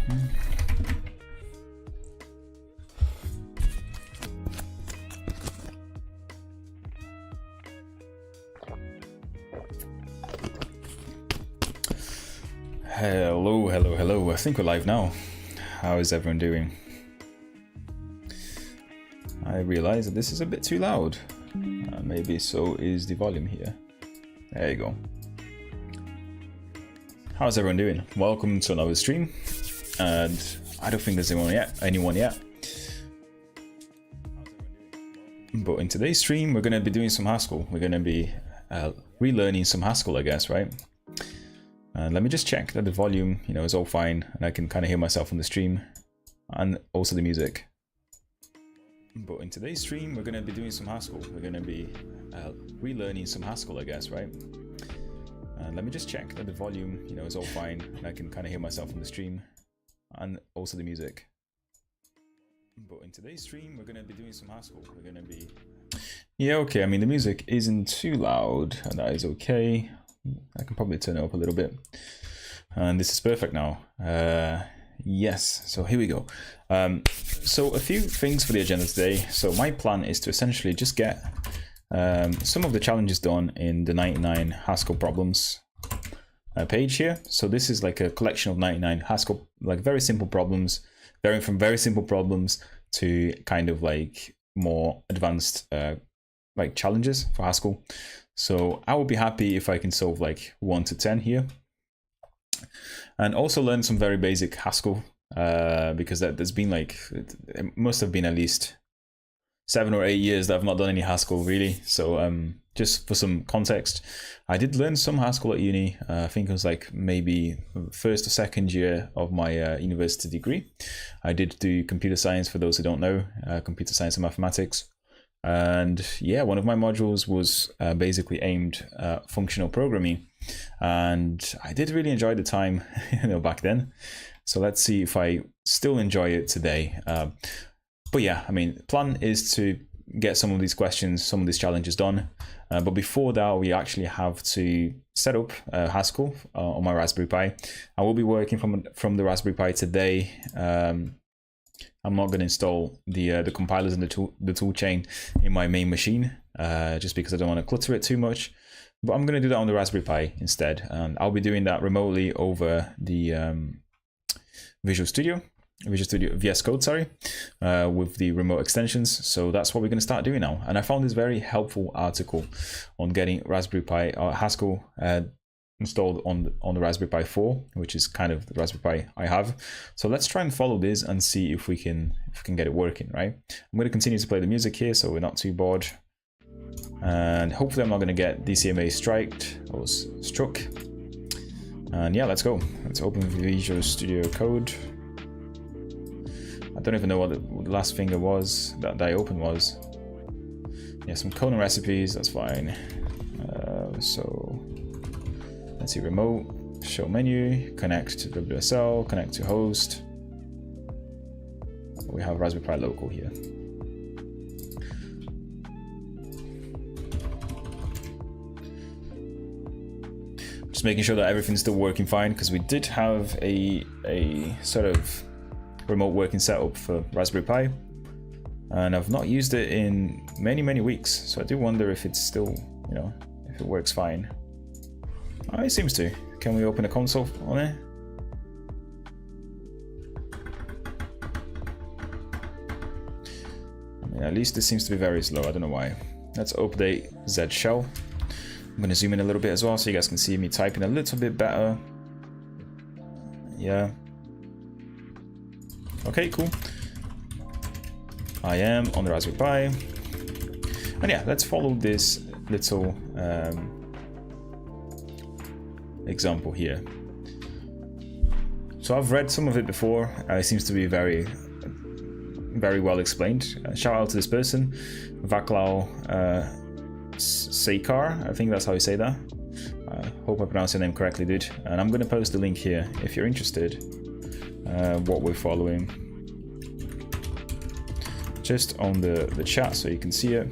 Hello. I think we're live now. How is everyone doing? I realize that this is a bit too loud. Maybe so is the volume here. There you go. How's everyone doing? Welcome to another stream. And I don't think there's anyone yet. But in today's stream, we're going to be doing some Haskell. We're going to be relearning some Haskell, I guess, right? And let me just check that the volume, is all fine, and I can kind of hear myself on the stream, and also the music. But in today's stream, we're going to be doing some Haskell. We're going to be relearning some Haskell, I guess, right? And let me just check that the volume, is all fine, and I can kind of hear myself on the stream, and also the music. But in today's stream, we're going to be doing some Haskell. We're going to be... Yeah, okay, I mean, the music isn't too loud, and that is okay. I can probably turn it up a little bit, and this is perfect now. Yes, so here we go. So a few things for the agenda today. So my plan is to essentially just get some of the challenges done in the 99 Haskell problems page here. So this is like a collection of 99 Haskell, like very simple problems, varying from very simple problems to kind of like more advanced like challenges for Haskell. So I will be happy if I can solve like 1 to 10 here, and also learn some very basic Haskell, because there's been like, it must have been at least 7 or 8 years that I've not done any Haskell really. So just for some context, I did learn some Haskell at uni. I think it was like maybe first or second year of my university degree. I did do computer science, for those who don't know, computer science and mathematics. And yeah, one of my modules was basically aimed at functional programming, and I did really enjoy the time, back then. So let's see if I still enjoy it today. But yeah, I mean, the plan is to get some of these questions, some of these challenges done. But before that, we actually have to set up Haskell on my Raspberry Pi. I will be working from the Raspberry Pi today. I'm not going to install the compilers and the toolchain in my main machine, just because I don't want to clutter it too much. But I'm going to do that on the Raspberry Pi instead, and I'll be doing that remotely over the Visual Studio VsCode, sorry, with the remote extensions. So that's what we're going to start doing now. And I found this very helpful article on getting Raspberry Pi Haskell installed on the Raspberry Pi 4, which is kind of the Raspberry Pi I have. So let's try and follow this and see if we can get it working, right? I'm going to continue to play the music here so we're not too bored, and hopefully I'm not going to get DCMA struck. And yeah, let's go. Let's open Visual Studio Code. I don't even know what the last thing it was that I opened was. Yeah, some code and recipes, that's fine. So let's see, remote, show menu, connect to WSL, connect to host. We have Raspberry Pi local here. Just making sure that everything's still working fine, because we did have a sort of remote working setup for Raspberry Pi, and I've not used it in many weeks. So I do wonder if it's still, if it works fine. Oh, it seems to. Can we open a console on it? I mean, at least this seems to be very slow. I don't know why. Let's update Z shell. I'm going to zoom in a little bit as well so you guys can see me typing a little bit better. Yeah. Okay, cool. I am on the Raspberry Pi. And yeah, let's follow this little example here. So I've read some of it before. It seems to be very well explained. Shout out to this person, Vaclav Sekar. I think that's how you say that. I hope I pronounced your name correctly, dude. And I'm going to post the link here if you're interested. What we're following, just on the chat so you can see it.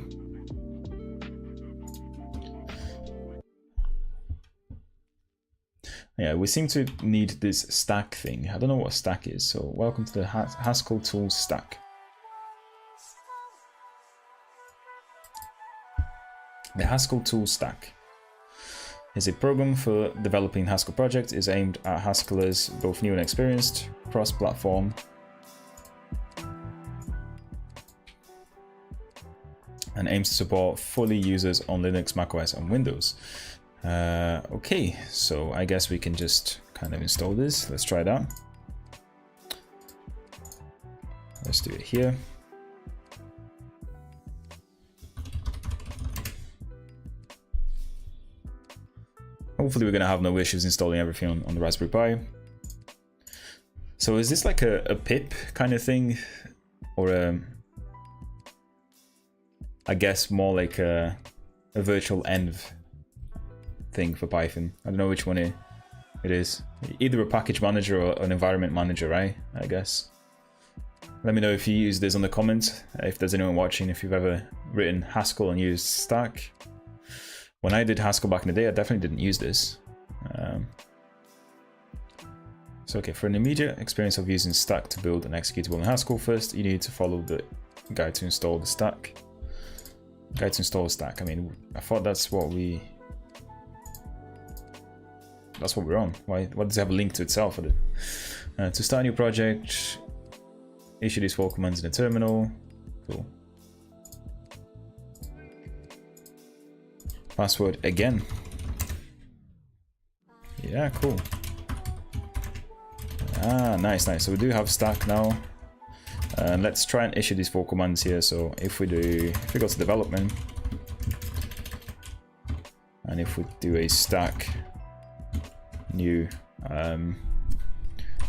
Yeah, we seem to need this stack thing. I don't know what a stack is, so welcome to the Haskell tools stack. The Haskell tools stack is a program for developing Haskell projects. Is aimed at Haskellers, both new and experienced, cross-platform, and aims to support fully users on Linux, macOS, and Windows. Okay, so I guess we can just kind of install this. Let's try that. Let's do it here. Hopefully we're gonna have no issues installing everything on the Raspberry Pi. So is this like a pip kind of thing, or I guess more like a virtual env thing for Python? I don't know which one it is. Either a package manager or an environment manager, right? I guess. Let me know if you use this on the comments, if there's anyone watching, if you've ever written Haskell and used Stack. When I did Haskell back in the day, I definitely didn't use this. So okay, for an immediate experience of using Stack to build an executable in Haskell, first you need to follow the guide to install the stack. Guide to install a stack. I mean, I thought that's what we're on. Why does it have a link to itself for it? To start a new project, issue these 4 commands in the terminal. Cool. Password again. Yeah, cool. Ah, nice. So we do have stack now. And let's try and issue these 4 commands here. So if we go to development, and if we do a stack new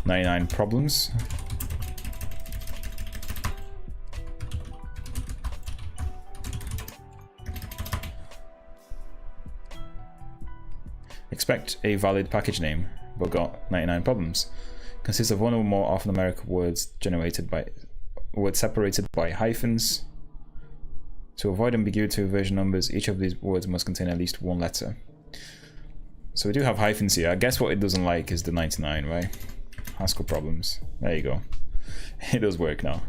99 problems, expect a valid package name, but got 99 problems. Consists of one or more alphanumeric words separated by hyphens. To avoid ambiguity of version numbers, each of these words must contain at least 1 letter. So we do have hyphens here. I guess what it doesn't like is the 99, right? Haskell problems. There you go. It does work now.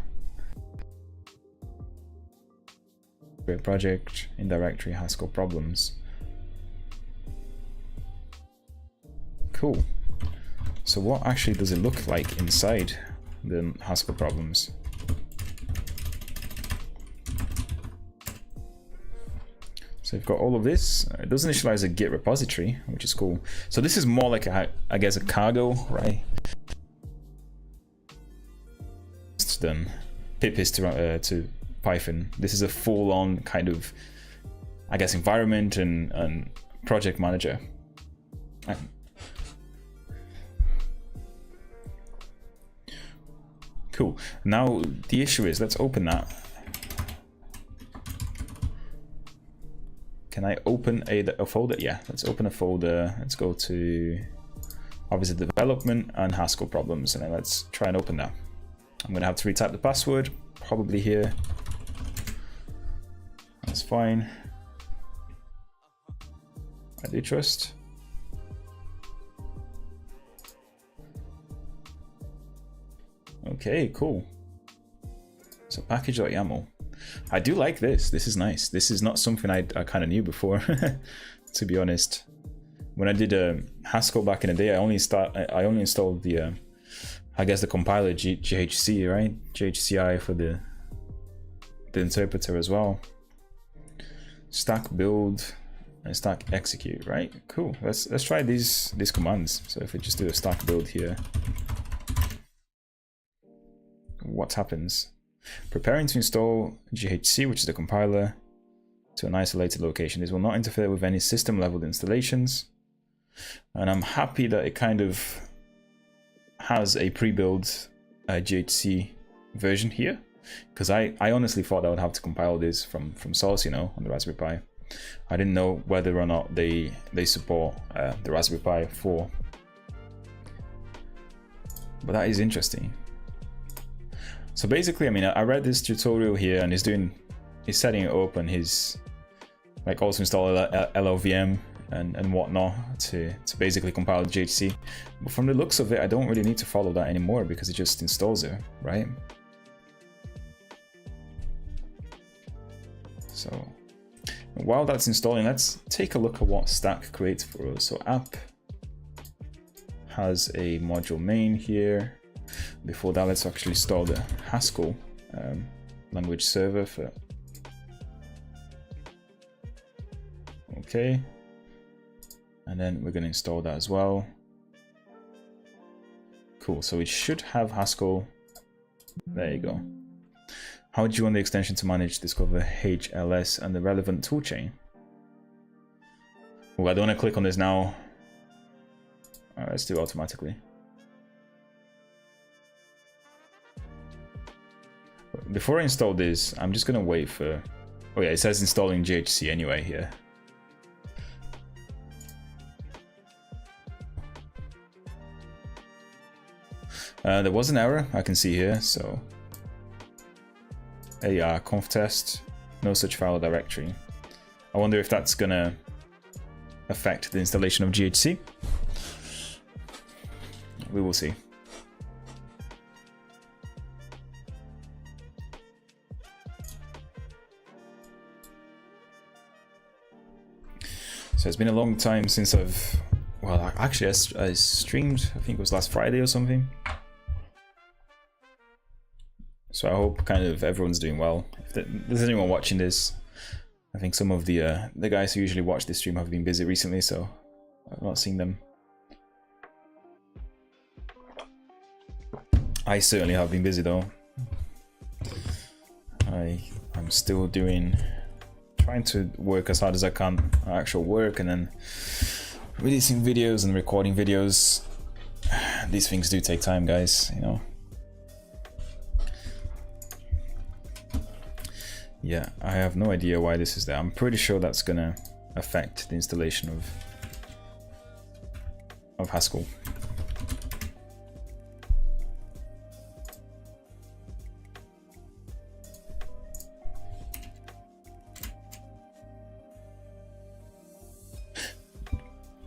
Create project in directory Haskell problems. Cool. So what actually does it look like inside the Haskell problems? So you've got all of this. It does initialize a Git repository, which is cool. So this is more like I guess a cargo, right? Than pip is to Python. This is a full-on kind of, I guess, environment and project manager. Cool. Now the issue is, let's open that. Can I open a folder? Yeah, let's open a folder. Let's go to obviously development and Haskell problems, and then let's try and open that. I'm gonna have to retype the password, probably here. That's fine. I do trust. Okay, cool. So package.yaml. I do like this. This is nice. This is not something I kind of knew before, to be honest. When I did Haskell back in the day, I only installed the I guess the compiler GHC, right? GHCI for the interpreter as well. Stack build and stack execute, right? Cool. Let's try these commands. So if we just do a stack build here, what happens? Preparing to install GHC, which is the compiler, to an isolated location. This will not interfere with any system level installations. And I'm happy that it kind of has a pre-built GHC version here, because I honestly thought I would have to compile this from source, you know, on the Raspberry Pi. I didn't know whether or not they support the Raspberry Pi 4. But that is interesting. So basically, I mean, I read this tutorial here, and he's setting it up, and he's like also install LLVM and whatnot to basically compile GHC. But from the looks of it, I don't really need to follow that anymore because it just installs it, right? So while that's installing, let's take a look at what stack creates for us. So app has a module main here. Before that, let's actually install the Haskell language server for. Okay, and then we're going to install that as well. Cool, so it should have Haskell. There you go. How do you want the extension to manage discover HLS and the relevant toolchain? Oh, I don't want to click on this now. Alright, let's do it automatically. Before I install this, I'm just going to wait for. Oh yeah, it says installing GHC anyway here. There was an error I can see here, so AR conf test, no such file or directory. I wonder if that's gonna affect the installation of GHC. We will see. So it's been a long time since I've, well, actually I streamed, I think it was last Friday or something. So I hope kind of everyone's doing well. If there's anyone watching this, I think some of the guys who usually watch this stream have been busy recently, so I've not seen them. I certainly have been busy though. I'm still trying to work as hard as I can on actual work, and then releasing videos and recording videos. These things do take time, guys, you know. Yeah, I have no idea why this is there. I'm pretty sure that's gonna affect the installation of Haskell.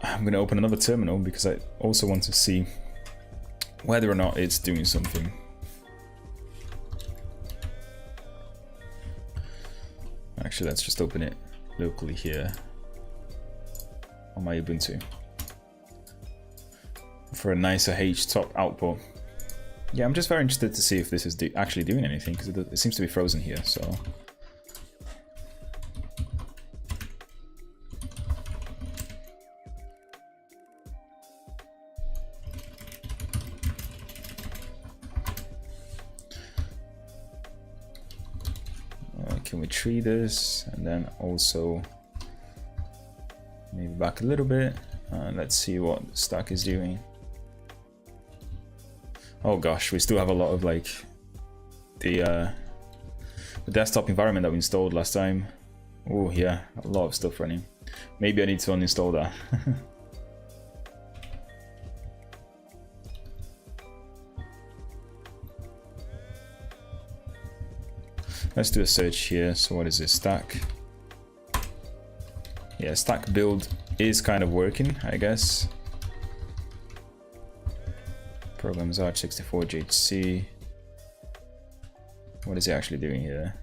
I'm gonna open another terminal because I also want to see whether or not it's doing something. Actually, let's just open it locally here on my Ubuntu for a nicer HTOP output. Yeah, I'm just very interested to see if this is actually doing anything, because it seems to be frozen here, so. Can we tree this, and then also maybe back a little bit, and let's see what the stack is doing. Oh gosh, we still have a lot of like the desktop environment that we installed last time. Oh yeah, a lot of stuff running. Maybe I need to uninstall that. Let's do a search here. So what is this? Stack. Yeah, stack build is kind of working, I guess. Programs Arch64 GHC. What is it actually doing here?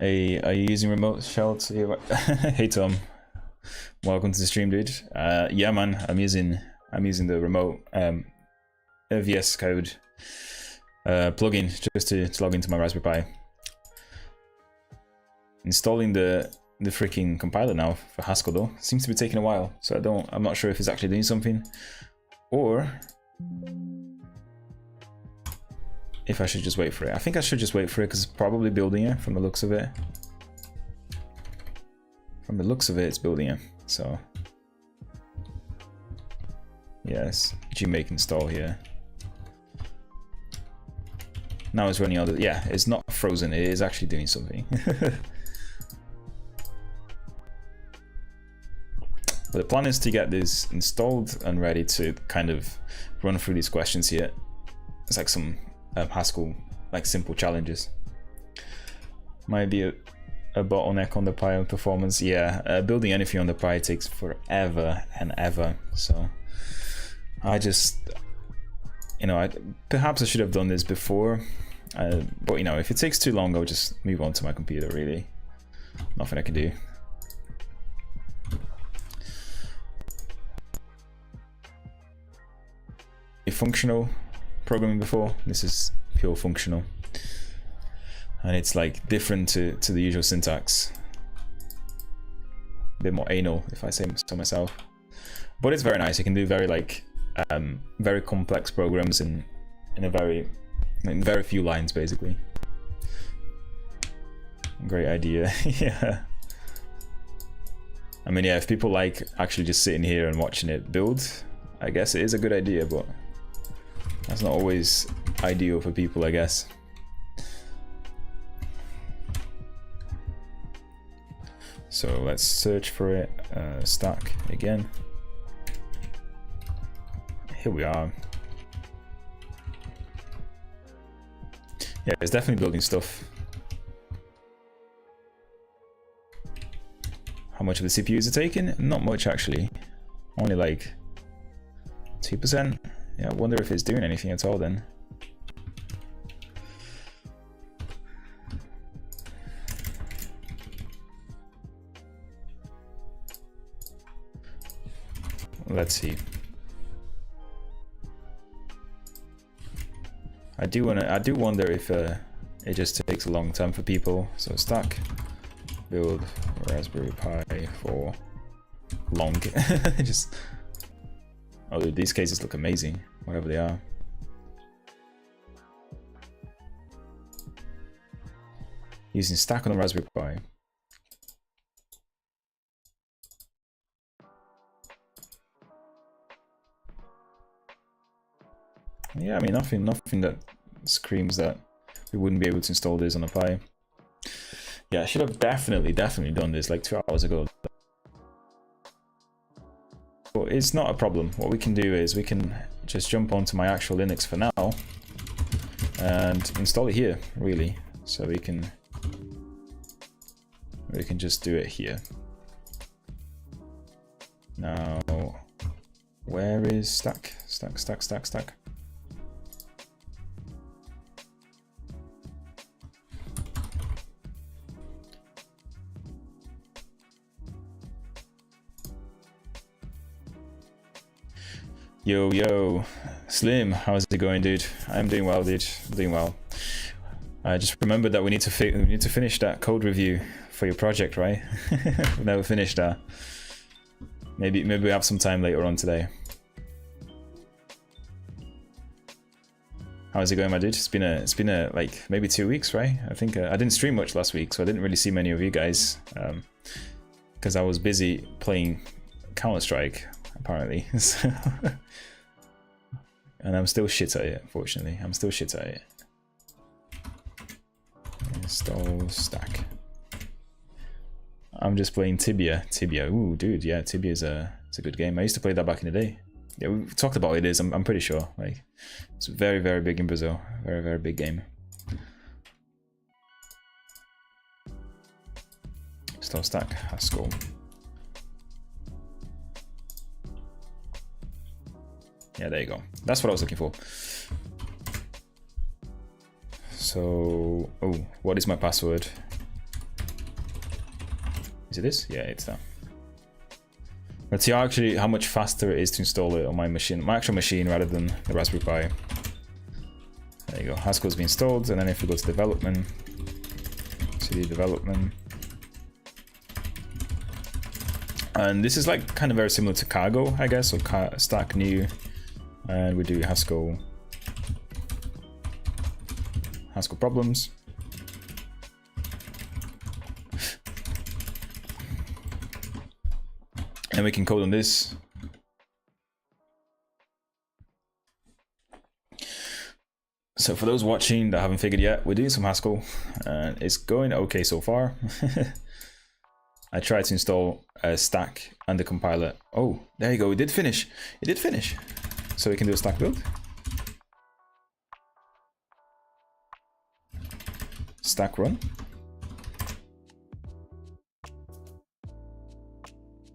Hey, are you using remote shell to Hey Tom, welcome to the stream, dude. Yeah man, I'm using the remote VsCode plugin just to log into my Raspberry Pi. Installing the freaking compiler now for Haskell though seems to be taking a while, so I'm not sure if it's actually doing something, or if I should just wait for it. I think I should just wait for it because it's probably building it from the looks of it. From the looks of it, it's building it. So yes, gmake install here. Now it's running on yeah, it's not frozen, it is actually doing something. But the plan is to get this installed and ready to kind of run through these questions here. It's like some Haskell, like simple challenges. Might be a bottleneck on the Pi performance. Yeah, building anything on the Pi takes forever and ever. So I just, you know, perhaps I should have done this before. But you know, if it takes too long, I'll just move on to my computer. Really, nothing I can do. Functional programming before. This is pure functional, and it's like different to the usual syntax. A bit more anal, if I say so myself. But it's very nice. You can do very like very complex programs in very few lines, basically. Great idea. Yeah. I mean, yeah, if people like actually just sitting here and watching it build, I guess it is a good idea, but that's not always ideal for people, I guess. So let's search for it, stack again. Here we are. Yeah, it's definitely building stuff. How much of the CPU is it taking? Not much, actually. Only like 2%. Yeah, I wonder if it's doing anything at all then. Let's see. I do wonder if it just takes a long time for people. So stack build Raspberry Pi for long. Just, oh, dude, these cases look amazing, whatever they are. Using stack on the Raspberry Pi. Yeah, I mean, nothing that screams that we wouldn't be able to install this on a Pi. Yeah, I should have definitely done this like 2 hours ago. But it's not a problem. What we can do is we can just jump onto my actual Linux for now and install it here, really. So we can just do it here. Now, where is stack? Stack. Yo, Slim, how's it going, dude? I'm doing well, dude. I'm doing well. I just remembered that we need to finish that code review for your project, right? We've never finished that. Maybe we have some time later on today. How's it going, my dude? It's been a like maybe 2 weeks, right? I think I didn't stream much last week, so I didn't really see many of you guys because I was busy playing Counter-Strike, apparently. So and I'm still shit at it, unfortunately. I'm still shit at it. Install stack. I'm just playing Tibia. Ooh, dude, yeah, Tibia is it's a good game. I used to play that back in the day. Yeah, we've talked about it. I'm pretty sure. Like, it's very, very big in Brazil. Very, very big game. Install stack Haskell. Yeah, there you go. That's what I was looking for. So, oh, what is my password? Is it this? Yeah, it's that. Let's see how much faster it is to install it on my machine, my actual machine, rather than the Raspberry Pi. There you go. Haskell's been installed, and then if we go to development, cd development, and this is like kind of very similar to Cargo, I guess. So stack new. And we do Haskell problems. And we can code on this. So for those watching that haven't figured yet, we're doing some Haskell and it's going okay so far. I tried to install a stack and the compiler. Oh, there you go. It did finish. It did finish. So we can do a stack build. Stack run.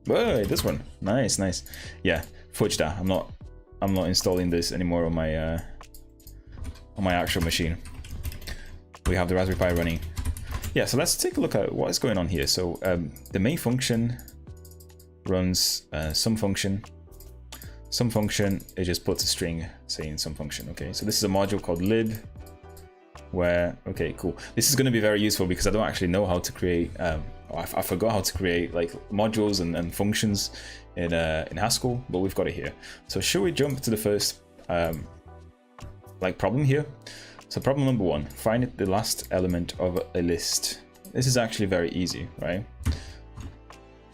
Whoa, this one. Nice, nice. Yeah, fudge that. I'm not installing this anymore on my actual machine. We have the Raspberry Pi running. Yeah, so let's take a look at what is going on here. So the main function runs some function. Some function, it just puts a string saying some function. Okay, so this is a module called lib, where, okay, cool. This is going to be very useful because I don't actually know how to create, I forgot how to create like modules and functions in Haskell, but we've got it here. So should we jump to the first like problem here? So problem number 1, find the last element of a list. This is actually very easy, right?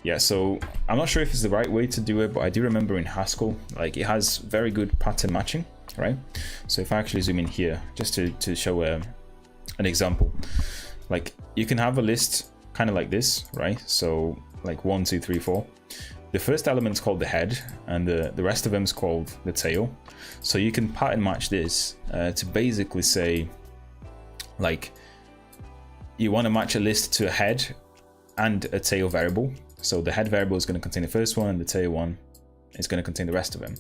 Yeah, so I'm not sure if it's the right way to do it, but I do remember in Haskell, like it has very good pattern matching, right? So if I actually zoom in here, just to show an example, like you can have a list kind of like this, right? So like 1, 2, 3, 4. The first element is called the head, and the rest of them is called the tail. So you can pattern match this to basically say, like, you want to match a list to a head and a tail variable. So the head variable is going to contain the first one, and the tail one is going to contain the rest of them.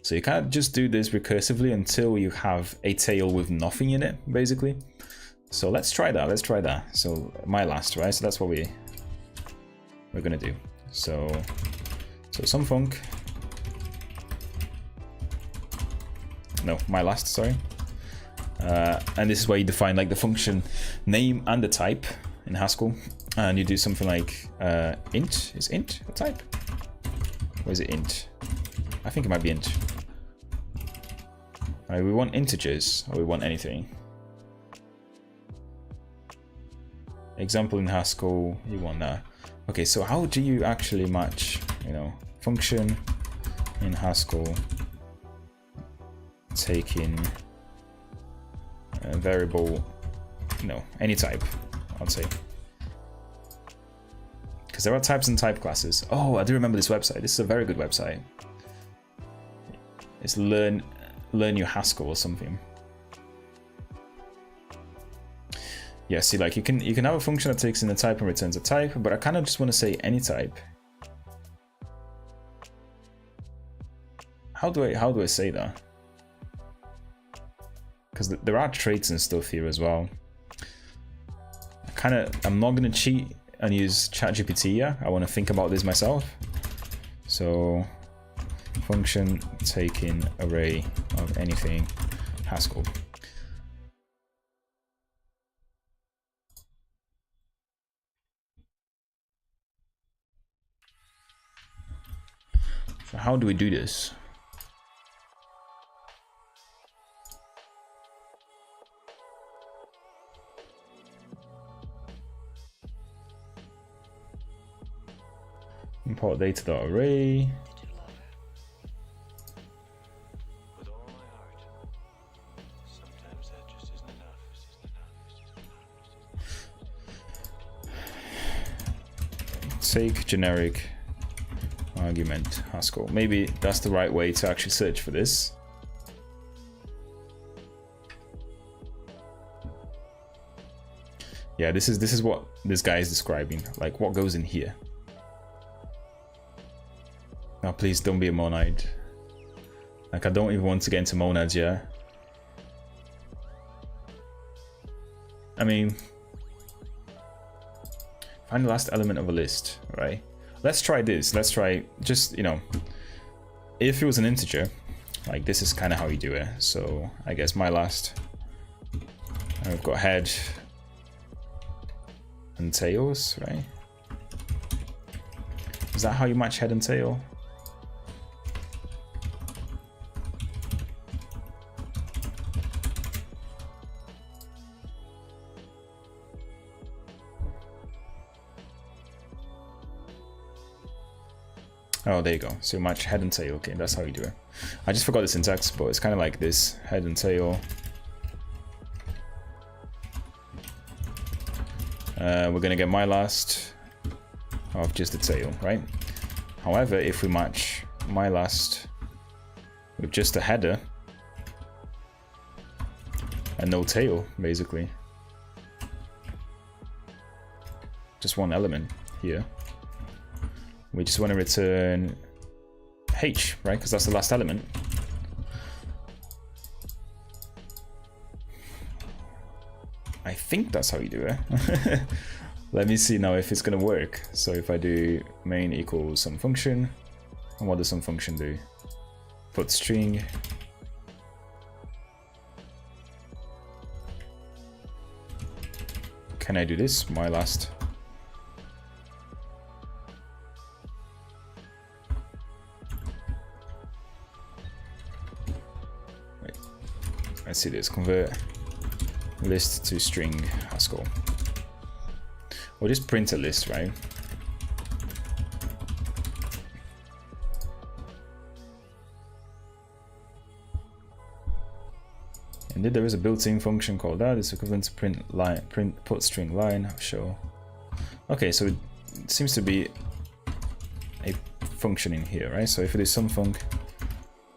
So you can't just do this recursively until you have a tail with nothing in it, basically. So let's try that. Let's try that. So my last, right? So that's what we're going to do. So some func. No, my last, sorry. And this is where you define like the function name and the type in Haskell. And you do something like int. Is int a type? Or is it int? I think it might be int. Right, we want integers, or we want anything. Example in Haskell, you want that. Okay, so how do you actually match, you know, function in Haskell taking a variable, no, any type, I'd say. Because there are types and type classes. Oh, I do remember this website. This is a very good website. It's learn your Haskell or something. Yeah, see, like you can have a function that takes in a type and returns a type, but I kind of just want to say any type. How do I say that? Because there are traits and stuff here as well. I'm not gonna cheat and use ChatGPT. Yeah, I want to think about this myself. So function taking array of anything Haskell. So how do we do this? Import data.array. Take generic argument Haskell. Maybe that's the right way to actually search for this. Yeah, this is what this guy is describing. Like what goes in here. Now please don't be a monad. Like I don't even want to get into monads, yeah. I mean, find the last element of a list, right? Let's try this. Let's try just, you know, if it was an integer, like this is kind of how you do it. So I guess my last, and we've got head and tails, right? Is that how you match head and tail? Oh, there you go. So you match head and tail. Okay, that's how you do it. I just forgot the syntax, but it's kind of like this: head and tail. We're gonna get my last of just the tail, right? However, if we match my last with just a header and no tail, basically, just one element here, we just want to return H, right? Because that's the last element. I think that's how you do it. Let me see now if it's gonna work. So if I do main equals some function, and what does some function do? Put string. Can I do this? My last. Wait. Let's see this. Convert list to string Haskell. Or just print a list, right? And then there is a built-in function called that. It's equivalent to print line, put string line. Show. Okay, so it seems to be a function in here, right? So if it is some func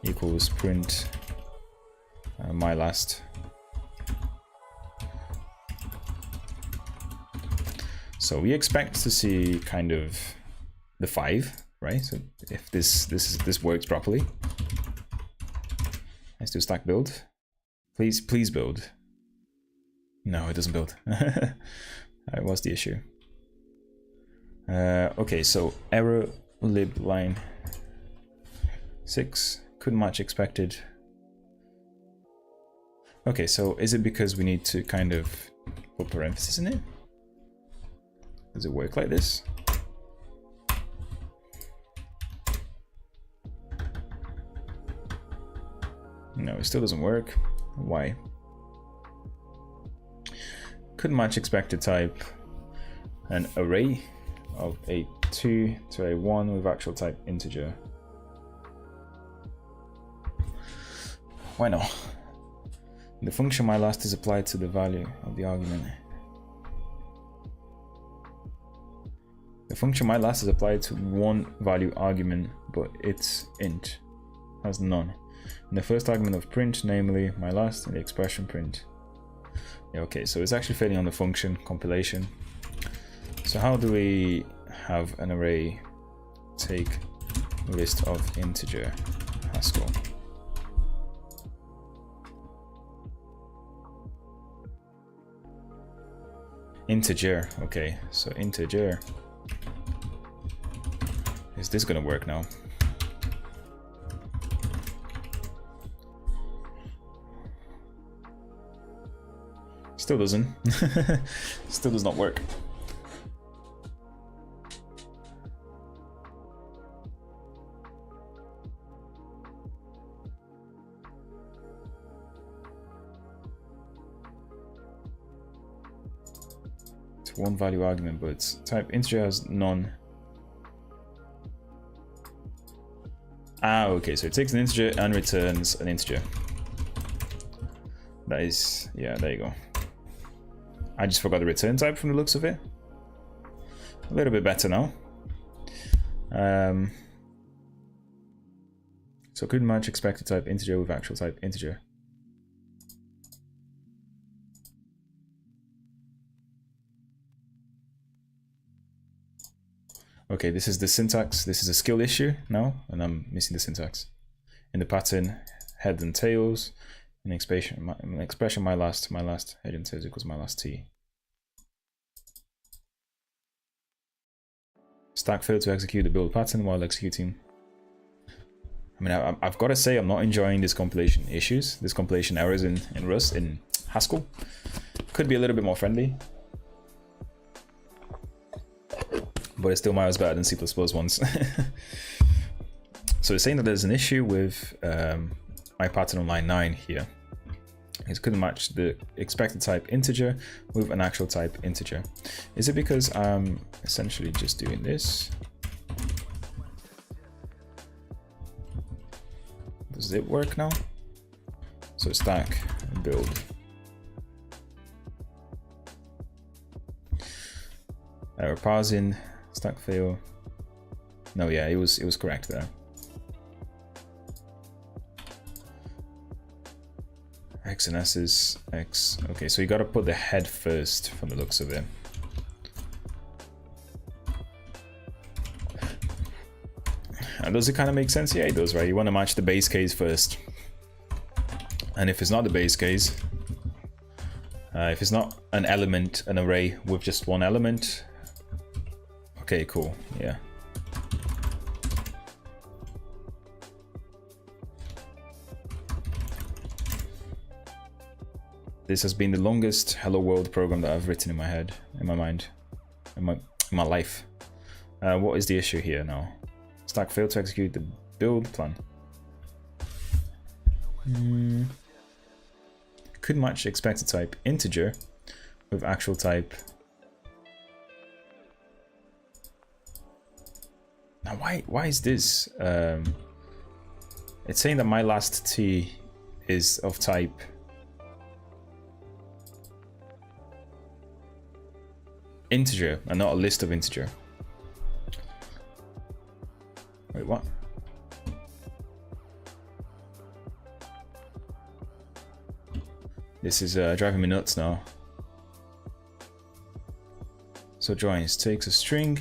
equals print my last. So we expect to see kind of the 5, right? So if this works properly, let's do stack build. Please build. No, it doesn't build. What's the issue? Okay, so error lib line 6 couldn't match expected. Okay, so is it because we need to kind of put parentheses in it? Does it work like this? No, it still doesn't work. Why? Couldn't match expected type an array of a 2 to a 1 with actual type integer. Why not? The function my last is applied to the value of the argument. The function my last is applied to one value argument, but its int has none. And the first argument of print, namely my last, and the expression print. Yeah, okay, so it's actually failing on the function compilation. So how do we have an array take list of integer Haskell? Integer, okay, so integer. Is this gonna work now? Still doesn't. Still does not work. It's one value argument, but its type integer has none. Ah, okay, so it takes an integer and returns an integer. That is, yeah, there you go. I just forgot the return type from the looks of it. A little bit better now. So couldn't match expected type integer with actual type integer. Okay, this is the syntax. This is a skill issue now, and I'm missing the syntax. In the pattern, head and tails. An expression my last head and tails equals my last t. Stack failed to execute the build pattern while executing. I mean, I've got to say I'm not enjoying this compilation issues, this compilation errors in Rust, in Haskell. Could be a little bit more friendly, but it's still miles better than C++ ones. So it's saying that there's an issue with my pattern on line 9 here. It couldn't match the expected type integer with an actual type integer. Is it because I'm essentially just doing this? Does it work now? So stack and build. We're parsing Stack fail. No, yeah, it was correct there. X and S is X. Okay, so you gotta put the head first from the looks of it. And does it kind of make sense? Yeah, it does, right? You want to match the base case first. And if it's not the base case, if it's not an element, an array with just one element, okay, cool, yeah. This has been the longest Hello World program that I've written in my head, in my mind, in my life. What is the issue here now? Stack failed to execute the build plan. Could match expected type integer with actual type. Now why is this? It's saying that my last T is of type integer and not a list of integer. Wait, what? This is driving me nuts now. So joins takes a string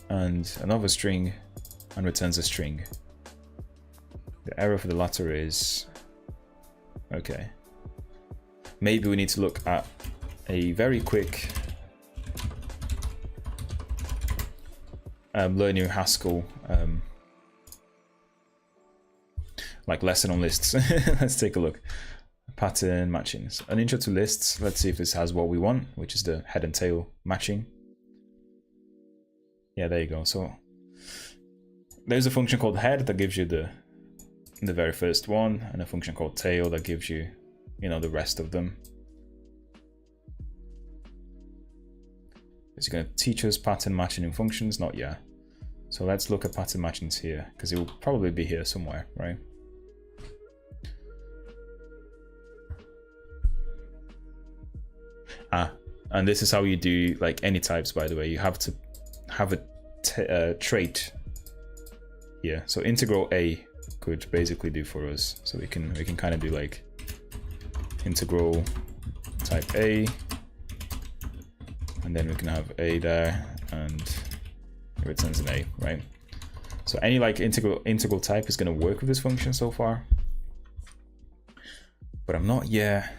and another string and returns a string. The error for the latter is... okay. Maybe we need to look at a very quick learning Haskell like lesson on lists. Let's take a look. Pattern matching. So an intro to lists. Let's see if this has what we want, which is the head and tail matching. Yeah, there you go. So there's a function called head that gives you the very first one, and a function called tail that gives you, you know, the rest of them. Is it going to teach us pattern matching in functions? Not yet. So let's look at pattern matchings here, because it will probably be here somewhere, right? And this is how you do like any types, by the way. You have to have a trait here. So integral A could basically do for us. So we can kind of do like integral type A, and then we can have A there, and it returns an A, right? So any like integral type is going to work with this function so far, but I'm not yet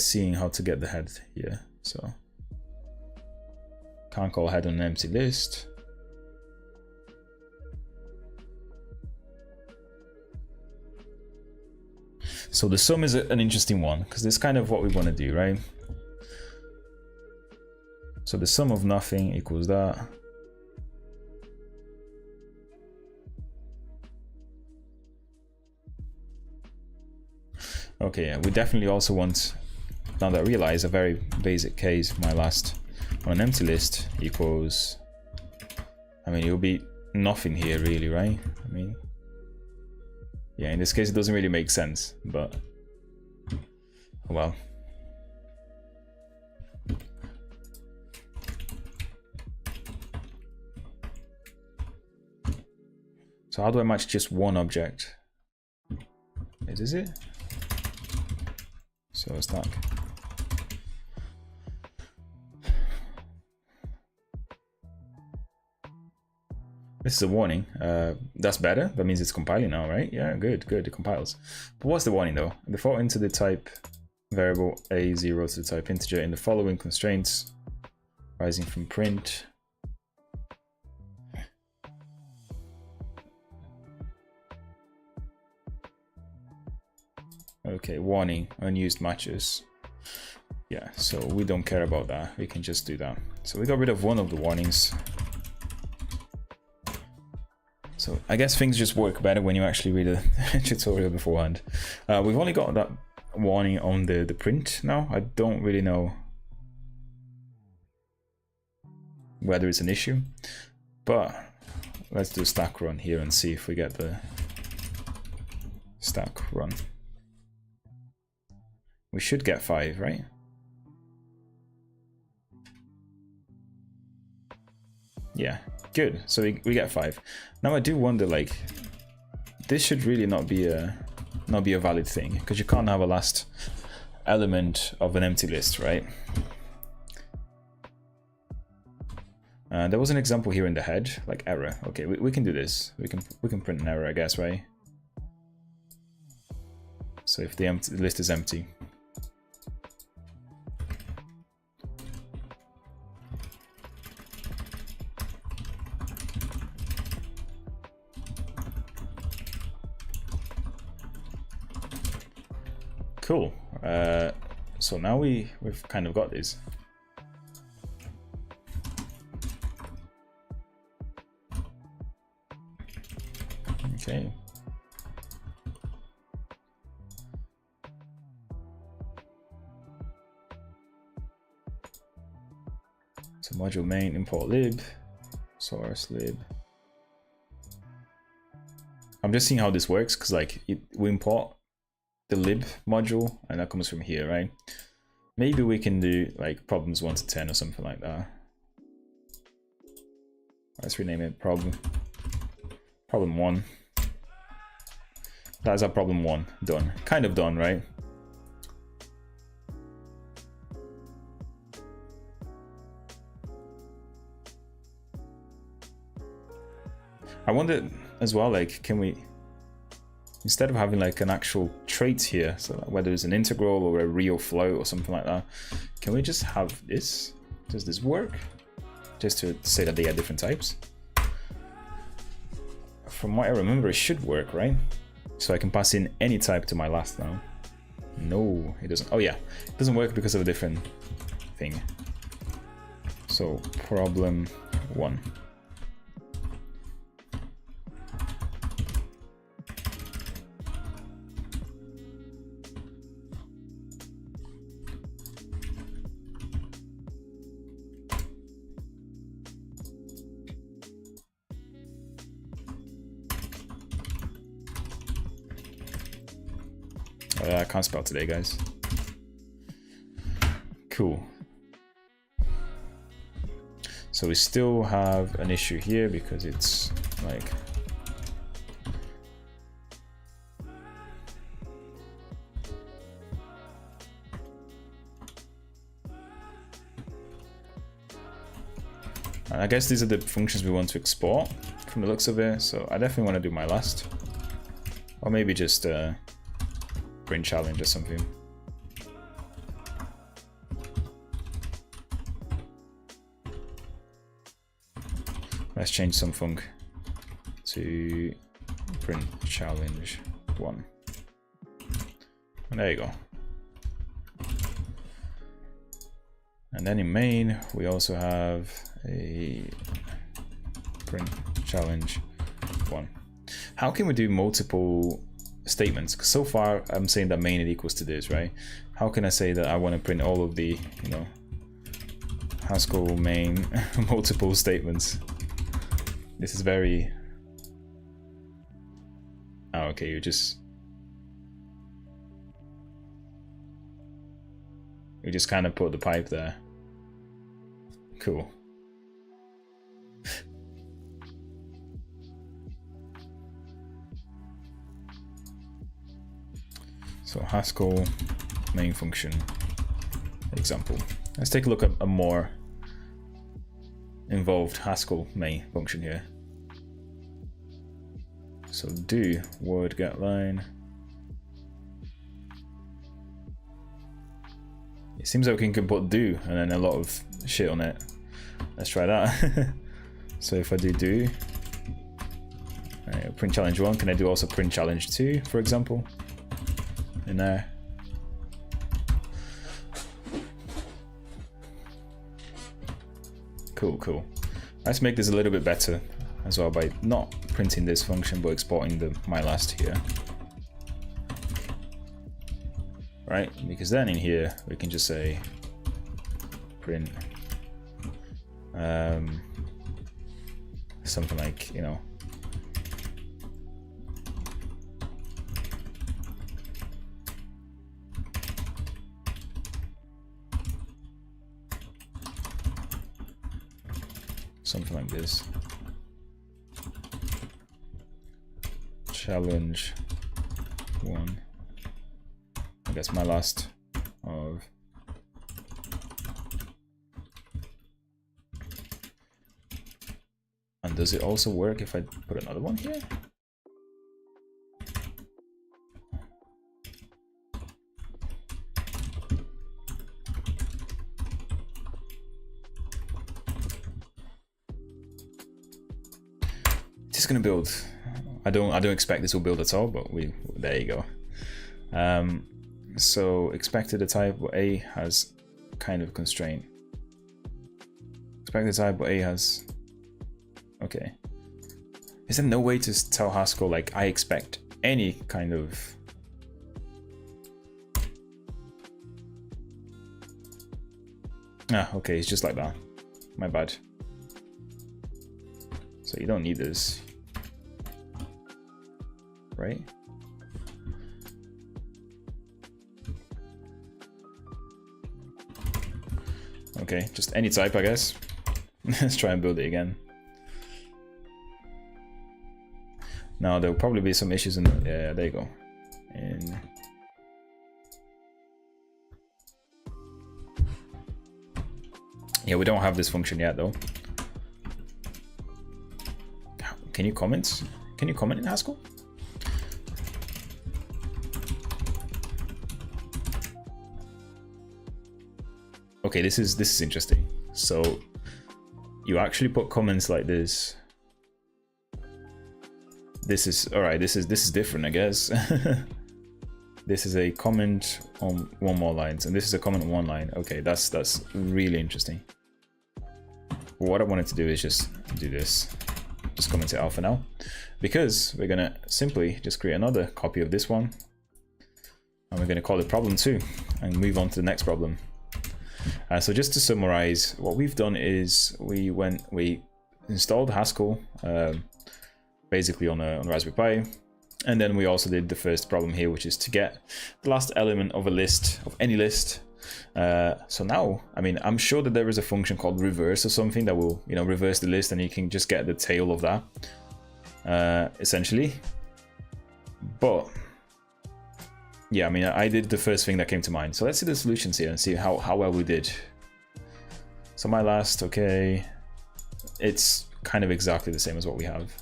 seeing how to get the head here. So can't call head on an empty list. So the sum is an interesting one, because it's kind of what we want to do, right? So the sum of nothing equals that. Okay, yeah, we definitely also want, now that I realize, a very basic case, my last on an empty list equals, I mean, it will be nothing here really, right? I mean, yeah, in this case it doesn't really make sense, but well. So how do I match just one object? Is it? So stack. This is a warning. That's better. That means it's compiling now, right? Yeah, good, it compiles. But what's the warning though? Default into the type variable A0 to the type integer in the following constraints arising from print. Okay, warning, unused matches. Yeah, so we don't care about that. We can just do that. So we got rid of one of the warnings. So I guess things just work better when you actually read a tutorial beforehand. We've only got that warning on the print now. I don't really know whether it's an issue, but let's do a stack run here and see if we get the stack run. We should get 5, right? Yeah, good. So we get 5. Now I do wonder, like, this should really not be a valid thing, because you can't have a last element of an empty list, right? There was an example here in the head, like error. Okay, we can do this. We can print an error, I guess, right? So if the list is empty. Cool. So now we've kind of got this. Okay. So module main import lib, source lib. I'm just seeing how this works, because like we import the lib module and that comes from here, right? Maybe we can do like problems 1 to 10 or something like that. Let's rename it problem 1. That's our problem 1 done. Kind of done, right? I wonder as well, like, can we, instead of having like an actual trait here, so whether it's an integral or a real float or something like that, can we just have this? Does this work? Just to say that they are different types. From what I remember, it should work, right? So I can pass in any type to my last now. No, it doesn't. Oh yeah, it doesn't work because of a different thing. So problem 1. I can't spell today, guys. Cool. So we still have an issue here because it's like, and I guess these are the functions we want to export from the looks of it. So I definitely want to do my last, or maybe just print challenge or something. Let's change some func to print challenge 1. And there you go. And then in main, we also have a print challenge 1. How can we do multiple statements? Because so far I'm saying that main equals to this, right? How can I say that I want to print all of the, you know, Haskell main multiple statements? This is very... Oh, okay, you just kind of put the pipe there. Cool. So Haskell main function example. Let's take a look at a more involved Haskell main function here. So do word get line. It seems like we can put do and then a lot of shit on it. Let's try that. So if I do print challenge 1, can I do also print challenge 2, for example? In there. Cool. Let's make this a little bit better as well by not printing this function but exporting the my last here. Right? Because then in here we can just say print something like, you know, something like this. Challenge 1. I guess my last of. And does it also work if I put another one here? It's gonna build. I don't expect this will build at all, but there you go. So expected the type A has kind of constraint. Expected type A has. Okay. Is there no way to tell Haskell like I expect any kind of? Ah, okay, it's just like that. My bad. So you don't need this, right? Okay, just any type, I guess. Let's try and build it again. Now there'll probably be some issues in the, yeah, there you go. And yeah, we don't have this function yet though. Can you comment? Can you comment in Haskell? Okay, this is interesting. So you actually put comments like this. This is all right. This is different, I guess. This is a comment on one more line, and this is a comment on one line. Okay, that's really interesting. What I wanted to do is just do this. Just comment it out for now, because we're gonna simply just create another copy of this one, and we're gonna call it problem 2 and move on to the next problem. So just to summarize, what we've done is we installed Haskell basically on a Raspberry Pi, and then we also did the first problem here, which is to get the last element of a list, of any list. So now, I mean, I'm sure that there is a function called reverse or something that will, you know, reverse the list, and you can just get the tail of that, essentially. But yeah, I mean, I did the first thing that came to mind. So let's see the solutions here and see how well we did. So my last, okay, it's kind of exactly the same as what we have.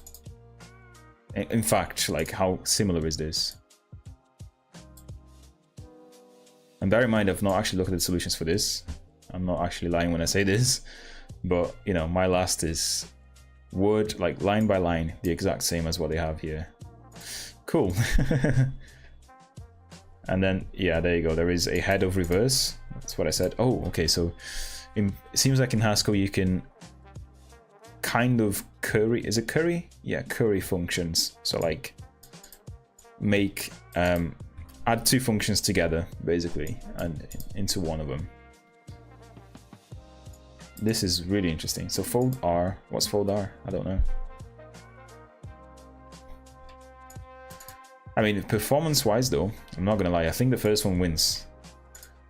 In fact, like, how similar is this? And bear in mind, I've not actually looked at the solutions for this. I'm not actually lying when I say this, but you know, my last is word, like line by line, the exact same as what they have here. Cool. And then, yeah, there you go. There is a head of reverse. That's what I said. Oh, okay. So it seems like in Haskell you can kind of curry. Is it curry? Yeah, curry functions. So like make add two functions together basically and into one of them. This is really interesting. So fold R. What's fold R? I don't know. I mean, performance-wise though, I'm not gonna lie, I think the first one wins.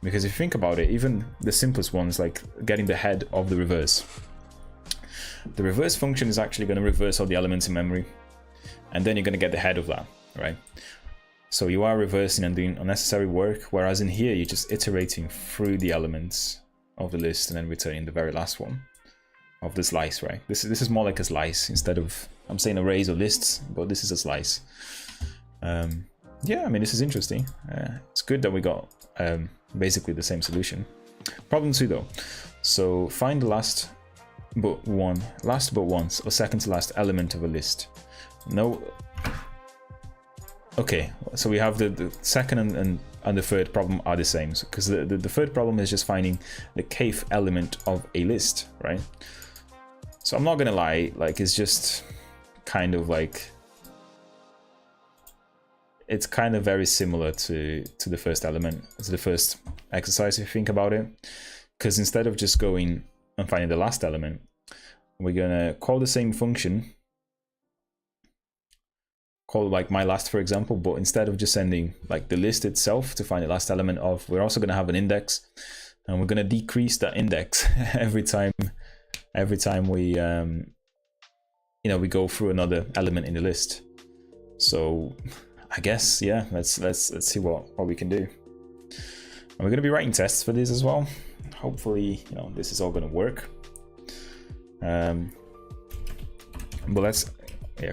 Because if you think about it, even the simplest ones, like getting the head of the reverse. The reverse function is actually gonna reverse all the elements in memory. And then you're gonna get the head of that, right? So you are reversing and doing unnecessary work, whereas in here, you're just iterating through the elements of the list and then returning the very last one of the slice, right? This is more like a slice instead of, I'm saying arrays or lists, but this is a slice. Yeah, I mean, this is interesting. It's good that we got basically the same solution. Problem 2 though. So find the last but once or second to last element of a list. No. Okay, so we have the second and the third problem are the same, because the third problem is just finding the kth element of a list, right? So I'm not gonna lie, like it's just kind of like, it's kind of very similar to the first element, to the first exercise if you think about it. Because instead of just going and finding the last element, we're gonna call the same function, call like my last for example, but instead of just sending like the list itself to find the last element of, we're also gonna have an index, and we're gonna decrease that index every time every time we we go through another element in the list. So I guess, yeah, let's see what we can do. And we're going to be writing tests for this as well. Hopefully, this is all going to work. But let's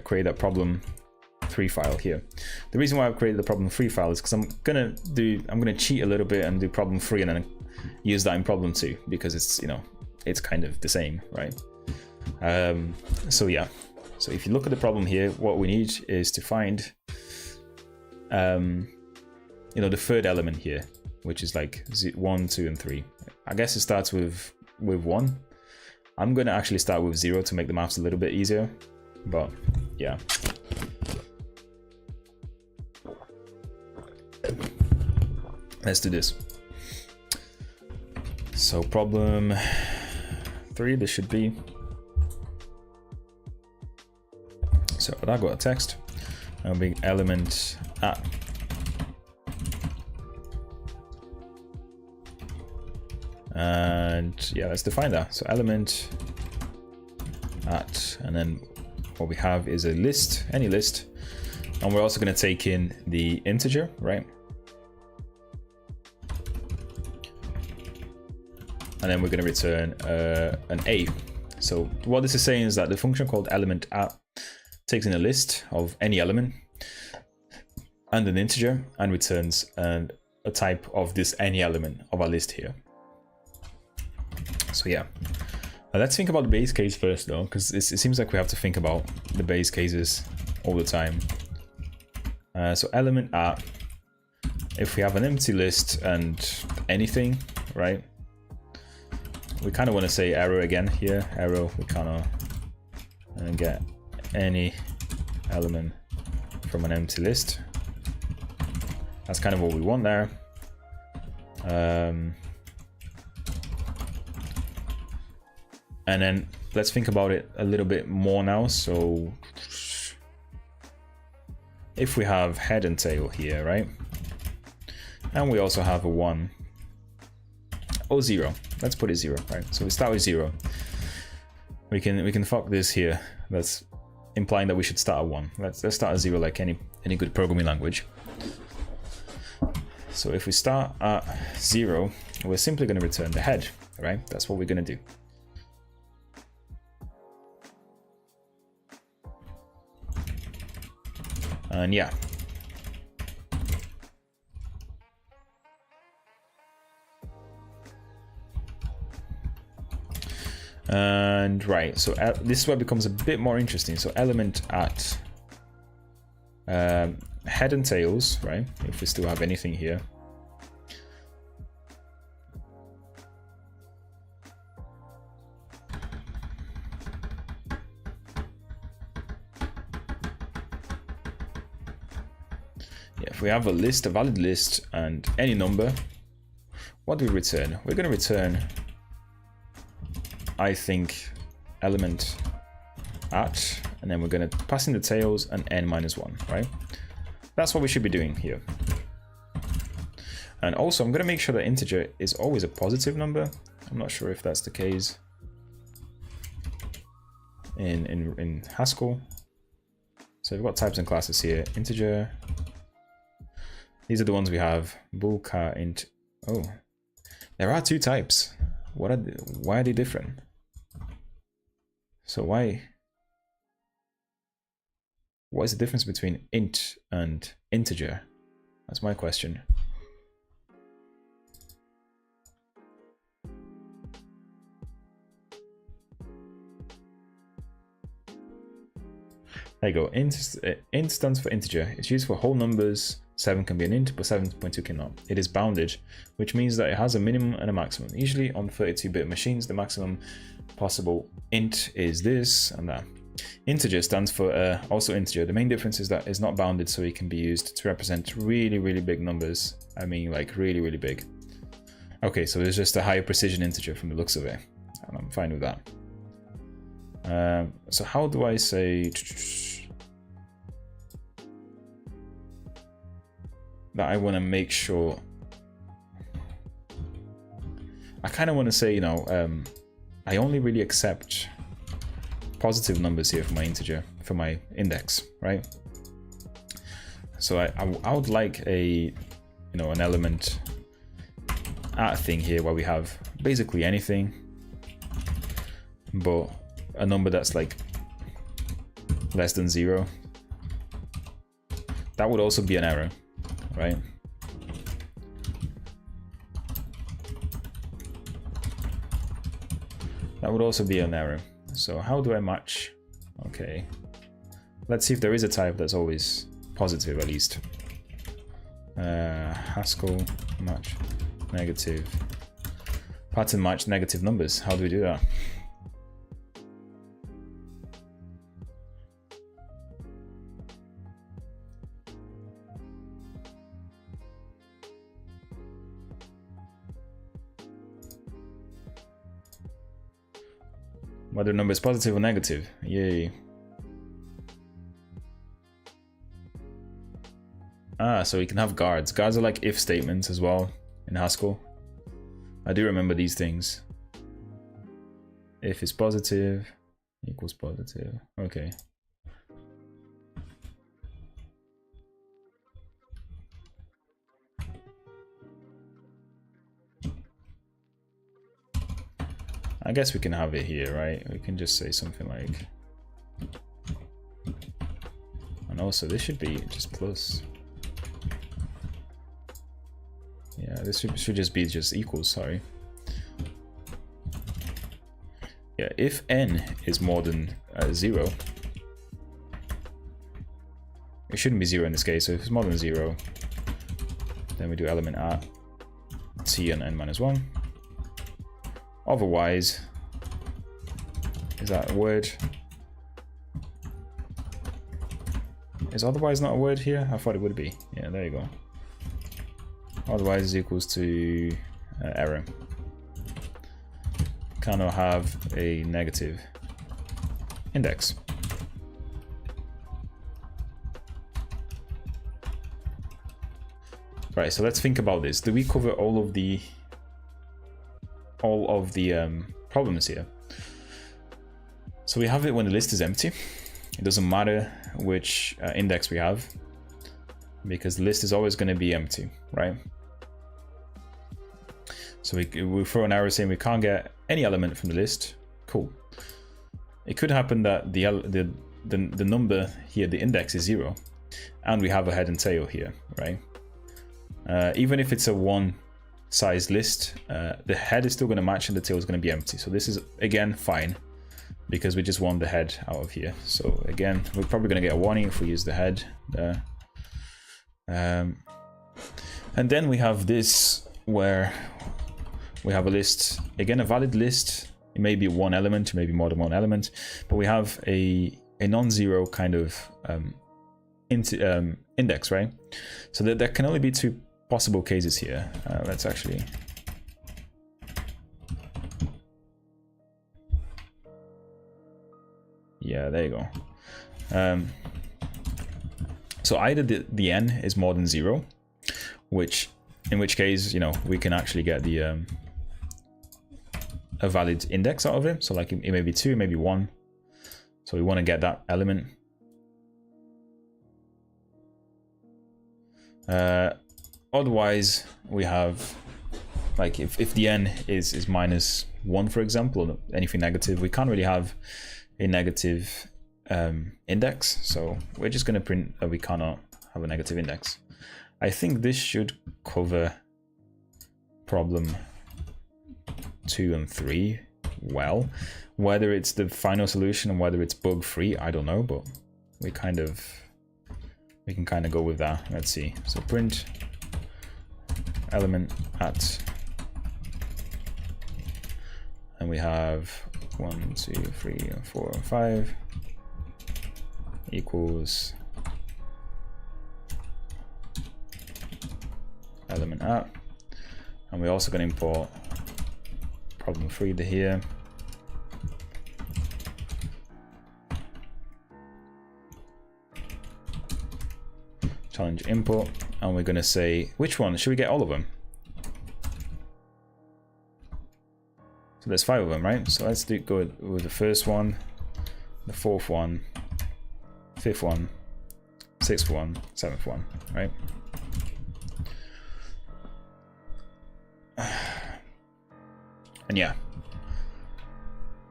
create that problem3 file here. The reason why I've created the problem3 file is because I'm gonna cheat a little bit and do problem3 and then use that in problem2, because it's it's kind of the same, right? So yeah, so if you look at the problem here, what we need is to find the third element here, which is like 1, 2, and 3. I guess it starts with 1. I'm going to actually start with 0 to make the maths a little bit easier, but yeah. Let's do this. So problem 3, this should be. So I got a text. I'll be element at. And yeah, let's define that. So element at, and then what we have is a list, any list, and we're also going to take in the integer, right? And then we're going to return an A. So what this is saying is that the function called element at takes in a list of any element and an integer and returns a type of this any element of our list here. So yeah, now let's think about the base case first though, because it seems like we have to think about the base cases all the time. So element at, if we have an empty list and anything, right? We kind of want to say arrow again here, arrow, we kind of get any element from an empty list. That's kind of what we want there. And then let's think about it a little bit more now. So if we have head and tail here, right? And we also have a 1 or 0. Let's put it 0, right? So we start with 0. We can fuck this here. That's implying that we should start at 1. Let's start at 0 like any good programming language. So if we start at 0, we're simply going to return the head, right? That's what we're going to do. And yeah. And right, so this is where it becomes a bit more interesting. So element at head and tails, right? If we still have anything here. Yeah, if we have a list, a valid list, and any number, what do we return? We're going to return, I think, element at, and then we're going to pass in the tails and n-1, right? That's what we should be doing here. And also, I'm going to make sure that integer is always a positive number. I'm not sure if that's the case in Haskell. So we've got types and classes here. Integer. These are the ones we have. Bool, char, int. Oh, there are 2 types. Why are they different? So what is the difference between int and integer? That's my question. There you go. Int stands for integer. It's used for whole numbers. 7 can be an int, but 7.2 cannot. It is bounded, which means that it has a minimum and a maximum. Usually on 32-bit machines, the maximum possible int is this and that. Integer stands for also integer. The main difference is that it's not bounded, so it can be used to represent really, really big numbers. I mean, like really, really big. Okay, so there's just a higher precision integer from the looks of it, and I'm fine with that. So how do I say that I want to make sure? I kind of want to say, I only really accept positive numbers here for my integer, for my index, right? So I would like a, an element at thing here where we have basically anything, but a number that's like less than 0. That would also be an error, right? That would also be an error. So how do I match? Okay, let's see if there is a type that's always positive at least. Haskell match negative, pattern match negative numbers. How do we do that? Whether a number is positive or negative. Yay. So we can have guards. Guards are like if statements as well in Haskell. I do remember these things. If is positive equals positive. Okay. I guess we can have it here, right? We can just say something like, and also this should be just plus. Yeah, this should just be just equals, sorry. Yeah, if n is more than 0, it shouldn't be 0 in this case, so if it's more than 0, then we do element at t and n minus 1. Otherwise, is that a word? Is otherwise not a word here? I thought it would be. Yeah, there you go. Otherwise is equals to error. Cannot have a negative index. Right, so let's think about this. Do we cover all of the problems here? So we have it when the list is empty. It doesn't matter which index we have, because the list is always going to be empty, right? So we throw an error saying we can't get any element from the list. Cool. It could happen that the number here, the index, is 0, and we have a head and tail here, right? Even if it's a one-size list, the head is still going to match and the tail is going to be empty. So this is again fine, because we just want the head out of here. So again, we're probably going to get a warning if we use the head there. And then we have this where we have a list, again a valid list. It may be one element, it may be more than one element, but we have a non-zero kind of index, right? So there can only be two possible cases here. Let's actually, yeah, there you go. So either the n is more than 0, in which case, we can actually get the a valid index out of it. So like it may be 2, it may be 1. So we want to get that element. Otherwise, we have like if the n is minus 1, for example, or anything negative, we can't really have a negative index. So we're just going to print that we cannot have a negative index. I think this should cover problem 2 and 3 well. Whether it's the final solution and whether it's bug free, I don't know, but we can kind of go with that. Let's see. So print element at, and we have 1, 2, 3, 4, 5 equals element at, and we're also going to import problem 3 to here. Challenge input, and we're going to say which one should we get, all of them? So there's 5 of them, right? So let's go with the first one, the 4th one, 5th one, 6th one, 7th one, right? And yeah,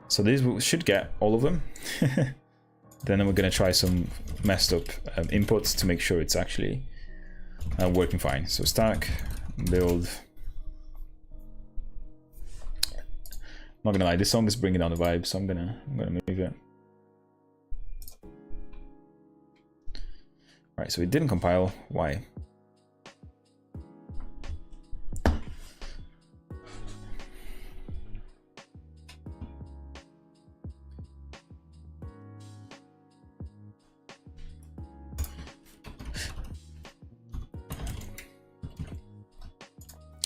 so these should get all of them. Then we're going to try some messed up inputs to make sure it's actually working fine. So stack, build. Not gonna lie, this song is bringing down the vibe, so I'm gonna move it. Right, so it didn't compile. Why?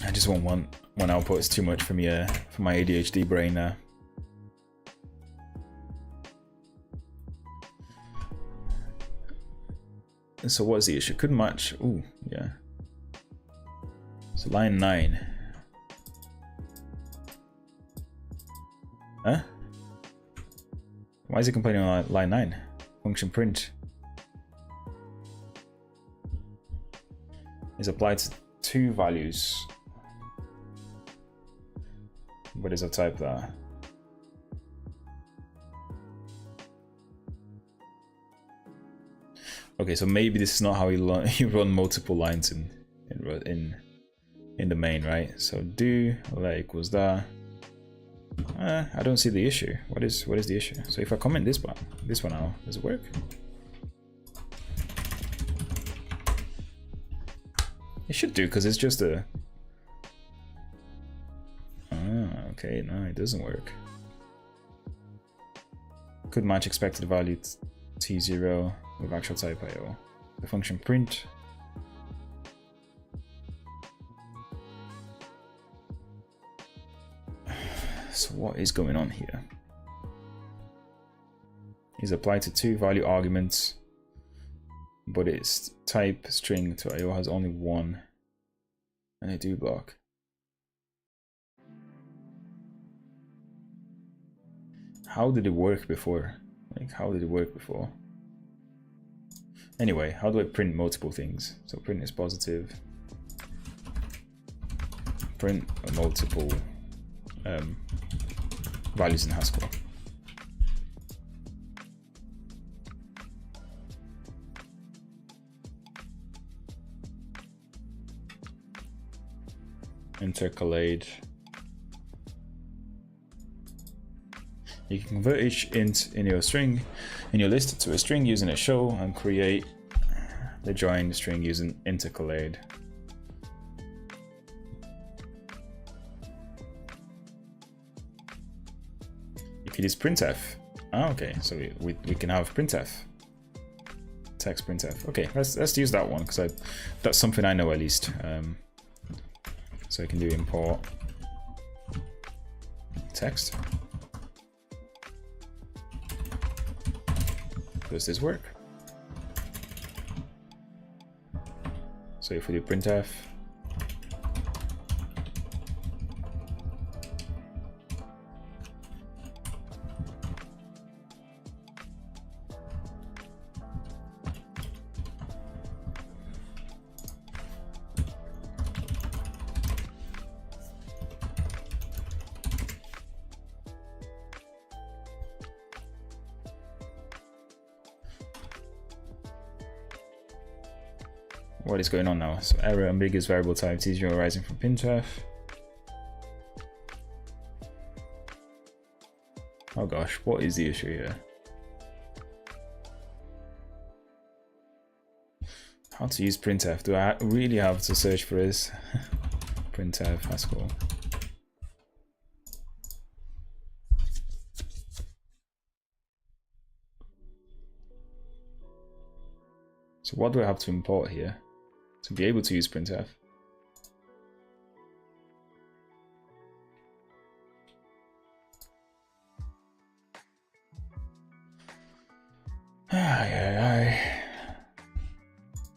I just want one output. It's too much for me, for my ADHD brain there. And so what's the issue? Couldn't match. Ooh, yeah. So line 9. Huh? Why is it complaining on line 9? Function print is applied to 2 values. What is a type there? Okay, so maybe this is not how you run multiple lines in the main, right? So do that equals that. I don't see the issue. What is the issue? So if I comment this one out, does it work? It should do, because it's just a. Okay, no, it doesn't work. Could match expected value T0 with actual type IO. The function print. So what is going on here? Is applied to 2 value arguments, but its type string to IO has only 1, and a do block. How did it work before? Like, how did it work before? Anyway, how do I print multiple things? So print is positive. Print multiple values in Haskell. Intercalate. You can convert each int in your list to a string using a show, and create the join string using intercalate. If it is printf, okay, so we can have printf, text printf. Okay, let's use that one, because that's something I know at least. So I can do import text. Does this work? So if we do printf, what is going on now? So error ambiguous variable type T0 arising from printf. Oh gosh, what is the issue here? How to use printf? Do I really have to search for this? Printf Haskell. So what do I have to import here to be able to use printf?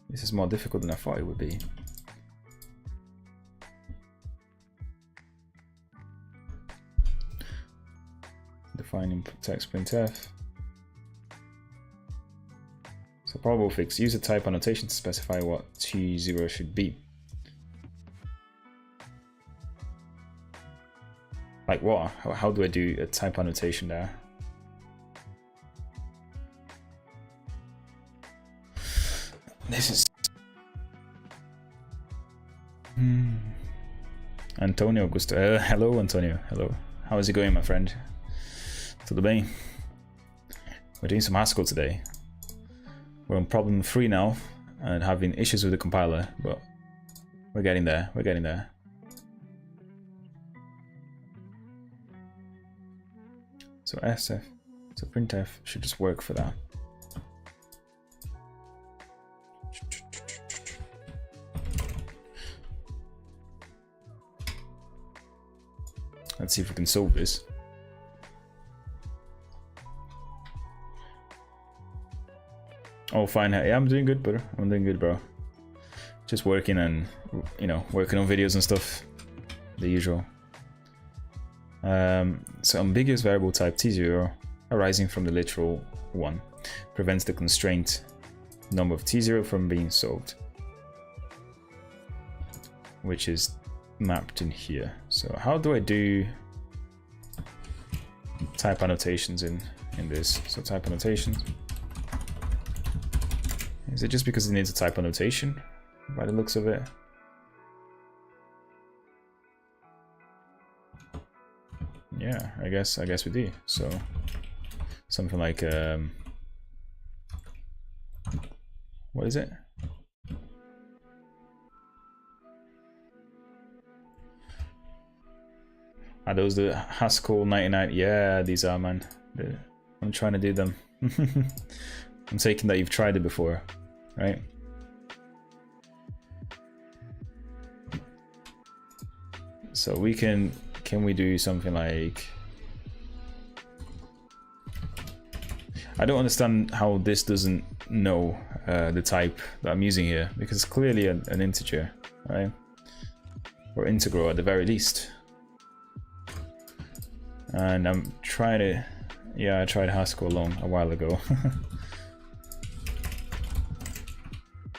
This is more difficult than I thought it would be. define input text printf. So probable fix, use a type annotation to specify what T0 should be. Like what? How do I do a type annotation there? This is... Antonio Augusto. Hello Antonio, hello. How is it going, my friend? Tudo bem? We're doing some Haskell today. We're on problem 3 now and having issues with the compiler, but we're getting there, we're getting there. So SF, so printf should just work for that. Let's see if we can solve this. Oh, fine. Yeah, I'm doing good, brother. I'm doing good, bro. Just working and, you know, working on videos and stuff. The usual. So ambiguous variable type T0 arising from the literal 1 prevents the constraint number of T0 from being solved, which is mapped in here. So how do I do type annotations in this? So type annotations. Is it just because it needs a type annotation by the looks of it? Yeah, I guess we do. So something like what is it? Are those the Haskell 99? Yeah, these are, man. I'm trying to do them. I'm taking that you've tried it before, right? So we can we do something like... I don't understand how this doesn't know the type that I'm using here, because it's clearly an integer, right? Or integral at the very least. And I'm trying to... Yeah, I tried Haskell a while ago.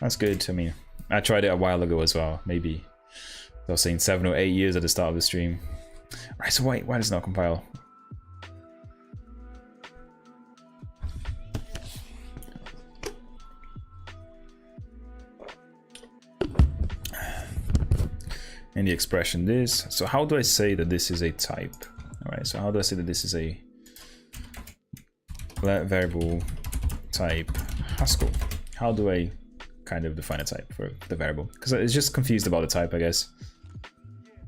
That's good. I mean, I tried it a while ago as well. Maybe I was saying 7 or 8 years at the start of the stream. Right, so why does it not compile? In the expression this. So how do I say that this is a type? All right, so how do I say that this is a variable type Haskell? How do I kind of define a type for the variable? Because it's just confused about the type, I guess.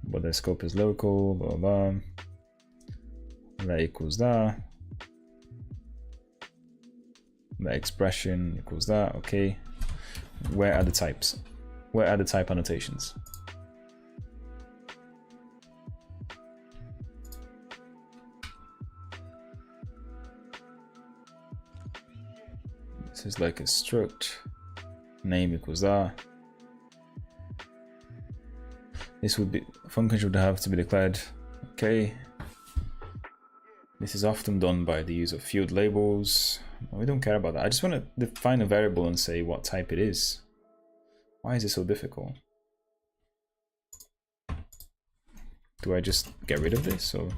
But the scope is local, blah, blah, blah. That equals that. The expression equals that, okay. Where are the types? Where are the type annotations? This is like a struct. Name equals that. This would be, function should have to be declared. Okay. This is often done by the use of field labels. We don't care about that. I just want to define a variable and say what type it is. Why is it so difficult? Do I just get rid of this or?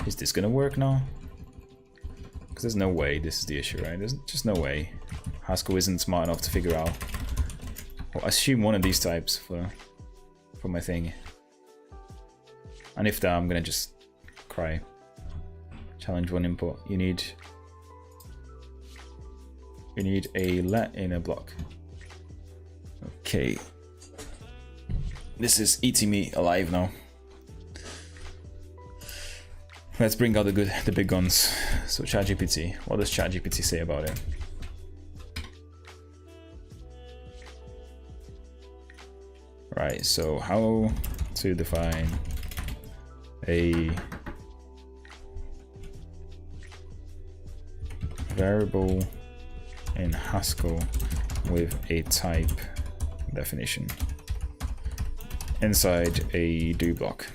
Is this gonna work now? Because there's no way this is the issue, right? There's just no way. Haskell isn't smart enough to figure out. Well, assume one of these types for my thing. And if that, I'm gonna just cry. Challenge one input. You need a let in a block. Okay. This is eating me alive now. Let's bring out the big guns. So ChatGPT. What does ChatGPT say about it? Right, so how to define a variable in Haskell with a type definition. inside a do block.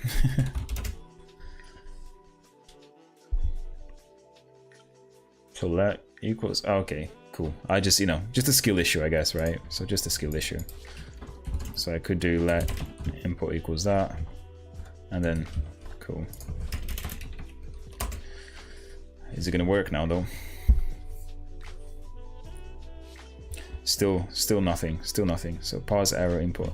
So let equals, oh, okay, cool. I just, just a skill issue, I guess, right? So just a skill issue. So I could do let input equals that, and then, cool. Is it gonna work now though? Still nothing, still nothing. So parse error input.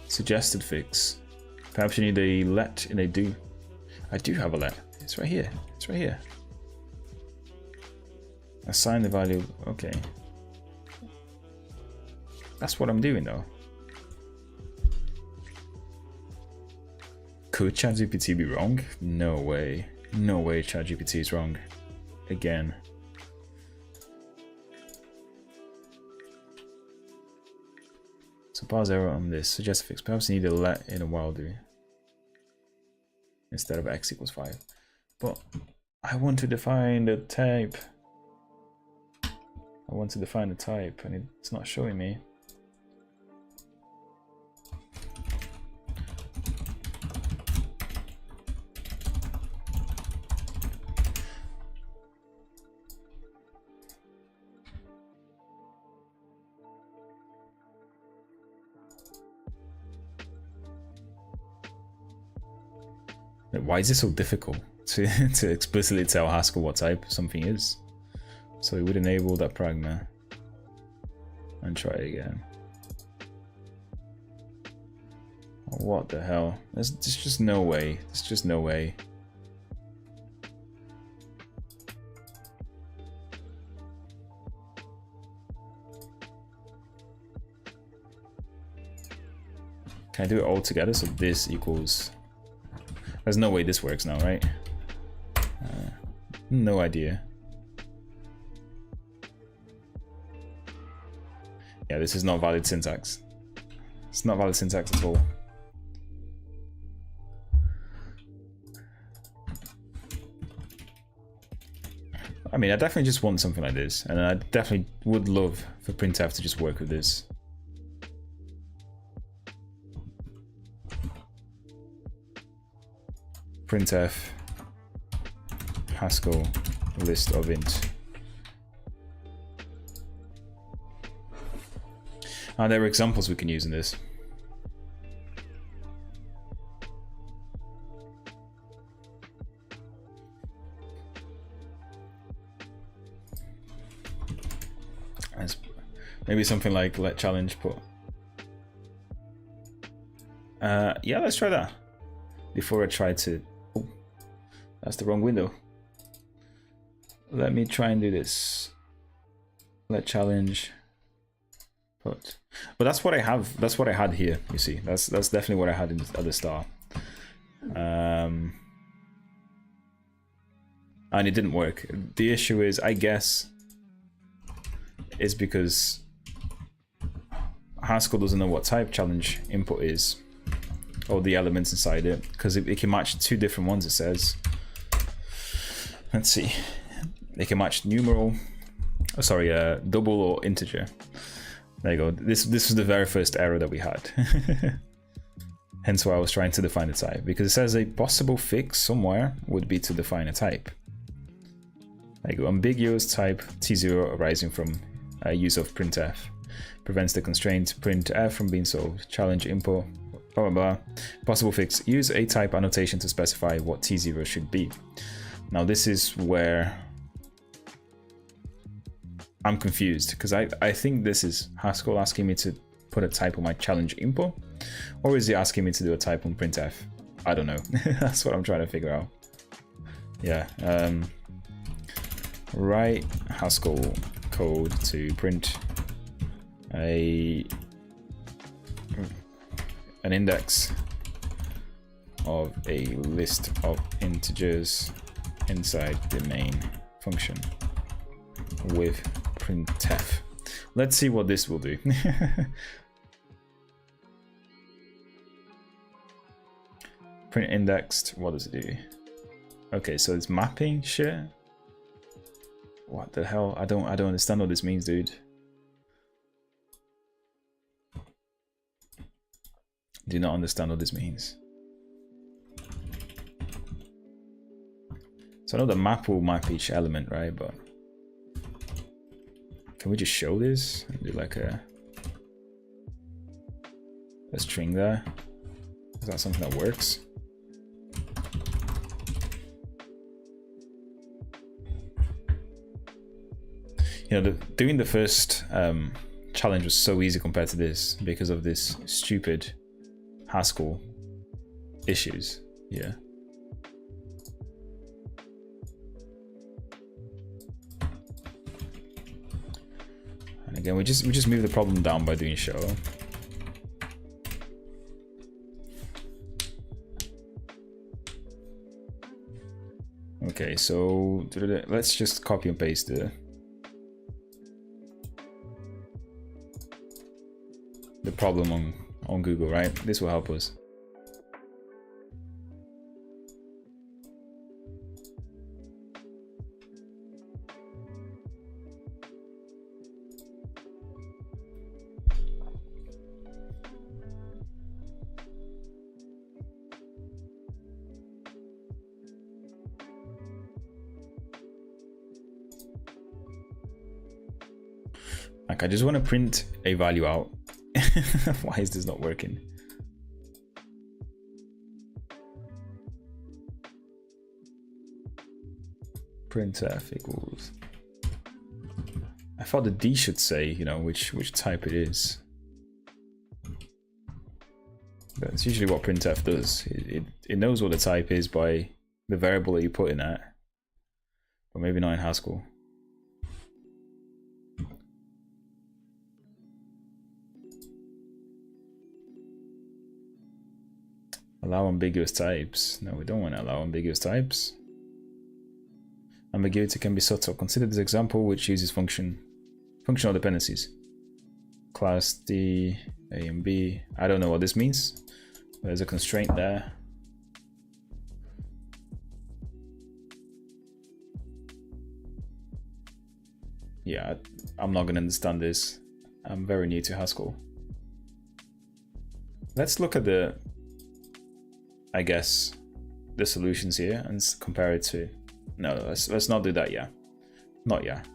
Suggested fix. Perhaps you need a let in a do. I do have a let. It's right here. It's right here. Assign the value. Okay. That's what I'm doing though. Could ChatGPT be wrong? No way. No way ChatGPT is wrong. Again. So parse error on this. Suggest fix. Perhaps you need a let in a while do instead of x equals 5. But I want to define the type. I want to define the type and it's not showing me. Why is it so difficult to explicitly tell Haskell what type something is? So we would enable that pragma and try it again. Oh, what the hell? There's just no way. There's just no way. Can I do it all together? So this equals... There's no way this works now, right? No idea. Yeah, this is not valid syntax. It's not valid syntax at all. I mean, I definitely just want something like this, and I definitely would love for printf to just work with this. Printf Haskell list of int. There are examples we can use in this. Maybe something like let challenge put. Yeah, let's try that. Before I try to... Oh, that's the wrong window. Let me try and do this. Let challenge put. But that's what I have. That's what I had here. You see, that's definitely what I had at the start. And it didn't work. The issue is, I guess, is because Haskell doesn't know what type challenge input is, or the elements inside it, because it can match two different ones. It says. Let's see. They can match numeral. Oh, sorry, double or integer. There you go. This was the very first error that we had. Hence why I was trying to define the type, because it says a possible fix somewhere would be to define a type. There you go. Ambiguous type T0 arising from use of printf prevents the constraint printf from being solved. Challenge input. Blah blah blah. Possible fix. Use a type annotation to specify what T0 should be. Now this is where I'm confused, because I think this is Haskell asking me to put a type on my challenge input, or is he asking me to do a type on printf? I don't know. That's what I'm trying to figure out. Yeah. Write Haskell code to print an index of a list of integers inside the main function with printf. Let's see what this will do. Print indexed, what does it do? Okay, so it's mapping shit. What the hell? I don't understand what this means, dude. Do not understand what this means. So I know the map will map each element, right? But can we just show this and do like a string there? Is that something that works? You know, doing the first challenge was so easy compared to this because of this stupid Haskell issues. Yeah. And again, we just move the problem down by doing show. Okay, so let's just copy and paste the problem on Google, right? This will help us. Like, I just want to print a value out. Why is this not working? Printf equals. I thought the D should say, you know, which type it is. That's usually what printf does. It knows what the type is by the variable that you put in that, but maybe not in Haskell. Allow ambiguous types. No, we don't want to allow ambiguous types. Ambiguity can be subtle. Consider this example which uses functional dependencies. Class D, A and B. I don't know what this means. There's a constraint there. Yeah, I'm not going to understand this. I'm very new to Haskell. Let's look at the, I guess, the solutions here and compare it to. No, let's not do that yet. Not yet.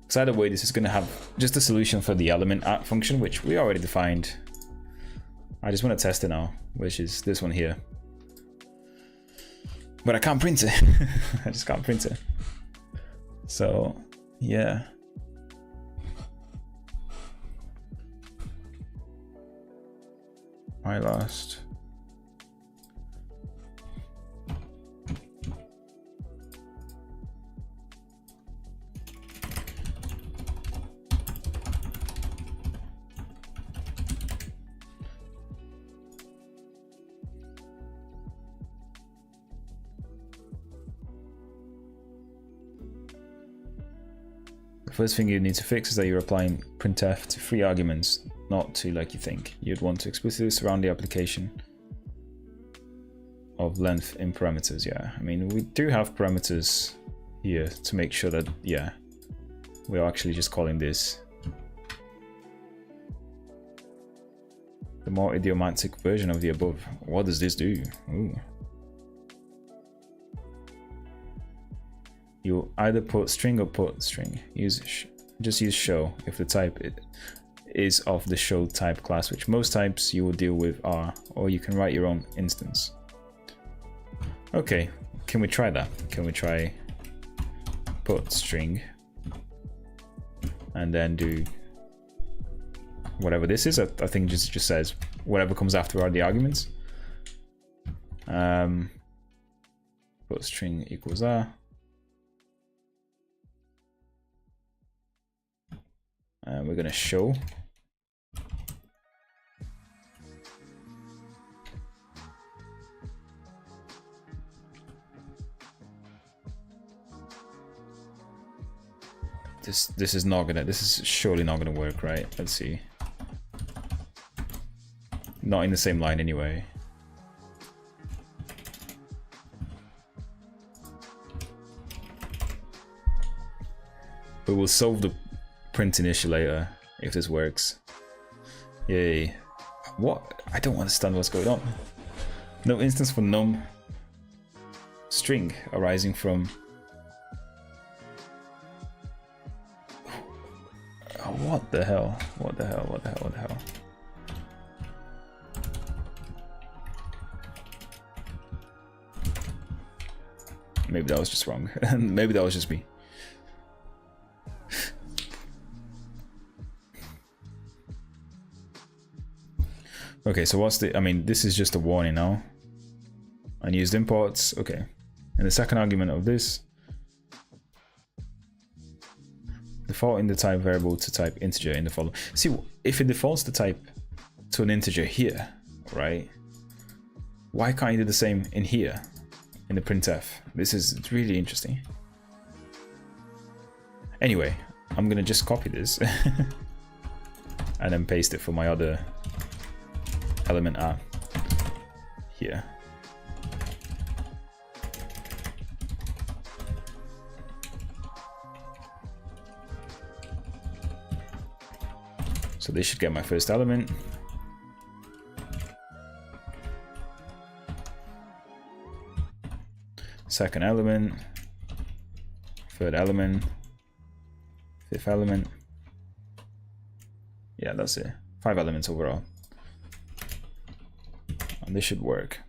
Because either way, this is going to have just a solution for the element at function, which we already defined. I just want to test it now, which is this one here. But I can't print it. I just can't print it. So, yeah. My last. The first thing you need to fix is that you're applying printf to 3 arguments, not to like you think. You'd want to explicitly surround the application of length in parameters. Yeah, I mean, we do have parameters here to make sure that, yeah, we're actually just calling this the more idiomatic version of the above. What does this do? Ooh. You either put string or put string. Just use show if the type is of the show type class, which most types you will deal with are, or you can write your own instance. Okay, can we try that? Can we try put string and then do whatever this is? I think just says whatever comes after are the arguments. Put string equals r. And we're going to show. This is not gonna. This is surely not gonna work, right? Let's see. Not in the same line anyway. We will solve the print initializer if this works. Yay. What? I don't understand what's going on. No instance for num string arising from... Oh, what the hell? What the hell? What the hell? What the hell? Maybe that was just wrong. Maybe that was just me. Okay, so what's the... I mean, this is just a warning now. Unused imports. Okay. And the second argument of this... Default in the type variable to type integer in the following. See, if it defaults the type to an integer here, right? Why can't you do the same in here? In the printf. This is really interesting. Anyway, I'm gonna just copy this and then paste it for my other element app here. So this should get my first element. Second element, third element, fifth element. Yeah, that's it. 5 elements overall. And this should work.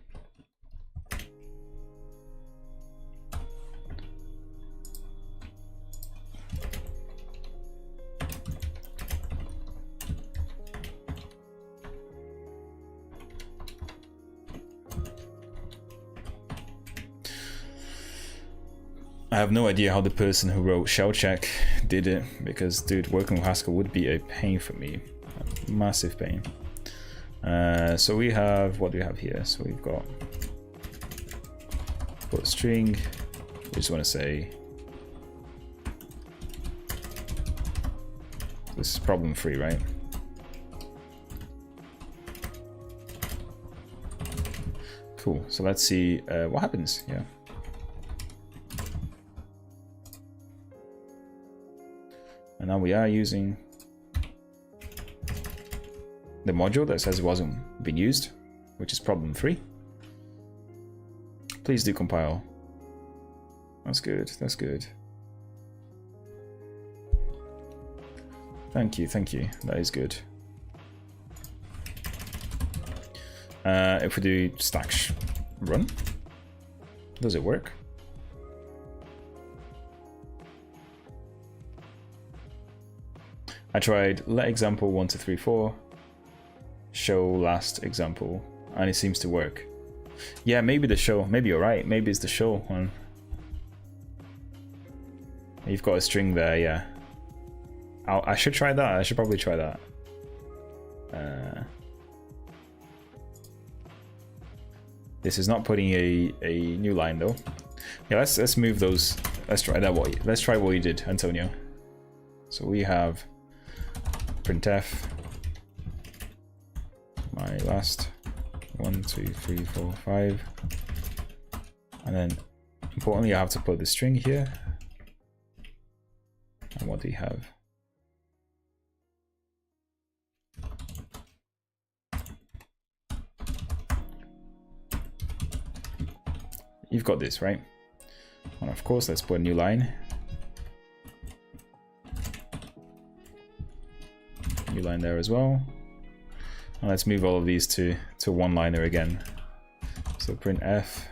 I have no idea how the person who wrote shell check did it, because dude, working with Haskell would be a pain for me, a massive pain. So we have, what do we have here? So we've got put string. We just want to say this is problem free, right? Cool. So let's see what happens. Yeah. And now we are using the module that says it wasn't being used, which is problem free. Please do compile. That's good, that's good. Thank you, that is good. If we do stack run, does it work? I tried let example 1 2 3 4, show last example, and it seems to work. Yeah, maybe the show, maybe you're right, maybe it's the show one. You've got a string there, yeah. I should try that, I should probably try that. This is not putting a new line though. Yeah, let's move those, let's try that. Let's try what you did, Antonio. So we have printf my last 1 2 3 4 5, and then importantly I have to put the string here. And what do you have? You've got this, right? And of course let's put a new line. New line there as well, and let's move all of these to one liner again. So printf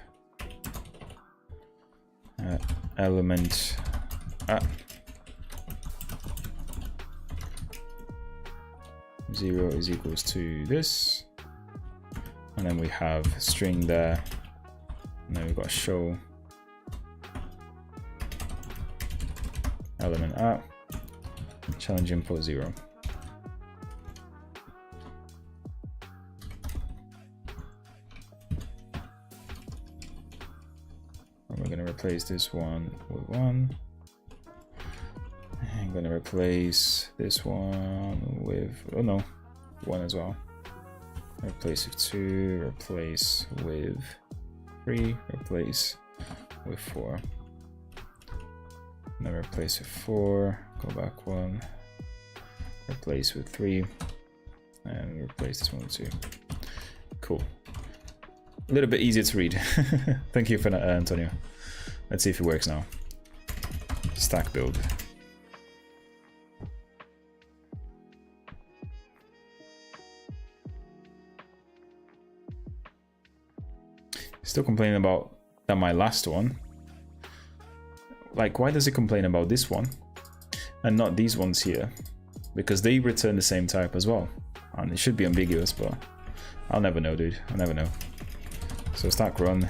element 0 is equals to this, and then we have string there, and then we've got show element challenge input 0. Replace this one with 1. I'm gonna replace this one with, oh no, 1 as well. Replace with 2, replace with 3, replace with 4. And then replace with 4, Go back 1. Replace with 3. And replace this one with 2. Cool. A little bit easier to read. Thank you for that, Antonio. Let's see if it works now. Stack build. Still complaining about that my last one. Like, why does it complain about this one and not these ones here? Because they return the same type as well. And it should be ambiguous, but I'll never know, dude. I'll never know. So stack run.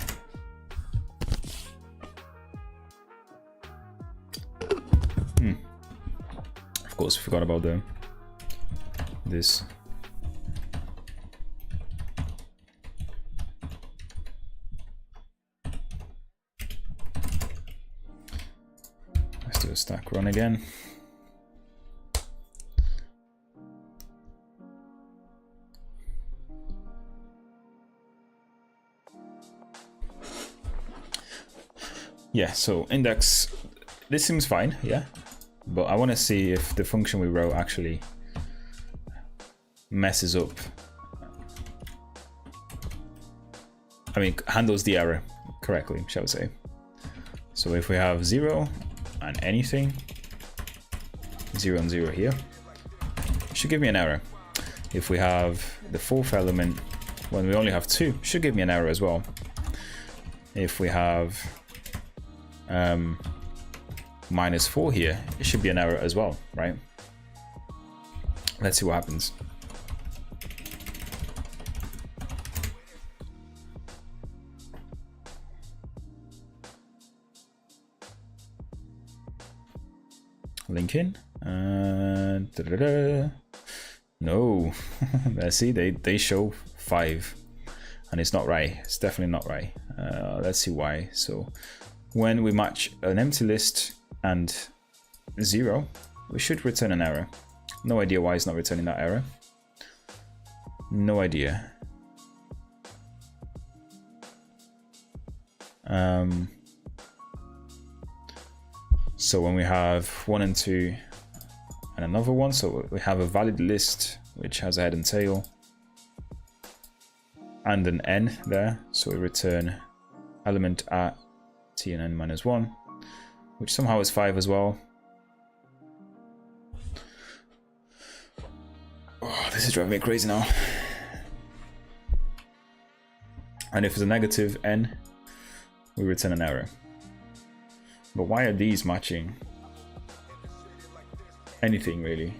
Of course, we forgot about this. Let's do a stack run again. Yeah, so index, this seems fine, yeah. But I want to see if the function we wrote actually messes up. I mean, handles the error correctly, shall we say. So if we have 0 and anything, 0 and 0 here, it should give me an error. If we have the fourth element when we only have 2, it should give me an error as well. If we have -4 here, it should be an error as well, right? Let's see what happens. Link in and no. Let's see, they show 5 and it's not right. It's definitely not right. Let's see why. So when we match an empty list and 0, we should return an error. No idea why it's not returning that error. No idea. So when we have 1 and 2 and another one, so we have a valid list which has a head and tail and an n there, so we return element at t and n minus 1, which somehow is 5 as well. Oh, this is driving me crazy now. And if it's a negative n, we return an error. But why are these matching anything really?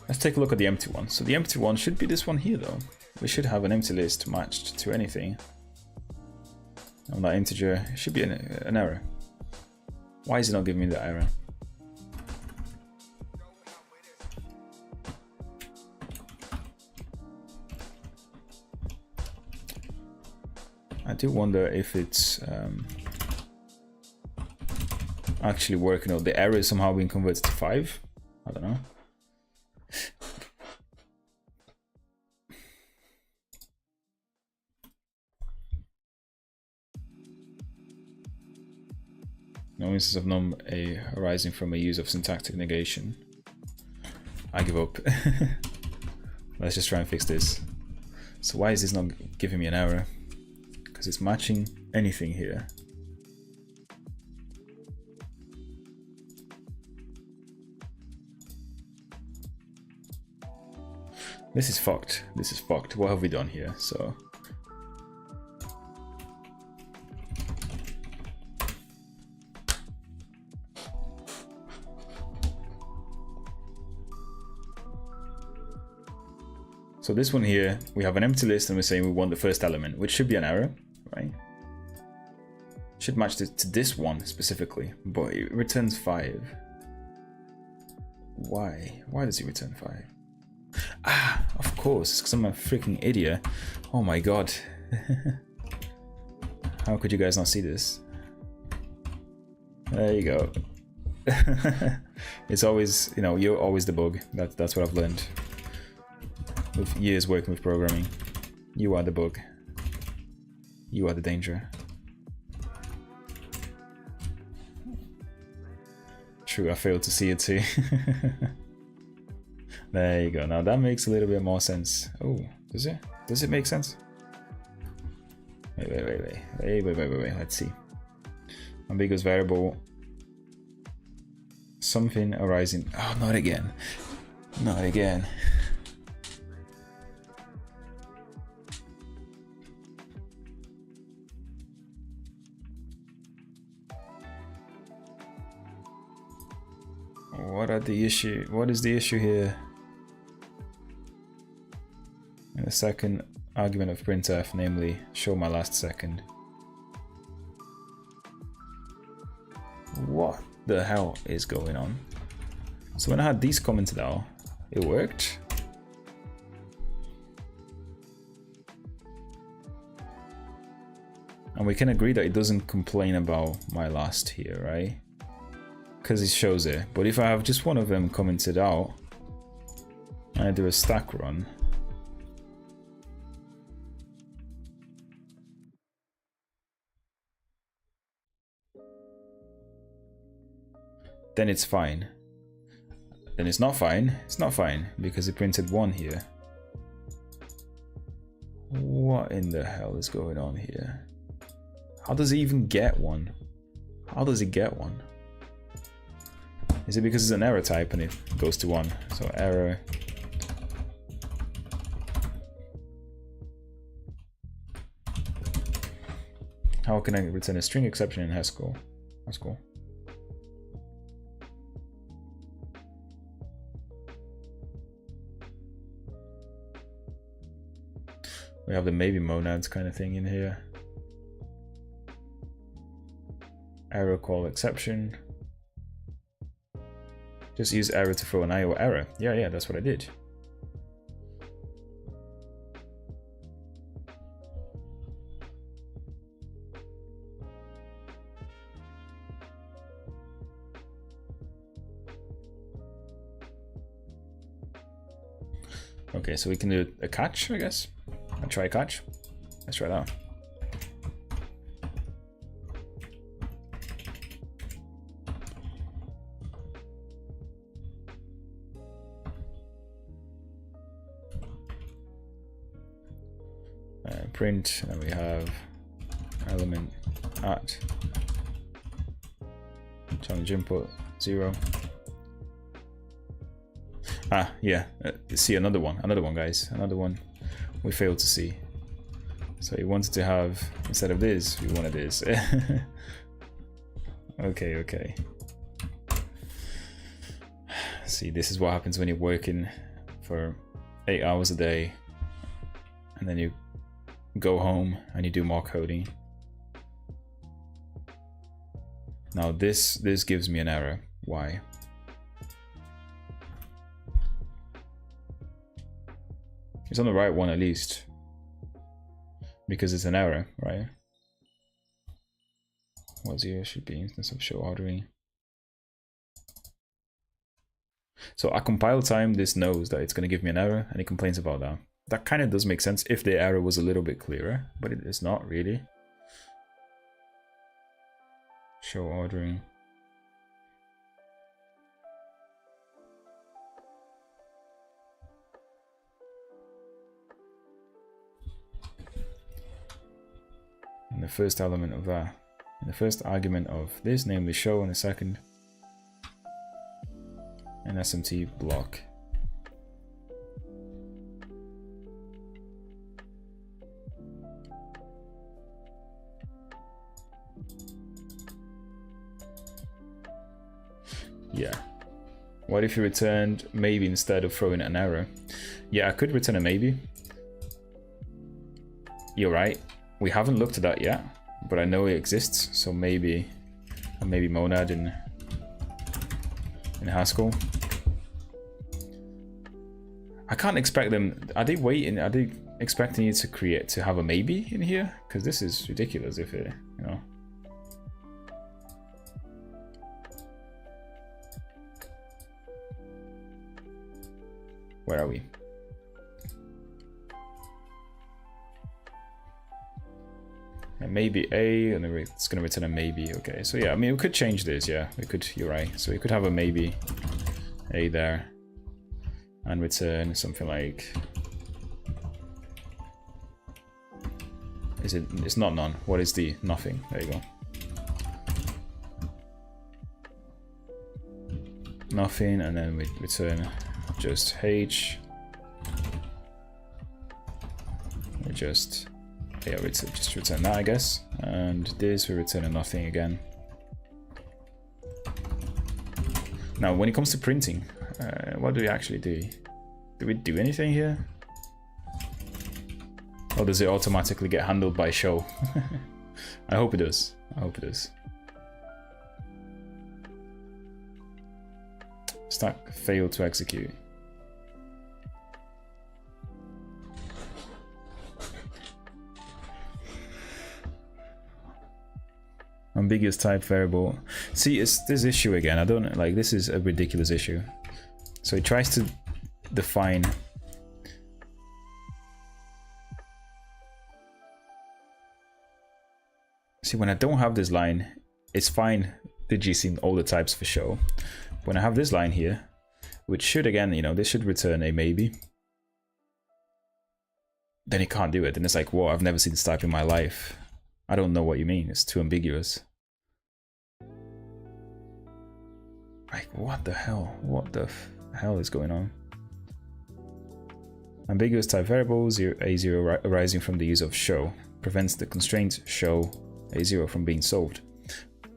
Let's take a look at the empty one. So the empty one should be this one here though. We should have an empty list matched to anything. On that integer, it should be an error. Why is it not giving me the error? I do wonder if it's actually working out. The error is somehow being converted to 5. I don't know. No instance of num a arising from a use of syntactic negation. I give up. Let's just try and fix this. So why is this not giving me an error? Because it's matching anything here. This is fucked. This is fucked. What have we done here? So this one here, we have an empty list and we're saying we want the first element, which should be an error, right? Should match to this one specifically, but it returns 5. Why? Why does it return 5? Ah, of course, it's because I'm a freaking idiot. Oh my god. How could you guys not see this? There you go. It's always, you know, you're always the bug. That's what I've learned. With years working with programming. You are the bug. You are the danger. True, I failed to see it too. There you go. Now that makes a little bit more sense. Oh, does it? Does it make sense? Wait. Let's see. Ambiguous variable. Something arising. Oh, not again. Not again. What are the issue? What is the issue here? In the second argument of printf, namely show my last second. What the hell is going on? So when I had these commented out, it worked. And we can agree that it doesn't complain about my last here, right? Because it shows it. But if I have just one of them commented out and I do a stack run, then it's fine. Then it's not fine. It's not fine because it printed one here. What in the hell is going on here? How does it even get one? How does it get one? Is it because it's an error type and it goes to 1? So error. How can I return a string exception in Haskell? Haskell. We have the maybe monads kind of thing in here. Error call exception. Just use error to throw an IO error. Yeah, that's what I did. Okay, so we can do a catch, I guess. I'll try a catch. Let's try that. Print, and we have element at challenge input 0. Ah, yeah. See another one, guys. Another one we failed to see. So we wanted to have, instead of this, we wanted this. Okay. See, this is what happens when you're working for 8 hours a day, and then you go home and you do more coding. Now this gives me an error. Why? It's on the right one at least, because it's an error, right? What's the issue? Be instance of show ordering. So at compile time, this knows that it's going to give me an error, and it complains about that. That kind of does make sense if the error was a little bit clearer, but it is not really. Show ordering. And the first element of that, and the first argument of this, namely show, in a second, an SMT block. Yeah. What if you returned maybe instead of throwing an error? Yeah, I could return a maybe. You're right. We haven't looked at that yet, but I know it exists. So maybe monad in Haskell. I can't expect them. Are they waiting? Are they expecting you to have a maybe in here? Because this is ridiculous if it, you know. Where are we? maybe a, and then it's going to return a maybe. Okay, so yeah, I mean, we could change this. Yeah, we could. You're right. So we could have a maybe a there, and return something like. Is it? It's not none. What is the nothing? There you go. Nothing, and then we return just h. We just return that, I guess, and this we return a nothing again. Now, when it comes to printing, what do we actually do? Do we do anything here? Or does it automatically get handled by show? I hope it does. I hope it does. Stack failed to execute. Ambiguous type variable. See, it's this issue again. I don't like, this is a ridiculous issue. So it tries to define. See, when I don't have this line, it's fine deducing all the types for show. When I have this line here, which should, again, you know, this should return a maybe, then it can't do it. And it's like, whoa, I've never seen this type in my life. I don't know what you mean. It's too ambiguous. Like, what the hell? What the hell is going on? Ambiguous type variables, A0 arising from the use of show, prevents the constraint show A0 from being solved.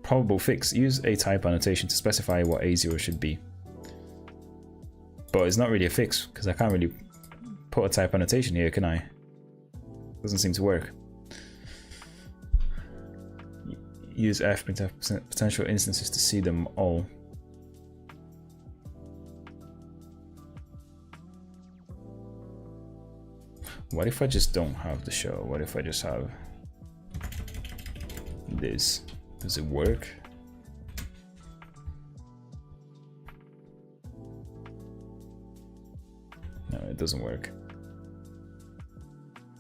Probable fix, use a type annotation to specify what A0 should be. But it's not really a fix, because I can't really put a type annotation here, can I? Doesn't seem to work. Use f printf potential instances to see them all. What if I just don't have the show? What if I just have this? Does it work? No, it doesn't work.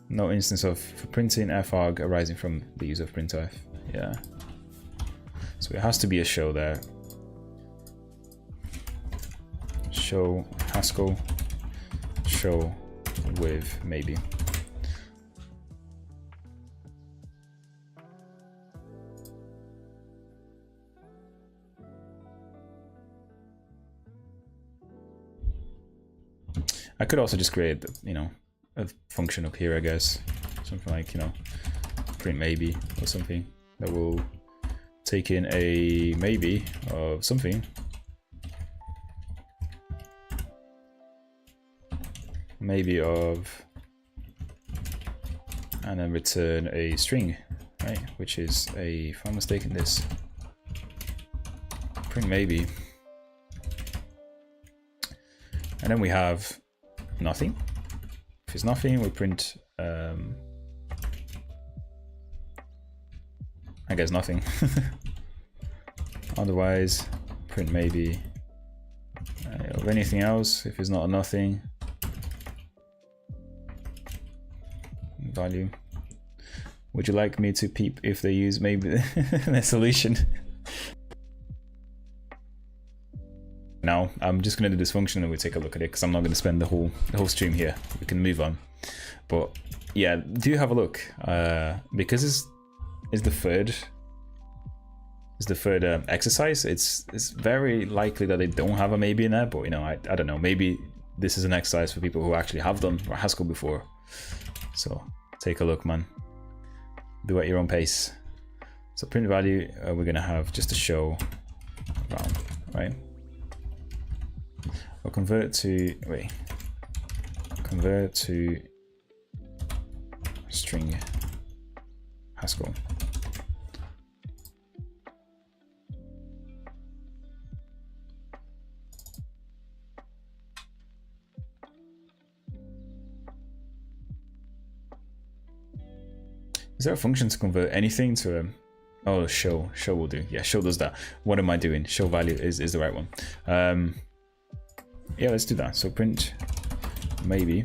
No instance of printing farg arising from the use of printf. Yeah. So it has to be a show there. Show Haskell, show with maybe. I could also just create, you know, a function up here, I guess. Something like, you know, print maybe or something that will take in a maybe of something. Maybe of, and then return a string, right? Which is a, if I'm mistaken, this print maybe. And then we have nothing. If it's nothing, we print, I guess nothing. Otherwise, print maybe of anything else. If it's not a nothing, value. Would you like me to peep if they use maybe the solution? Now I'm just going to do this function and we'll take a look at it, because I'm not going to spend the whole stream here. We can move on, but yeah, do have a look, because it's the third exercise. It's very likely that they don't have a maybe in there, but you know, I don't know, maybe this is an exercise for people who actually have done Haskell before. So take a look, man. Do at your own pace. So print value, we're gonna have just a show around, right? We'll convert to string Haskell. Is there a function to convert anything to a... Oh, show will do. Yeah, show does that. What am I doing? Show value is the right one. Yeah, let's do that. So print maybe.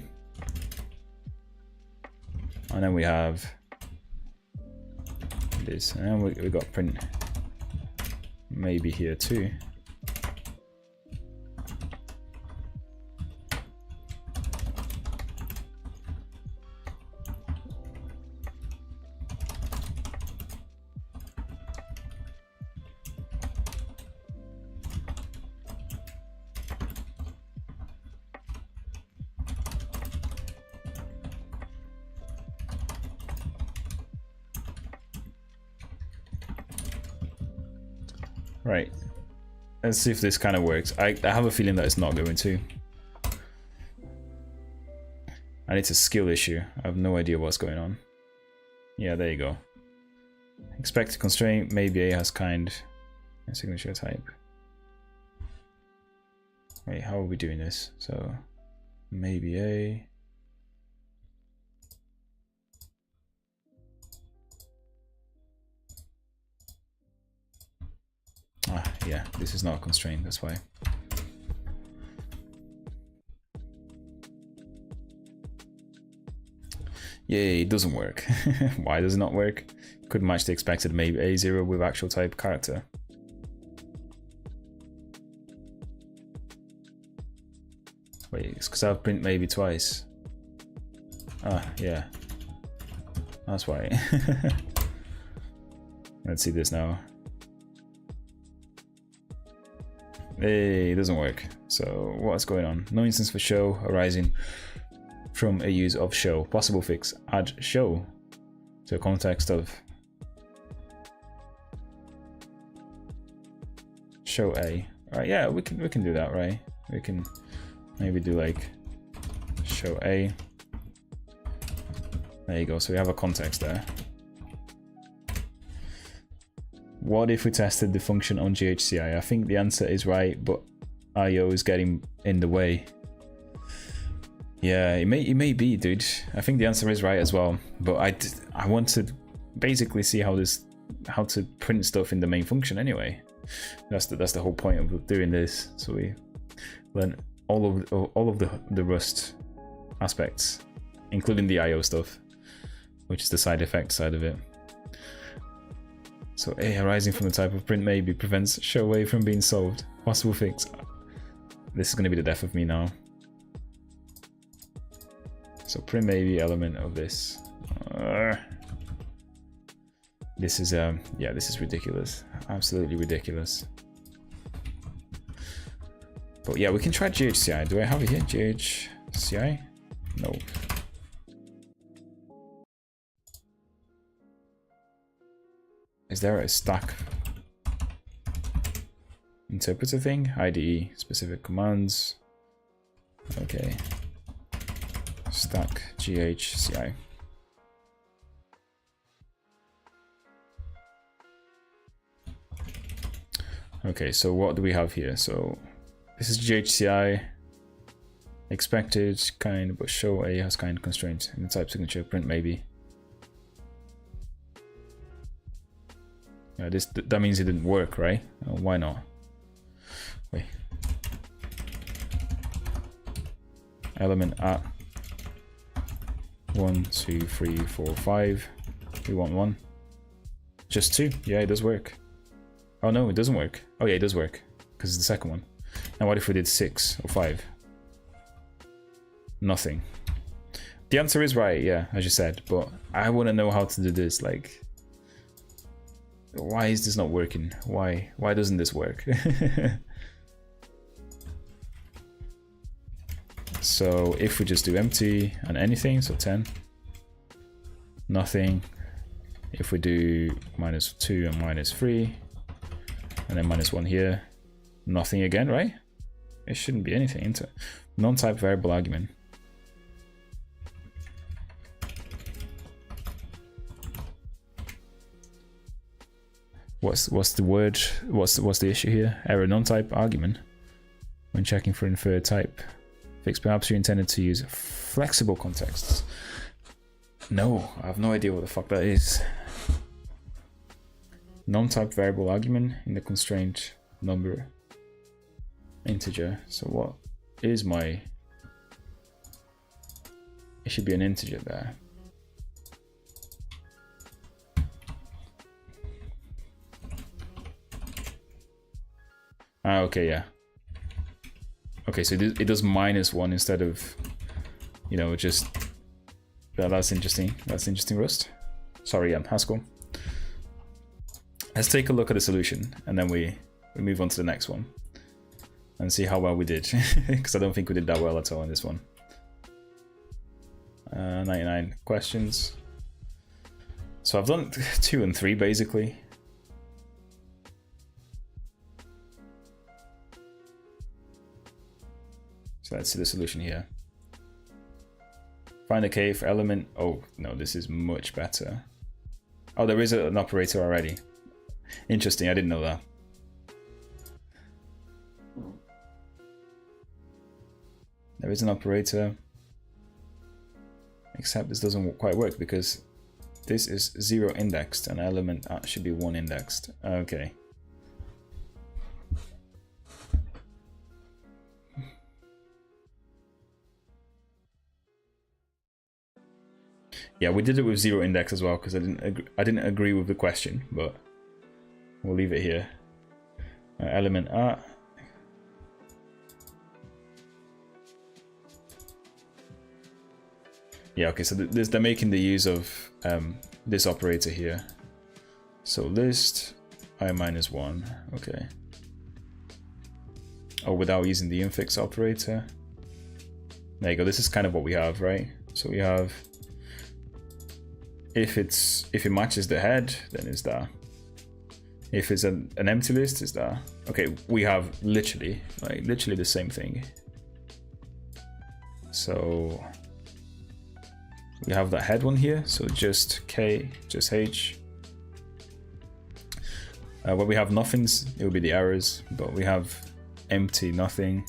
And then we have this. And we got print maybe here too. Right, let's see if this kind of works. I have a feeling that it's not going to. And it's a skill issue. I have no idea what's going on. Yeah, there you go. Expected constraint, maybe A has kind and signature type. Wait, how are we doing this? So maybe A. Ah, yeah, this is not a constraint, that's why. Yay, it doesn't work. Why does it not work? Could match the expected maybe A0 with actual type character. Wait, it's because I've print maybe twice. Ah, yeah. That's why. Let's see this now. Hey, it doesn't work. So what's going on? No instance for show arising from a use of show. Possible fix: add show to a context of show A. Alright, yeah, we can do that, right? We can maybe do like show A. There you go. So we have a context there. What if we tested the function on GHCI? I think the answer is right, but IO is getting in the way. Yeah, it may be, dude. I think the answer is right as well, but I want to basically see how to print stuff in the main function anyway. That's the whole point of doing this. So we learn all of the Rust aspects, including the IO stuff, which is the side effect side of it. So A arising from the type of print maybe prevents show A from being solved. Possible fix. This is going to be the death of me now. So print maybe element of this. This is yeah, this is ridiculous. Absolutely ridiculous. But yeah, we can try GHCI. Do I have it here? GHCI? No. Is there a stack interpreter thing? IDE specific commands. Okay. Stack GHCI. Okay, so what do we have here? So this is GHCI. Expected kind, but show A has kind constraint in the type signature print maybe. Yeah, that means it didn't work, right? Why not? Wait. Element at 1, 2, 3, 4, 5. We want 1. Just 2. Yeah, it does work. Oh no, it doesn't work. Oh yeah, it does work because it's the second one. Now what if we did 6 or 5? Nothing. The answer is right, yeah, as you said, but I want to know how to do this. Like, why is this not working? Why doesn't this work? So if we just do empty and anything, so 10, nothing. If we do -2 and -3, and then -1 here, nothing again, right? It shouldn't be anything into it. Non-type variable argument. What's the word? What's the issue here? Error non-type argument when checking for inferred type. Fix, perhaps you intended to use flexible contexts. No, I have no idea what the fuck that is. Non-type variable argument in the constraint number integer. So what is my... It should be an integer there. Ah, okay, yeah. Okay, so it does -1 instead of, you know, just... That's interesting. That's interesting, Rust. Sorry, Haskell. Let's take a look at the solution, and then we move on to the next one. And see how well we did. Because I don't think we did that well at all in this one. 99 questions. So I've done 2 and 3, basically. So let's see the solution here. Find a cave element. Oh, no, this is much better. Oh, there is an operator already. Interesting, I didn't know that. There is an operator. Except this doesn't quite work because this is 0 indexed and element should be 1 indexed. Okay. Yeah, we did it with 0 index as well because I didn't agree with the question, but we'll leave it here. Element art. Yeah, okay, so they're making the use of this operator here. So list I-1, okay. Oh, without using the infix operator. There you go, this is kind of what we have, right? So we have, if it matches the head, then it's that. If it's an empty list, it's that. Okay, we have literally the same thing. So we have that head one here, so just K, just H. Where we have nothings, it will be the errors, but we have empty, nothing.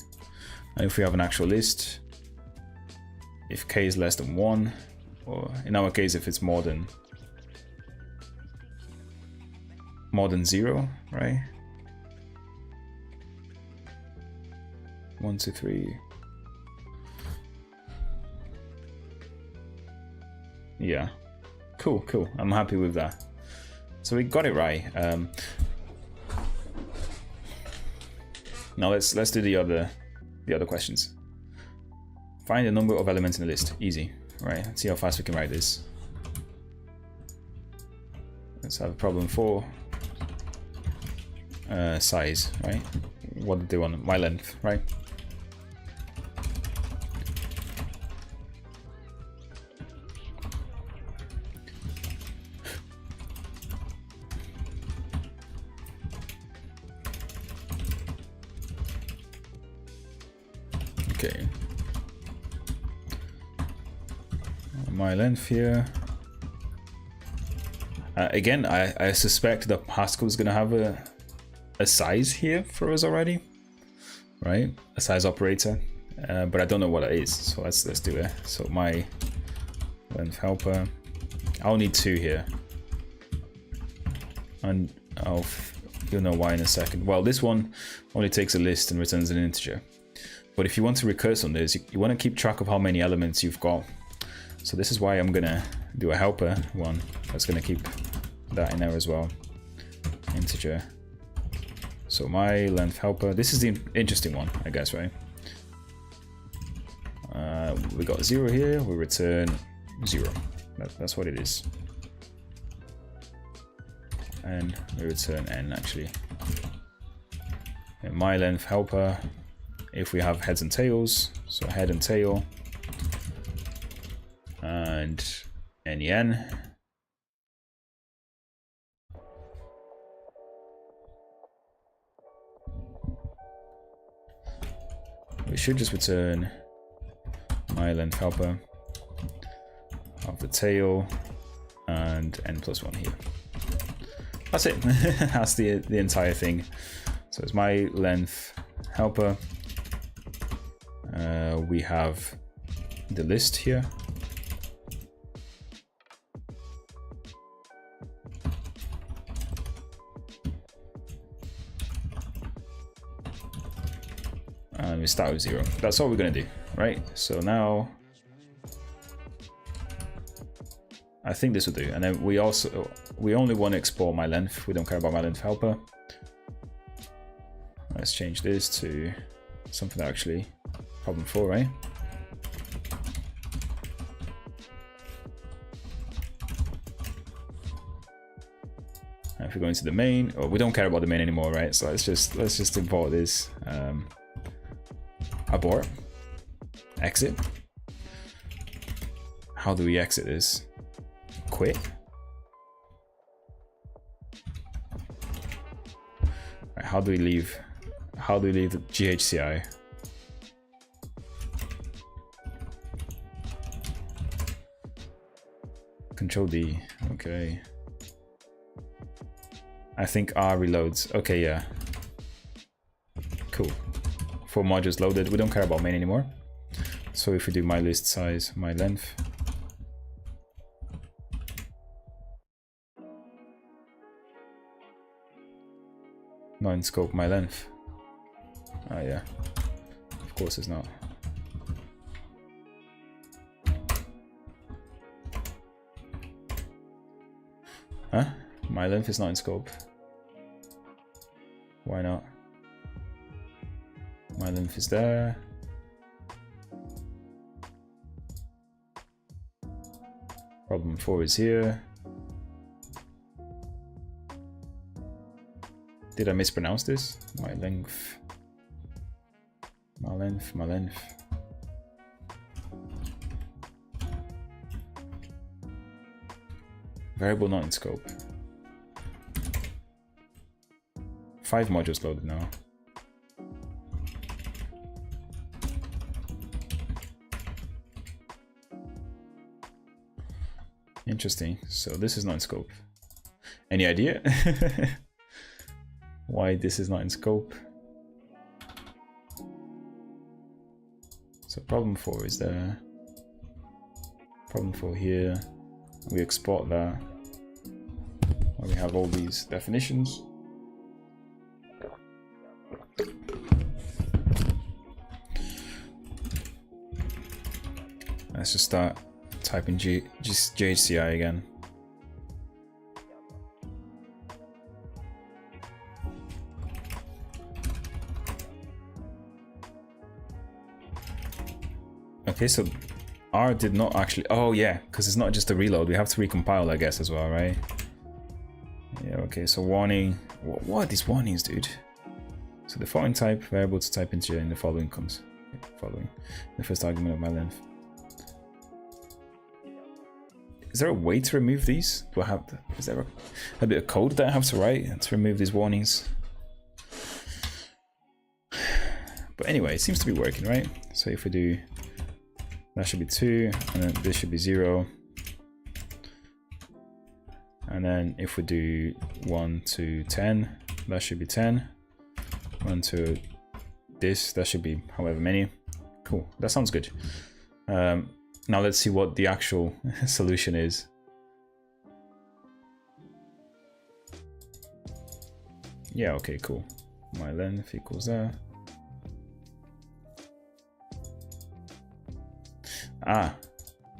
And if we have an actual list, if K is less than 1, or in our case, if it's more than 0, right? 1, 2, 3. Yeah, cool. I'm happy with that. So we got it right. Now let's do the other questions. Find the number of elements in the list. Easy, right? Let's see how fast we can write this. Let's have a problem 4. Size, right? What did they want? My length, right? Okay. My length here. Again, I suspect that Haskell is going to have a size here for us already, right? A size operator, but I don't know what it is. So let's do it. So my length helper. I'll need 2 here, and you'll know why in a second. Well, this one only takes a list and returns an integer. But if you want to recurse on this, you want to keep track of how many elements you've got. So this is why I'm gonna do a helper one that's gonna keep that in there as well. Integer. So my length helper. This is the interesting one, I guess, right? We got 0 here. We return 0. That's what it is. And we return n actually. And my length helper. If we have heads and tails, so head and tail, and nen. We should just return my length helper of the tail and n+1 here. That's it. That's the entire thing. So it's my length helper. We have the list here. And we start with 0. That's all we're going to do, right? So now I think this will do. And then we only want to export my length. We don't care about my length helper. Let's change this to something that actually problem 4, right? And if we go into the main, we don't care about the main anymore, right? So let's just import this. Abort. Exit. How do we exit this? Quit. Right, how do we leave? How do we leave the GHCI? Control D. Okay. I think R reloads. Okay, yeah. Cool. 4 modules loaded. We don't care about main anymore. So if we do my list size, my length. Not in scope, my length. Ah, yeah. Of course it's not. Huh? My length is not in scope. Why not? My length is there. Problem 4 is here. Did I mispronounce this? My length. My length, my length. Variable not in scope. 5 modules loaded now. Interesting. So this is not in scope. Any idea? Why this is not in scope? So problem 4 is there. Problem 4 here. We export that. We have all these definitions. Let's just start typing just JHCI again. Okay, so R did not actually. Oh yeah, because it's not just a reload. We have to recompile, I guess, as well, right? Yeah. Okay. So warning. What are these warnings, dude? So the following type variable to type integer in the following comes. Following the first argument of my length. Is there a way to remove these? Do I have to, is there a bit of code that I have to write to remove these warnings? But anyway, it seems to be working, right? So if we do, that should be 2, and then this should be 0. And then if we do 1 to 10, that should be 10. 1 to this, that should be however many. Cool, that sounds good. Now let's see what the actual solution is. Yeah, okay, cool. My length equals that. Ah,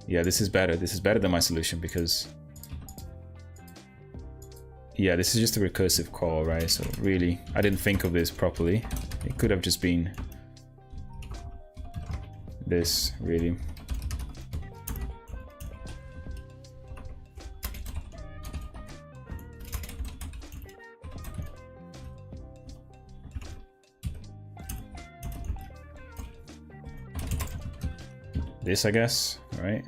yeah, this is better. This is better than my solution because, yeah, this is just a recursive call, right? So really, I didn't think of this properly. It could have just been this, really. This, I guess, right?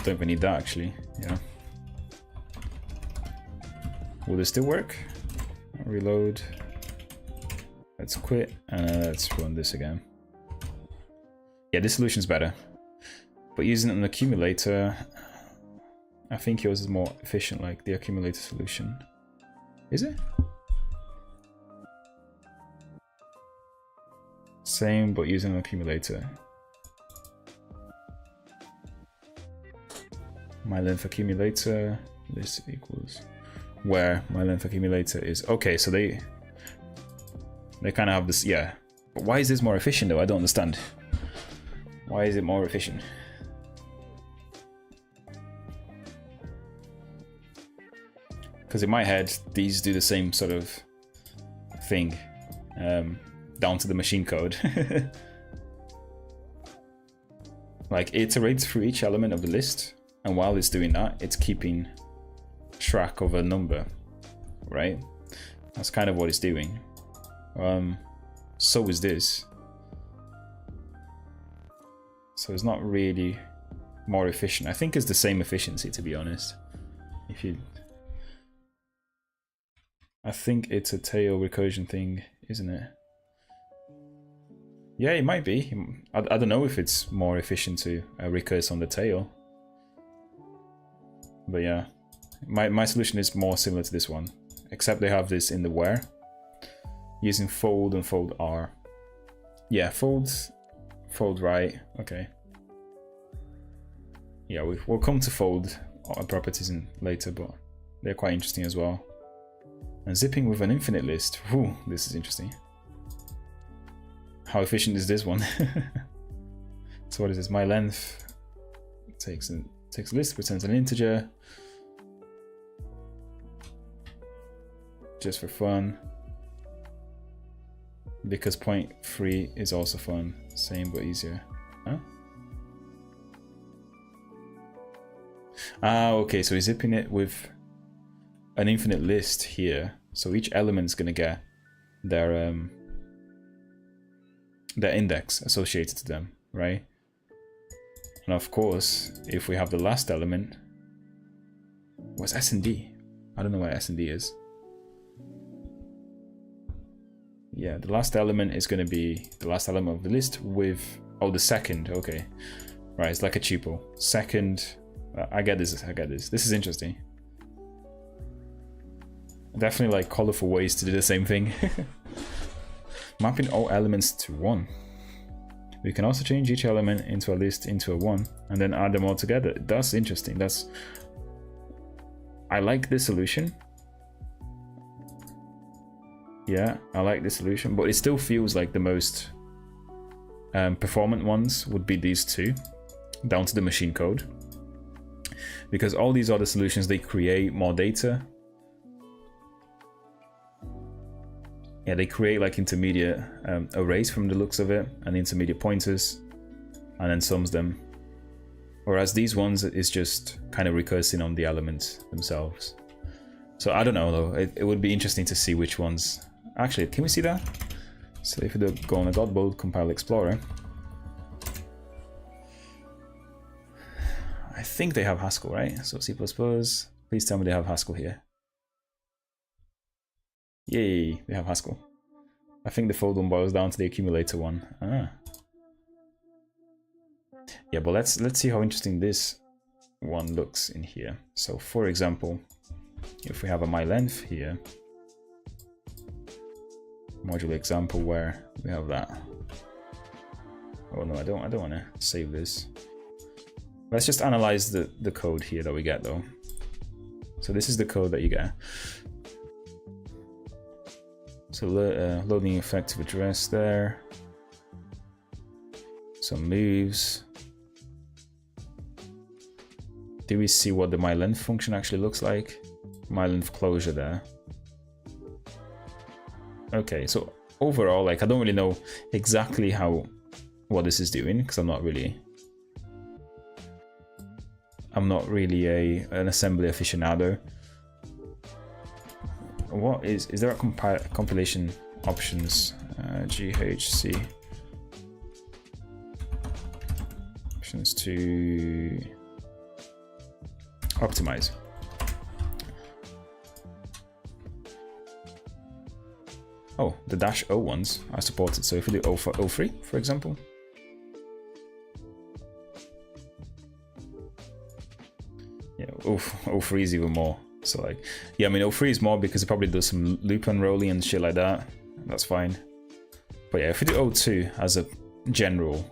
Don't even need that, actually. Yeah. Will this still work? Reload. Let's quit and let's run this again. Yeah, this solution's better. But using an accumulator, I think yours is more efficient, like the accumulator solution. Is it? Same, but using an accumulator. My length accumulator, this equals where my length accumulator is. Okay, so they kind of have this, yeah. But why is this more efficient though? I don't understand. Why is it more efficient? because in my head these do the same sort of thing, down to the machine code. Like it iterates through each element of the list, and while it's doing that, it's keeping track of a number, right? That's kind of what it's doing. So is this. So it's not really more efficient. I think it's the same efficiency, to be honest. I think it's a tail recursion thing, isn't it? Yeah, it might be. I don't know if it's more efficient to recurse on the tail. But yeah, my solution is more similar to this one, except they have this in the where, using fold and fold R. Yeah, fold right, okay. Yeah, we'll come to fold properties later, but they're quite interesting as well. And zipping with an infinite list, whew, this is interesting. How efficient is this one? So what is this? My length takes a list, returns an integer. Just for fun. Because 0.3 is also fun. Same but easier. Huh? Ah, okay, so he's zipping it with an infinite list here. So each element's gonna get their index associated to them, right? And of course, if we have the last element, what's S and D? I don't know what S and D is. Yeah, the last element is going to be the last element of the list with, oh, the second, okay. Right, it's like a cheapo. Second, I get this, This is interesting. Definitely like colorful ways to do the same thing. Mapping all elements to 1. We can also change each element into a list into a 1 and then add them all together. That's interesting. I like this solution. Yeah, I like this solution, but it still feels like the most performant ones would be these two, down to the machine code. Because all these other solutions, they create more data. Yeah, they create like intermediate arrays from the looks of it, and intermediate pointers, and then sums them. Whereas these ones is just kind of recursing on the elements themselves. So I don't know though, it would be interesting to see which ones. Actually, can we see that? So if we go on a Godbolt compile explorer, I think they have Haskell, right? So C++, please tell me they have Haskell here. Yay, they have Haskell. I think the fold one boils down to the accumulator one. Ah. Yeah, but let's see how interesting this one looks in here. So for example, if we have a myLength here, module example where we have that. Oh no, I don't want to save this. Let's just analyze the code here that we get though. So this is the code that you get. So loading effective address there. Some moves. Do we see what the myLength function actually looks like? myLength closure there. Okay, so overall, like I don't really know exactly what this is doing because I'm not really an assembly aficionado. What is there a compilation options? GHC options to optimize. Oh, the -0 ones are supported. So if we do 03, for example. Yeah, 03 is even more. So like, yeah, I mean 03 is more because it probably does some loop unrolling and shit like that. That's fine. But yeah, if we do 02 as a general,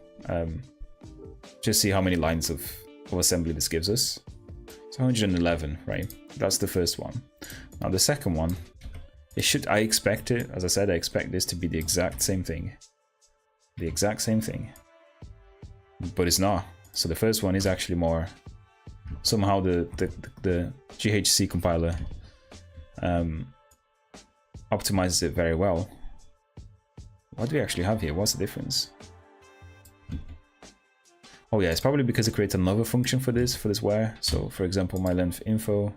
just see how many lines of assembly this gives us. So 111, right? That's the first one. Now the second one, I expect it, as I said, I expect this to be the exact same thing. The exact same thing. But it's not. So the first one is actually more, somehow the GHC compiler optimizes it very well. What do we actually have here? What's the difference? Oh yeah, it's probably because it creates another function for this where. So for example, my length info.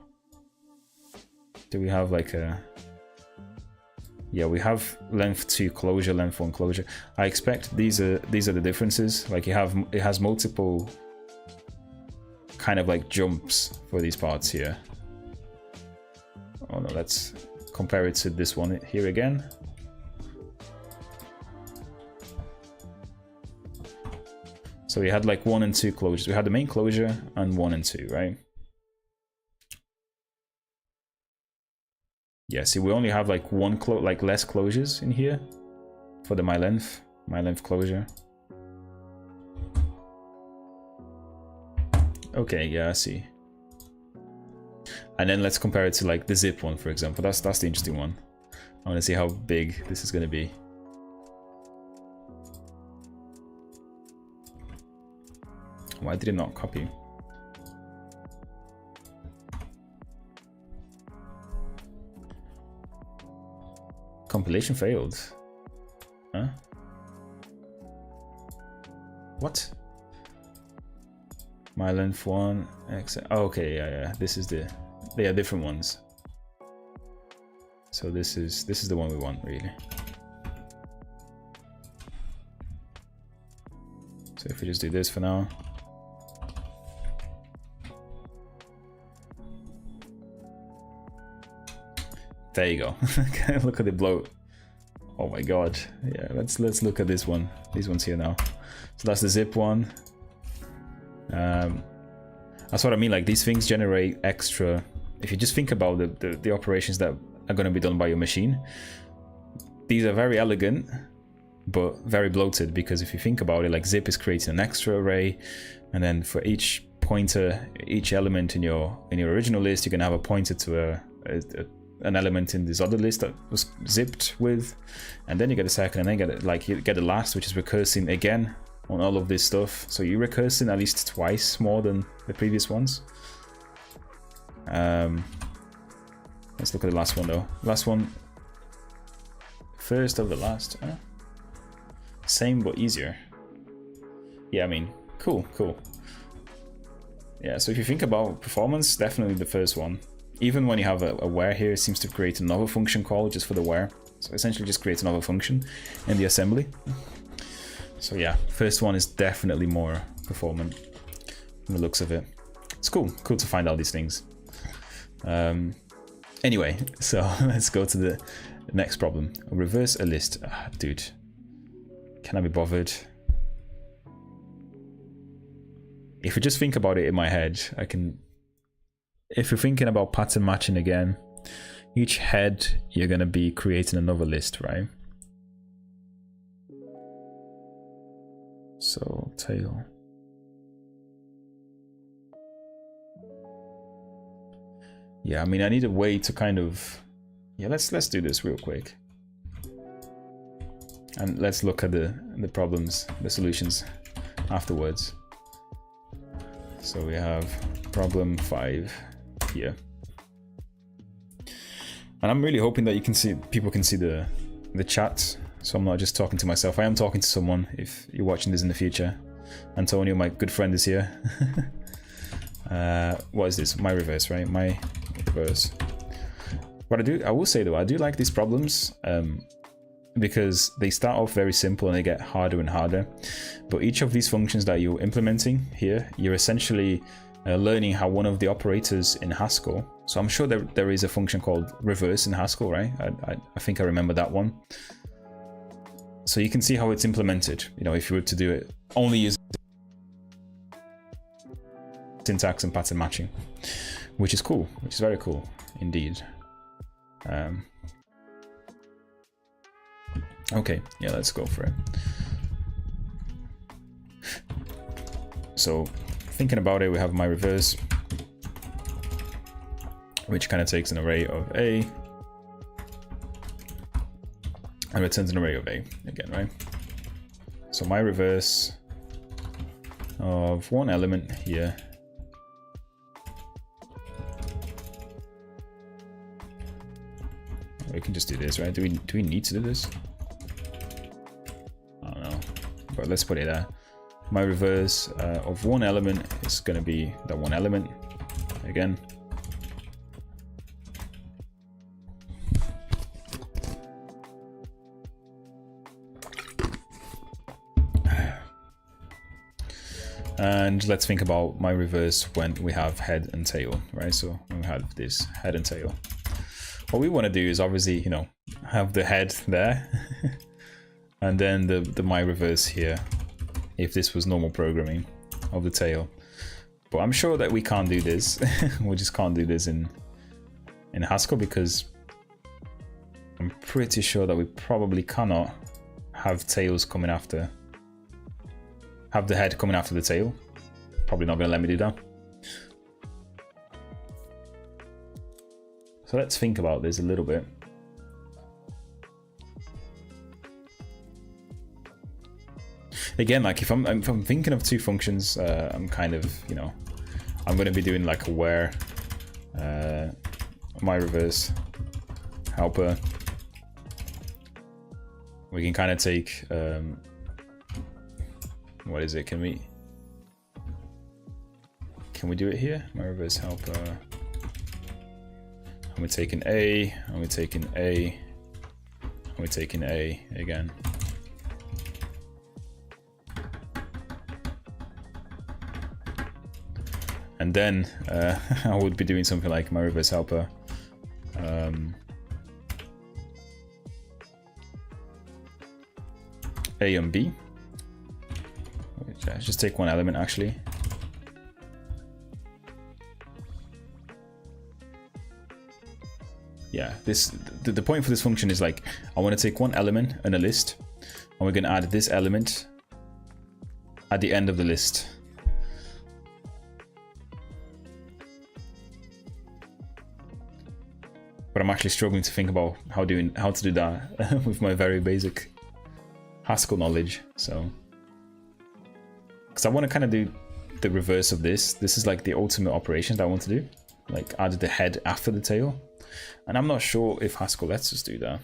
Do we have like a... Yeah, we have length 2 closure, length 1 closure. I expect these are the differences. Like it has multiple kind of like jumps for these parts here. Oh no, let's compare it to this one here again. So we had like 1 and 2 closures. We had the main closure and 1 and 2, right? Yeah, see, we only have like less closures in here for the my length closure. Okay, yeah, I see. And then let's compare it to like the zip one, for example. That's the interesting one. I want to see how big this is going to be. Why did it not copy? Compilation failed. Huh? What? My length 1 X. Oh, okay, yeah. This is they are different ones. So this is the one we want, really. So if we just do this for now. There you go. Look at the bloat. Oh my god. Yeah, let's look at this one. These ones here now. So that's the zip one. That's what I mean. Like these things generate extra. If you just think about the operations that are going to be done by your machine, these are very elegant, but very bloated. Because if you think about it, like zip is creating an extra array, and then for each pointer, each element in your original list, you can have a pointer to an element in this other list that was zipped with, and then you get a second, and then you get the last, which is recursing again on all of this stuff. So you're recursing at least twice more than the previous ones. Let's look at the last one though. Last one, first of the last. Same but easier. Yeah, I mean, cool. Yeah, so if you think about performance, definitely the first one. Even when you have a where here, it seems to create another function call just for the where. So essentially just creates another function in the assembly. So yeah, first one is definitely more performant from the looks of it. It's cool to find out these things. Anyway, so let's go to the next problem. Reverse a list. Dude, can I be bothered? If you just think about it in my head, I can... If you're thinking about pattern matching again, each head you're going to be creating another list, right? So tail. Yeah, I mean, I need a way to kind of... Yeah, let's do this real quick. And let's look at the problems, the solutions afterwards. So we have problem 5 here. And I'm really hoping that you can see, people can see the chat, so I'm not just talking to myself. I am talking to someone if you're watching this in the future. Antonio, my good friend, is here. What is this? My reverse, right? My reverse. What I will say though, I do like these problems because they start off very simple and they get harder and harder. But each of these functions that you're implementing here, you're essentially learning how one of the operators in Haskell. So I'm sure there is a function called reverse in Haskell, right? I think I remember that one. So you can see how it's implemented. You know, if you were to do it only using syntax and pattern matching, which is cool, which is very cool indeed. Okay, yeah, let's go for it. So thinking about it, we have my reverse, which kind of takes an array of A and returns an array of A again, right? So my reverse of one element here We can just do this, right? Do we need to do this? I don't know, but let's put it there. My reverse of one element is going to be that one element again. And let's think about my reverse when we have head and tail, right? So when we have this head and tail, what we want to do is obviously, you know, have the head there and then the my reverse here, if this was normal programming of the tail. But I'm sure that we can't do this. We just can't do this in Haskell, because I'm pretty sure that we probably cannot have tails coming after, have the head coming after the tail. Probably not going to let me do that. So let's think about this a little bit. Again, like if I'm thinking of two functions, I'm kind of, you know, I'm going to be doing like a where my reverse helper. We can kind of take what is it? Can we do it here? My reverse helper. And we're taking A, and we're taking A, and we're taking A again. And then I would be doing something like my reverse helper. A and B. Let's just take one element actually. Yeah, the point for this function is like, I want to take one element in a list, and we're going to add this element at the end of the list. But I'm actually struggling to think about how to do that with my very basic Haskell knowledge. So, because I want to kind of do the reverse of this. This is like the ultimate operation that I want to do, like add the head after the tail. And I'm not sure if Haskell lets us do that,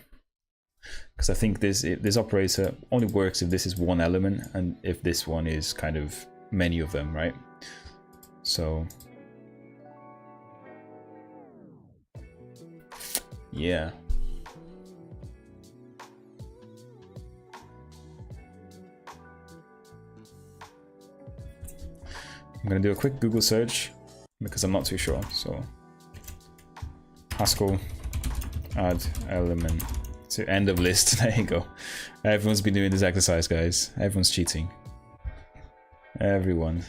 because I think this operator only works if this is one element and if this one is kind of many of them, right? So yeah. I'm gonna do a quick Google search because I'm not too sure. So Haskell add element to end of list. There you go. Everyone's been doing this exercise, guys. Everyone's cheating. Everyone.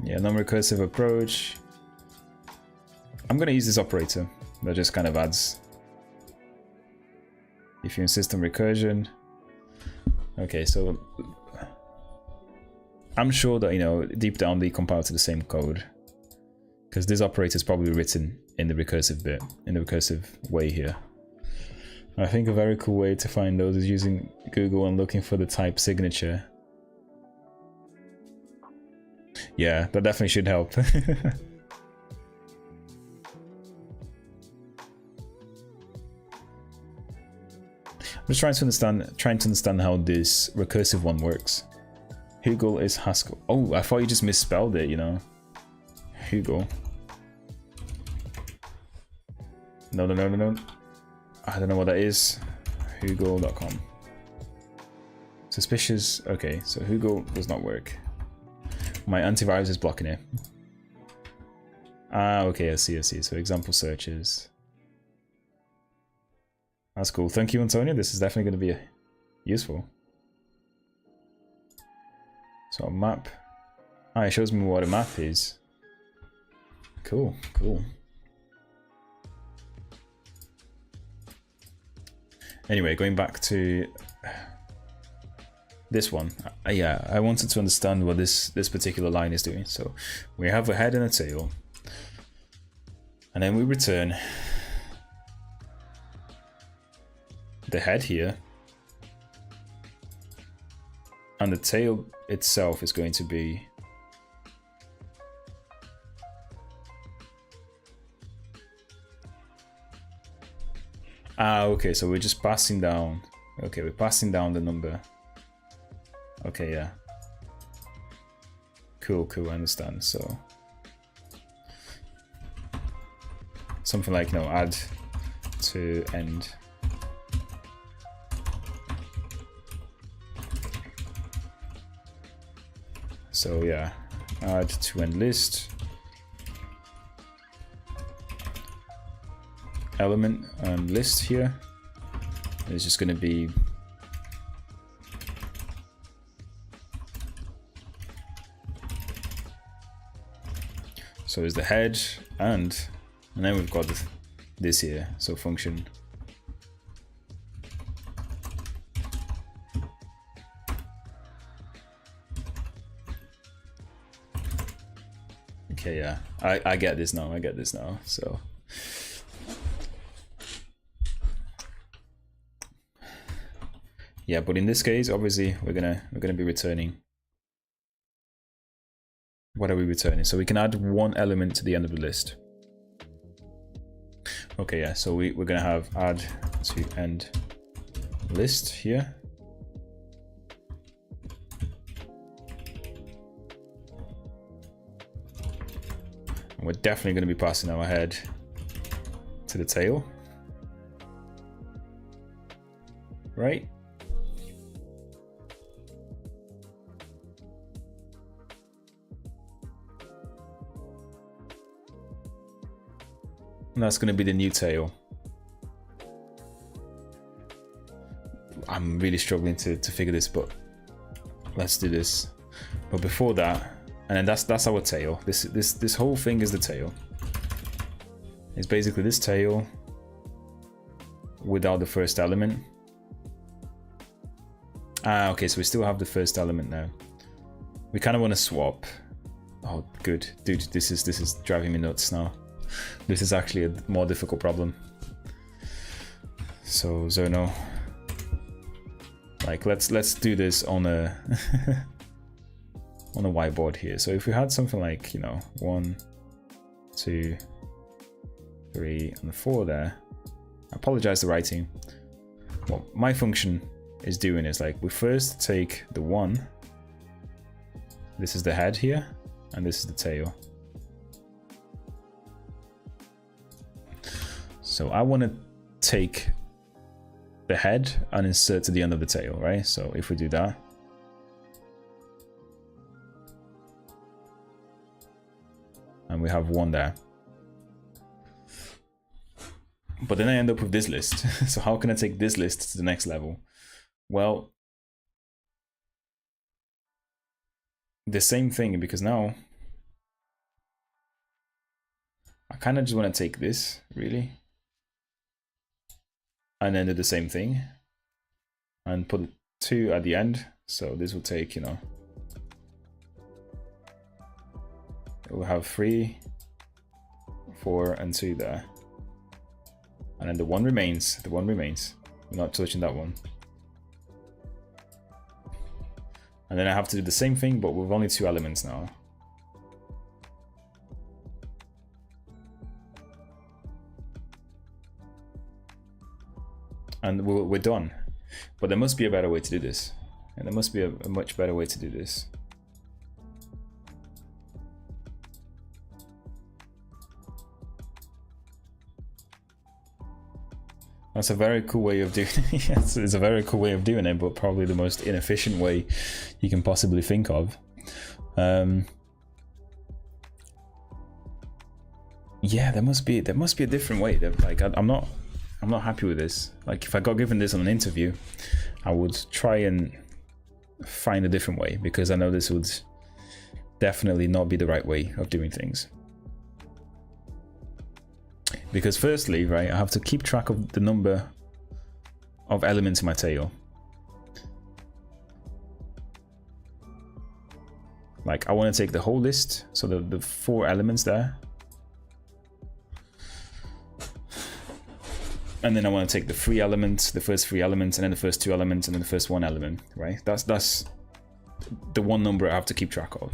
Yeah, non-recursive approach. I'm gonna use this operator that just kind of adds. If you insist on recursion. Okay, so I'm sure that, you know, deep down they compile to the same code, because this operator is probably written in the recursive bit, in the recursive way here. I think a very cool way to find those is using Google and looking for the type signature. Yeah, that definitely should help. I'm just trying to understand how this recursive one works. Hugel is Haskell. Oh, I thought you just misspelled it, you know. Hugel. No. I don't know what that is. Hugel.com. Suspicious. Okay, so Hugel does not work. My antivirus is blocking it. Ah, okay, I see. So example searches. That's cool. Thank you, Antonio. This is definitely going to be useful. So a map. Ah, it shows me what a map is. Cool. Anyway, going back to this one. Yeah, I wanted to understand what this particular line is doing. So we have a head and a tail. And then we return the head here. And the tail itself is going to be Ah, okay, so we're just passing down. Okay, we're passing down the number. Okay, yeah. Cool, I understand. So something like, you know, add to end. So yeah, add to end list. Element and list here is just going to be so is the head and then we've got this here, so function. Okay, yeah, I get this now. So yeah, but in this case, obviously, we're gonna be returning. What are we returning? So we can add one element to the end of the list. Okay, yeah. So we're gonna have add to end list here. And we're definitely gonna be passing our head to the tail, right? And that's going to be the new tail. I'm really struggling to figure this, but let's do this. But before that, and then that's our tail. This whole thing is the tail. It's basically this tail without the first element. Ah, okay, so we still have the first element now. We kind of want to swap. Oh, good, dude. This is driving me nuts now. This is actually a more difficult problem. So Zono, like let's do this on a on a whiteboard here. So if we had something like, you know, 1, 2, 3, and 4 there. I apologize the writing. What my function is doing is like we first take the 1. This is the head here, and this is the tail. So I want to take the head and insert to the end of the tail, right? So if we do that, and we have 1 there. But then I end up with this list. So how can I take this list to the next level? Well, the same thing, because now I kind of just want to take this, really. And then do the same thing and put 2 at the end. So this will take, you know, we'll have 3, 4, and 2 there. And then the 1 remains. We're not touching that one. And then I have to do the same thing, but with only 2 elements now. And we're done. But there must be a better way to do this. And there must be a much better way to do this. That's a very cool way of doing it. Yes, it's a very cool way of doing it, but probably the most inefficient way you can possibly think of. Yeah, there must be a different way. Like I'm not happy with this. Like if I got given this on an interview, I would try and find a different way, because I know this would definitely not be the right way of doing things. Because firstly, right, I have to keep track of the number of elements in my tail. Like I want to take the whole list, so the 4 elements there. And then I want to take the 3 elements, the first 3 elements, and then the first 2 elements, and then the first 1 element, right? That's the one number I have to keep track of.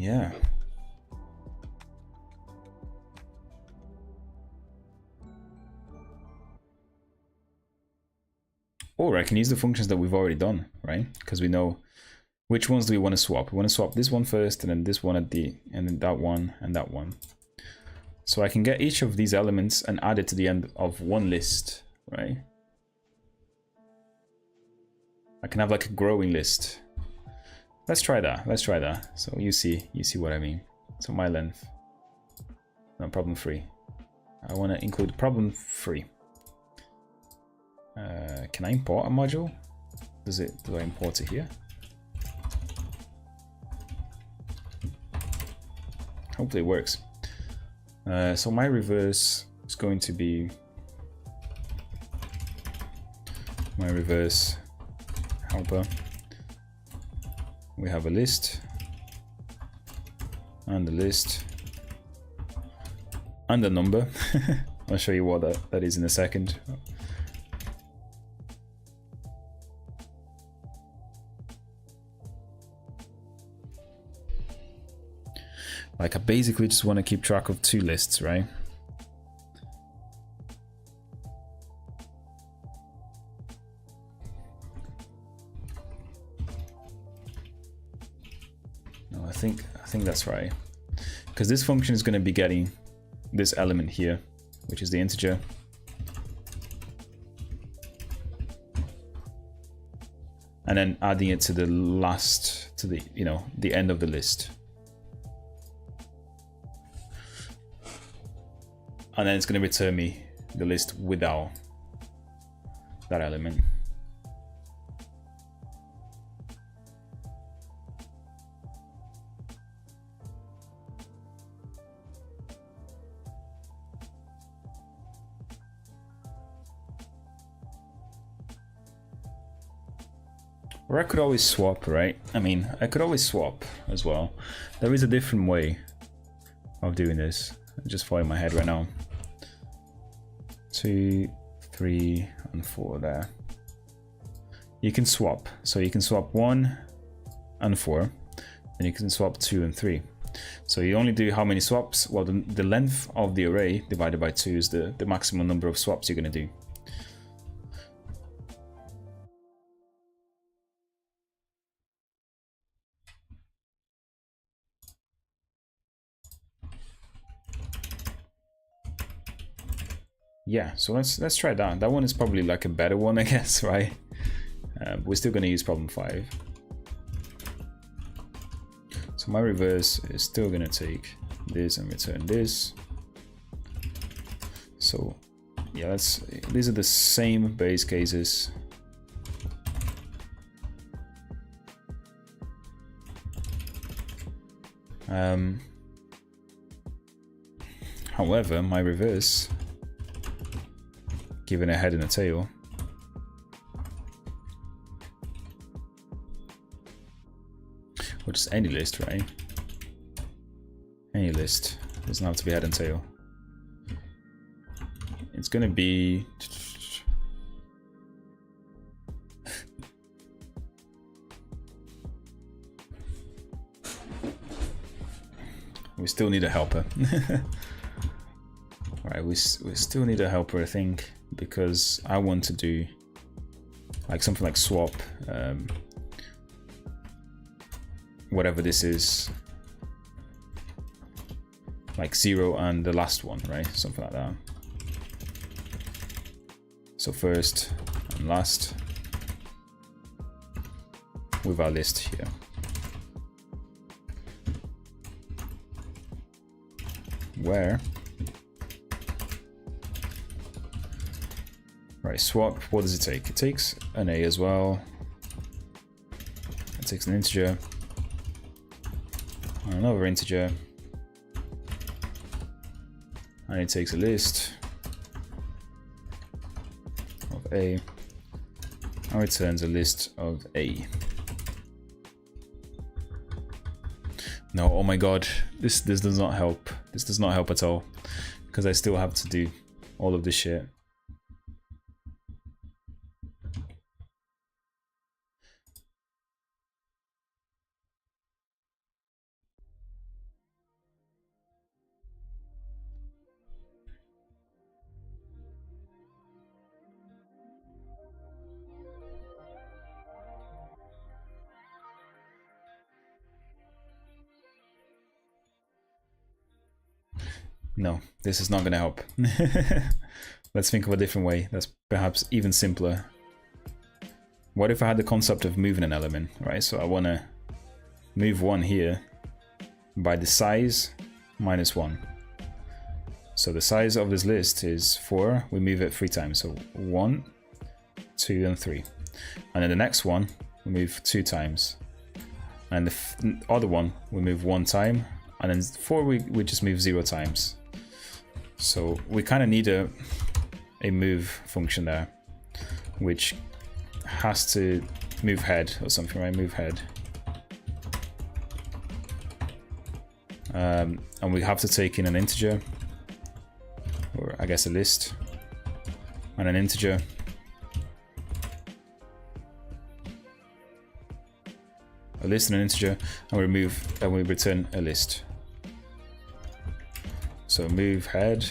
Yeah. Or I can use the functions that we've already done, right? Because we know which ones do we want to swap. We want to swap this one first, and then this one and then that one and that one. So I can get each of these elements and add it to the end of one list, right? I can have like a growing list. Let's try that. Let's try that. So you see what I mean. So my length, no, problem free. I want to include problem free. Can I import a module? Do I import it here? Hopefully it works. So my reverse is going to be my reverse helper. We have a list and a list and a number. I'll show you what that is in a second. Like I basically just want to keep track of two lists, right? No, I think that's right. Because this function is going to be getting this element here, which is the integer. And then adding it to the last, to the, you know, the end of the list. And then it's going to return me the list without that element. Or I could always swap, right? I mean, I could always swap as well. There is a different way of doing this. I'm just following my head right now. 2, 3, and 4 there. You can swap. So you can swap 1 and 4, and you can swap 2 and 3. So you only do how many swaps? Well, the length of the array divided by 2 is the maximum number of swaps you're going to do. Yeah, so let's try that. That one is probably like a better one, I guess, right? We're still going to use problem 5. So my reverse is still going to take this and return this. So yeah, these are the same base cases. However, my reverse, given a head and a tail, or just any list, right? Any list doesn't have to be head and tail. It's gonna be we still need a helper. Right, we still need a helper, I think, because I want to do like something like swap whatever this is, like 0 and the last one, right? Something like that. So first and last with our list here. Where, right, swap, what does it take? It takes an A as well. It takes an integer, another integer, and it takes a list of A and returns a list of A. No, oh my god, this does not help. This does not help at all, because I still have to do all of this shit. No, this is not going to help. Let's think of a different way that's perhaps even simpler. What if I had the concept of moving an element, right? So I want to move one here by the size minus 1. So the size of this list is 4. We move it 3 times. So 1, 2, and 3. And then the next one, we move 2 times. And the other one, we move 1 time. And then 4, we just move 0 times. So we kind of need a move function there, which has to move head or something, right? Move head. And we have to take in an integer, or I guess a list, and an integer. A list and an integer, and we return a list. So move head.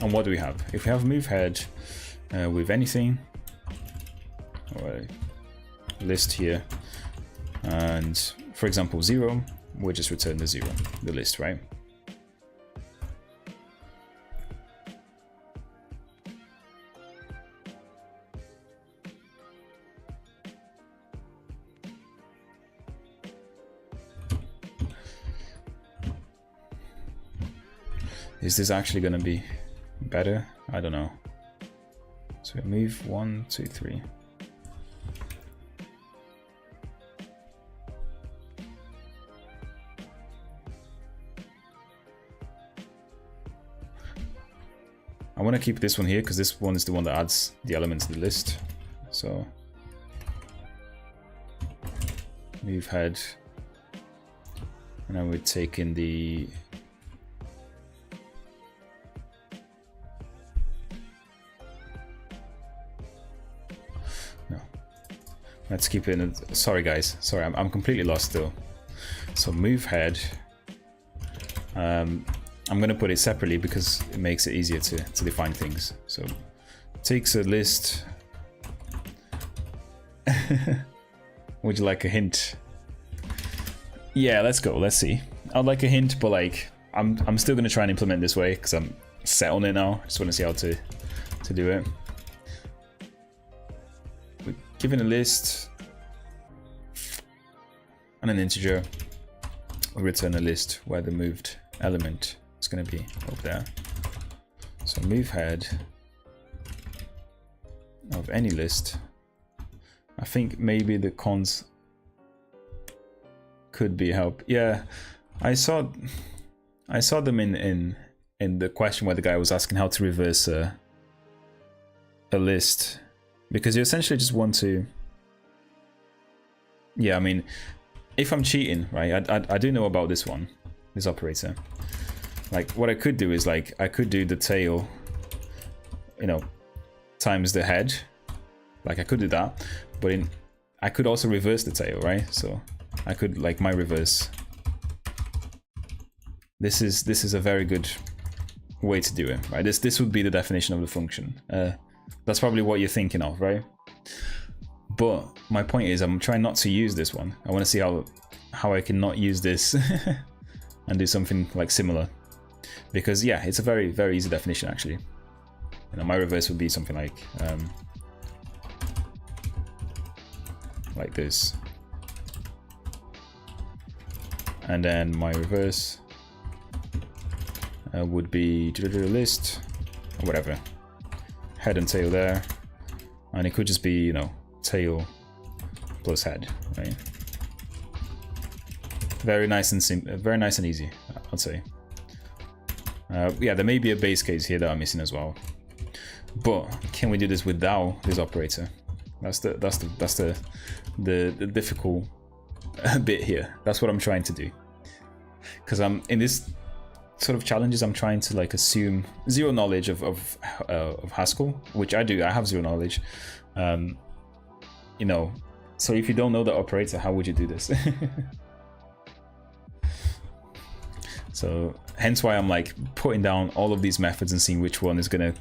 And what do we have? If we have move head with anything, or a list here, and for example 0, we'll just return the 0, the list, right? Is this actually going to be better? I don't know. So move 1, 2, 3. I want to keep this one here because this one is the one that adds the element to the list. So move head, and then we take in the let's keep it in. Sorry guys, sorry, I'm completely lost still. So move head. I'm gonna put it separately because it makes it easier to define things. So takes a list. Would you like a hint? Yeah, let's go. Let's see. I'd like a hint, but like I'm still gonna try and implement this way because I'm set on it now. Just want to see how to do it. We're given a list and an integer. We return a list where the moved element is going to be over there. So move head of any list. I think maybe the cons could be help. Yeah, I saw them in the question where the guy was asking how to reverse a list, because you essentially just want to. Yeah, I mean, if I'm cheating, right? I do know about this one, this operator. Like what I could do is like I could do the tail, you know, times the head. Like I could do that, but I could also reverse the tail, right? So I could like my reverse. This is a very good way to do it, right? This would be the definition of the function. That's probably what you're thinking of, right? But my point is I'm trying not to use this one. I want to see how I can not use this and do something like similar. Because yeah, it's a very, very easy definition actually. You know, my reverse would be something like this. And then my reverse would be list or whatever. Head and tail there. And it could just be, you know, tail plus head, right? Very nice and very nice and easy, I'd say. Yeah, there may be a base case here that I'm missing as well, but can we do this without this operator? That's the difficult bit here. That's what I'm trying to do, because I'm in this sort of challenges. I'm trying to like assume zero knowledge of Haskell, which I do. I have zero knowledge. You know, so if you don't know the operator, how would you do this? So hence why I'm like putting down all of these methods and seeing which one is going to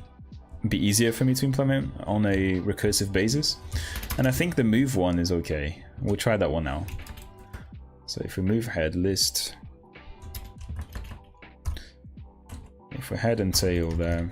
be easier for me to implement on a recursive basis. And I think the move one is okay. We'll try that one now. So if we move head list, for head and tail there.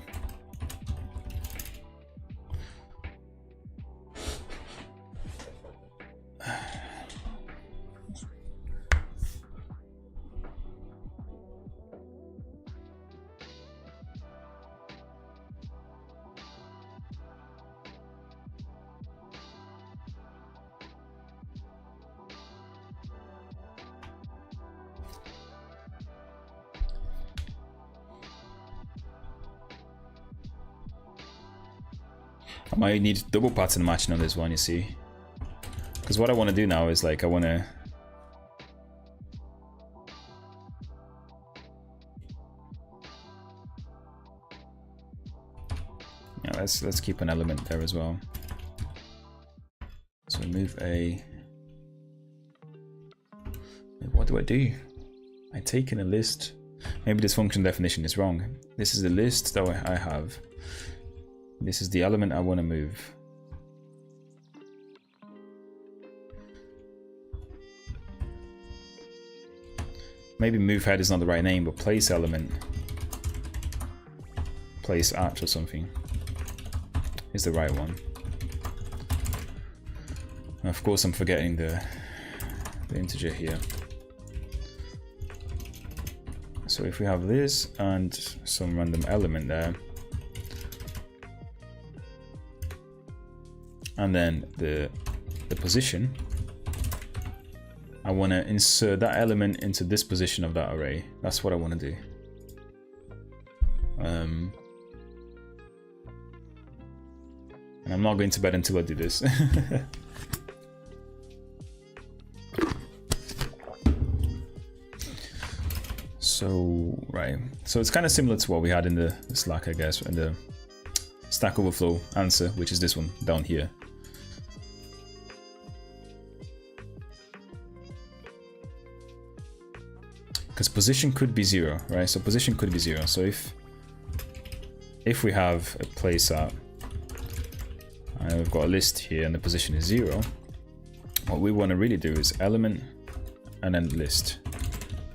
I might need double pattern matching on this one, you see. Because what I want to do now is like I want to let's keep an element there as well. So move a. What do I do? I take in a list. Maybe this function definition is wrong. This is the list that I have. This is the element I want to move. Maybe move head is not the right name, but place element, place at or something is the right one. And of course I'm forgetting the integer here. So if we have this and some random element there, and then the position, I want to insert that element into this position of that array. That's what I want to do. And I'm not going to bed until I do this. So, right. So it's kind of similar to what we had in the Slack, I guess, in the Stack Overflow answer, which is this one down here. Because position could be 0, right? So position could be 0. So if we have a place at, and we've got a list here and the position is 0, what we want to really do is element and then list.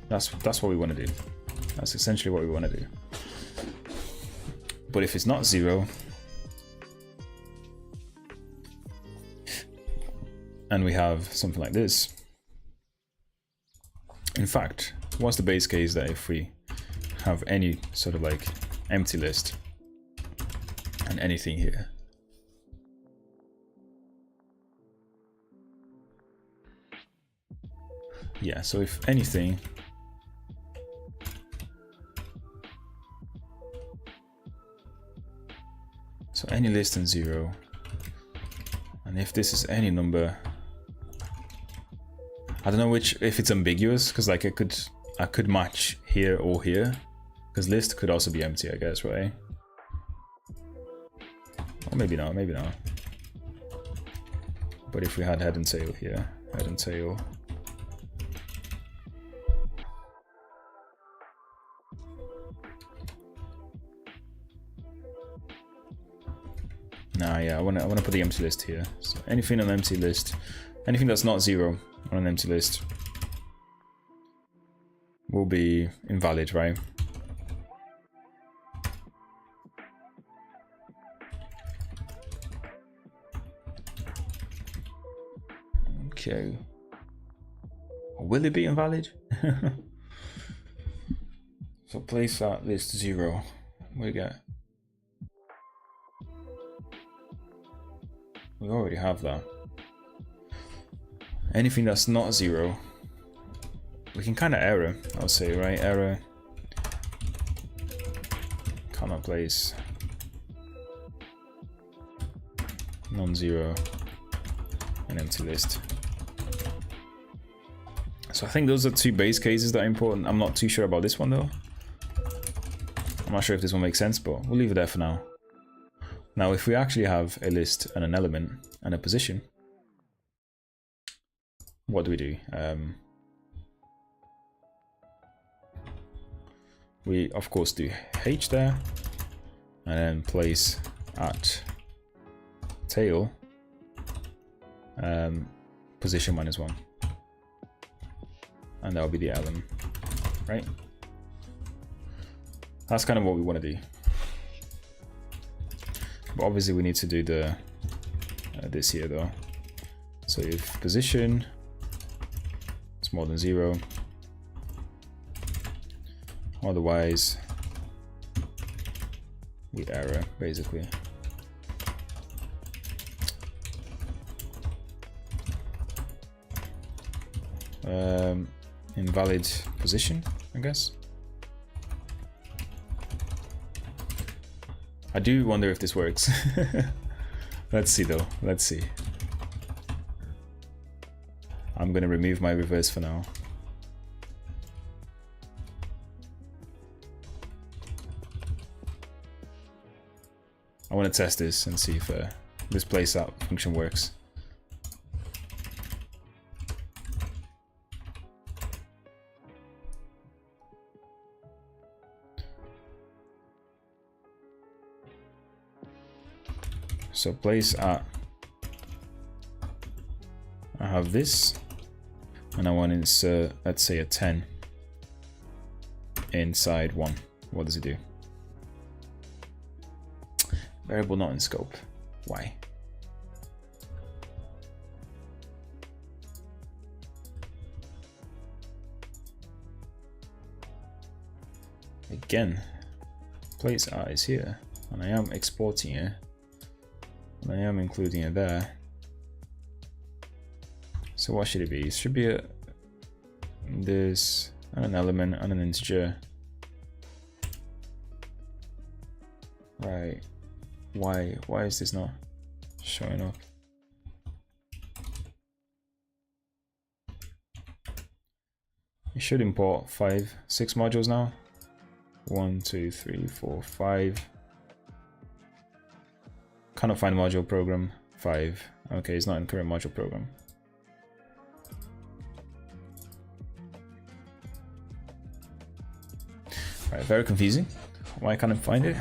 That's what we want to do. That's essentially what we want to do. But if it's not 0, and we have something like this, in fact, what's the base case that if we have any sort of like empty list and anything here? Yeah, so if anything, so any list and 0, and if this is any number, I don't know if it's ambiguous, because like I could match here or here, because list could also be empty, I guess, right? Or maybe not, maybe not. But if we had head and tail here, head and tail. Nah, yeah, I wanna put the empty list here. So anything on an empty list, anything that's not 0 on an empty list will be invalid, right? Okay. Will it be invalid? So place that list 0. We get. We already have that. Anything that's not 0, we can kind of error, I'll say, right? Error, cannot place non-zero, an empty list. So I think those are two base cases that are important. I'm not too sure about this one though. I'm not sure if this one makes sense, but we'll leave it there for now. Now, if we actually have a list and an element and a position, what do we do? We of course do h there, and then place at tail position -1, and that'll be the element, right? That's kind of what we want to do. But obviously we need to do the this here though. So if position is more than 0, otherwise we error basically. Invalid position, I guess. I do wonder if this works. Let's see though, let's see. I'm gonna remove my reverse for now. I want to test this and see if this place out function works. So place at, I have this, and I want to insert, let's say, a 10 inside 1. What does it do? Variable not in scope. Why? Again, place R is here, and I am exporting it, and I am including it there. So what should it be? It should be this, and an element, and an integer. Right. Why is this not showing up? You should import 6 modules now. 1, 2, 3, 4, 5. Cannot find module program. 5. Okay, it's not in current module program. Right, very confusing. Why can't I find it?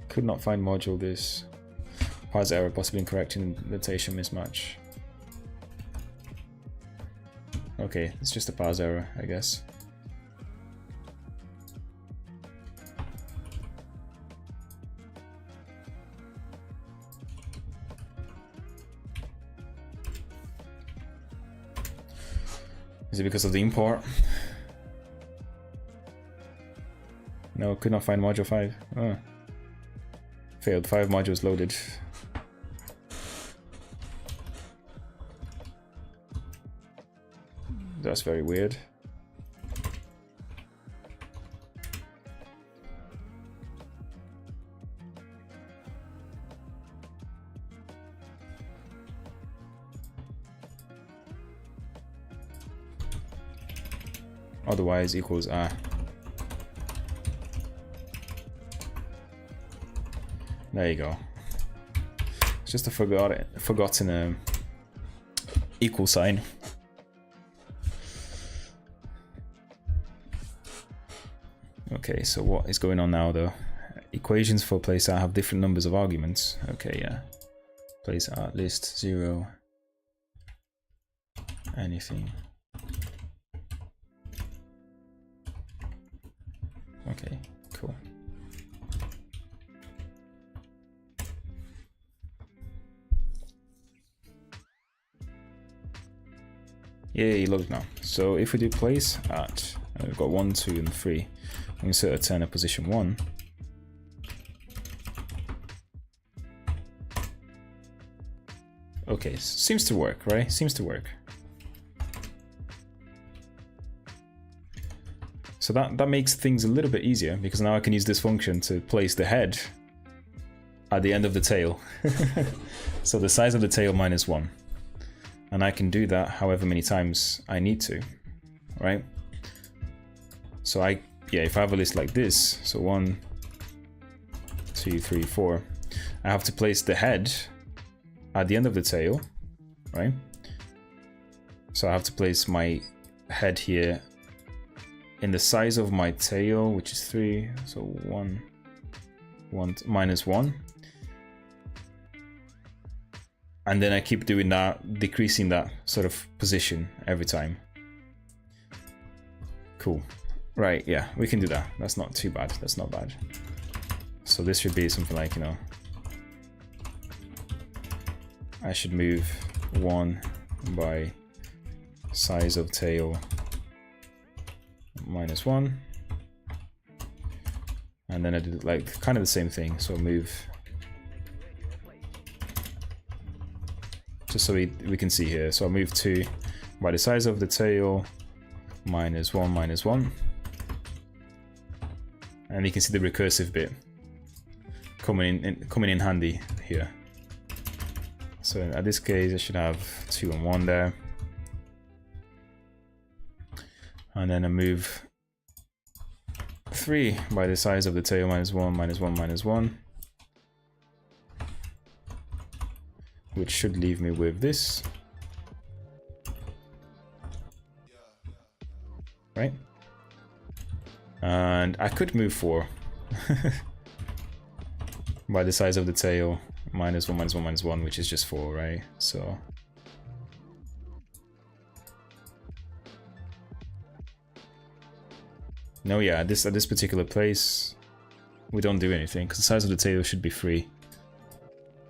Could not find module this. Parse error, possibly incorrect indentation mismatch. Okay, it's just a parse error, I guess. Is it because of the import? No, could not find module 5. Oh. Failed, 5 modules loaded. That's very weird. Otherwise equals R. There you go. It's just a forgotten equal sign. Okay, so what is going on now though? Equations for place out have different numbers of arguments. Okay, yeah. Place out list 0. Anything. Okay, cool. Yay, look now. So if we do place at, we've got 1, 2, and 3. We insert a 10 at position 1. Okay, seems to work, right? Seems to work. So that makes things a little bit easier, because now I can use this function to place the head at the end of the tail. So the size of the tail minus 1. And I can do that however many times I need to, right? So if I have a list like this, so 1, 2, 3, 4, I have to place the head at the end of the tail, right? So I have to place my head here in the size of my tail, which is 3, so 1 minus 1. And then I keep doing that, decreasing that sort of position every time. Cool. Right, yeah, we can do that. That's not too bad. That's not bad. So this should be something like, you know, I should move 1 by size of tail -1. And then I did like kind of the same thing. So move, just so we can see here. So I move 2 by the size of the tail -1. And you can see the recursive bit coming in handy here. So in this case, I should have 2 and 1 there. And then I move 3 by the size of the tail -1, which should leave me with this. Right? And I could move 4 by the size of the tail -1, which is just 4, right? So no, yeah, at this particular place we don't do anything because the size of the tail should be 3.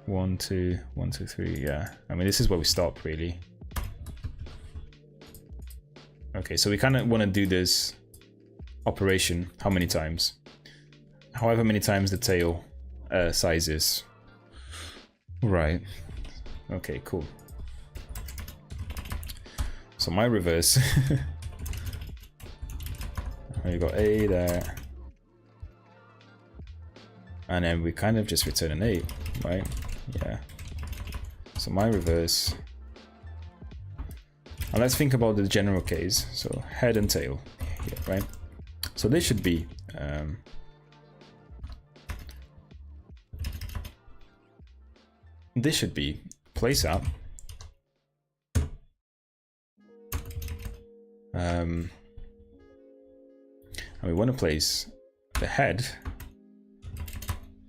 1, 2, 1, 2, 3. Yeah, I mean, this is where we stop really. Okay, so we kind of want to do this operation how many times? However many times the tail size is. Right. Okay, cool. So my reverse. You got A there. And then we kind of just return an 8, right? Yeah. So my reverse. And let's think about the general case. So head and tail here, right? So this should be place up. And we want to place the head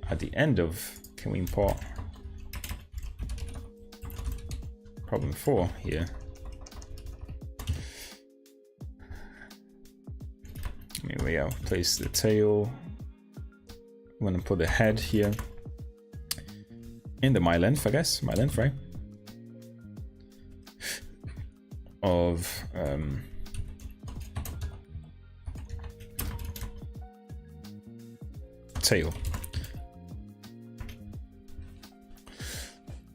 at the end of, can we import problem 4 here? Anyway, I'll place the tail. I'm going to put the head here in the my length, I guess, my length, right? Of tail.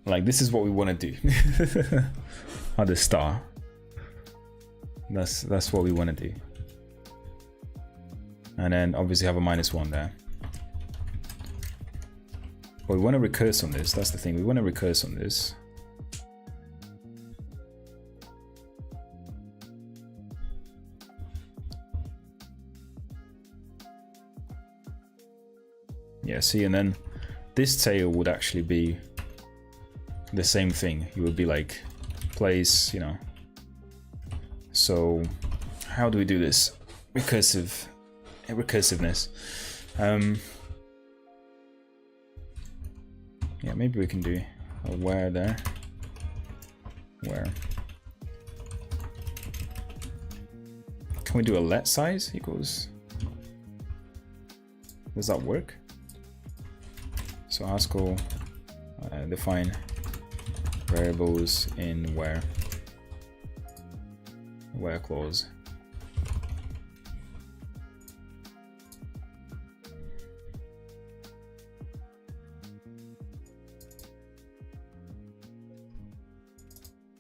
Like, this is what we want to do at the start. That's what we want to do. And then obviously have a -1 there. But we want to recurse on this. That's the thing. We want to recurse on this. Yeah, see, and then this tail would actually be the same thing. You would be like, place, you know. So how do we do this? Recursiveness. Yeah, maybe we can do a where there. Where? Can we do a let size equals? Does that work? So Haskell define variables in where clause.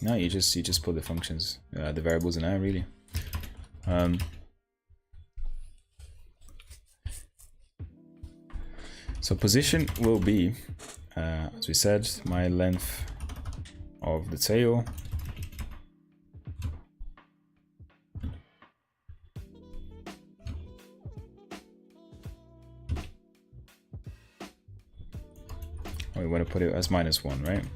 No, you just put the functions, the variables in there, really. So position will be, as we said, my length of the tail. We want to put it as -1, right?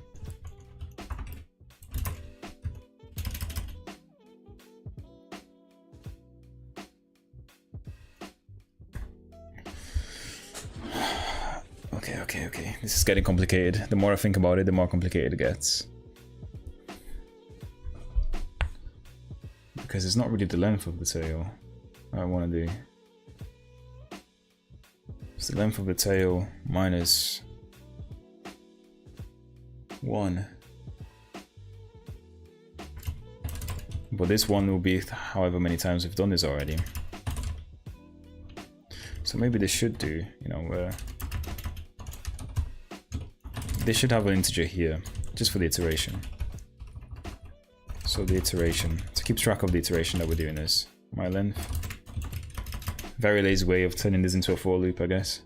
Okay. This is getting complicated. The more I think about it, the more complicated it gets. Because it's not really the length of the tail. I want to do. It's the length of the tail minus 1. But this one will be however many times we've done this already. So maybe they should do, you know, they should have an integer here, just for the iteration. So the iteration, to keep track of the iteration that we're doing this, my length. Very lazy way of turning this into a for loop, I guess.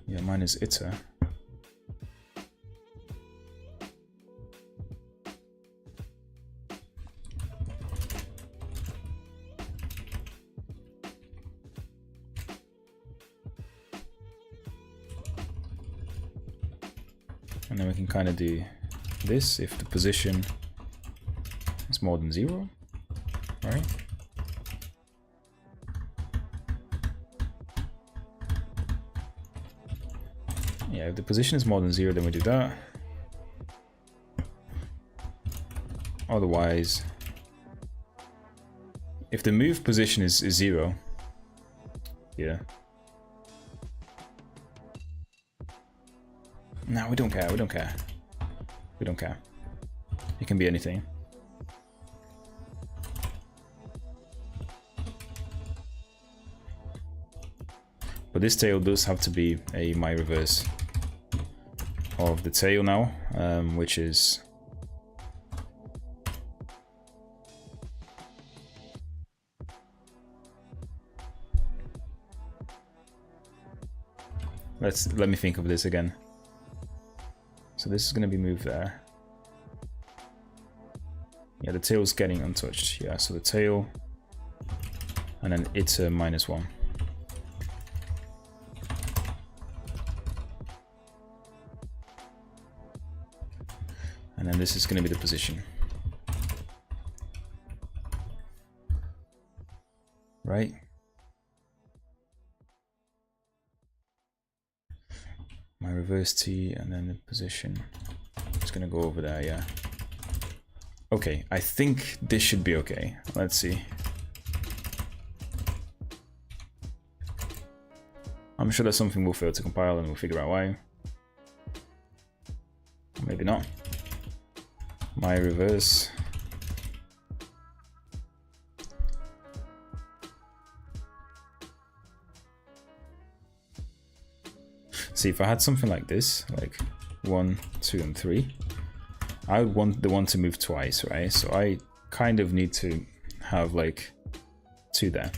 Yeah, mine is iter. And then we can kind of do this if the position is more than 0, right? Yeah, if the position is more than 0, then we do that. Otherwise, if the move position is 0, yeah. No, we don't care, we don't care. We don't care. It can be anything. But this tail does have to be a my reverse of the tail now, which is let me think of this again. So this is going to be moved there. Yeah, the tail's getting untouched. Yeah, so the tail, and then it's a -1. And then this is going to be the position. Right? My reverse T and then the position. It's going to go over there, yeah. Okay, I think this should be okay. Let's see. I'm sure there's something we'll fail to compile and we'll figure out why. Maybe not. My reverse. See, if I had something like this, like 1, 2, and 3, I would want the one to move twice, right? So I kind of need to have like 2 there.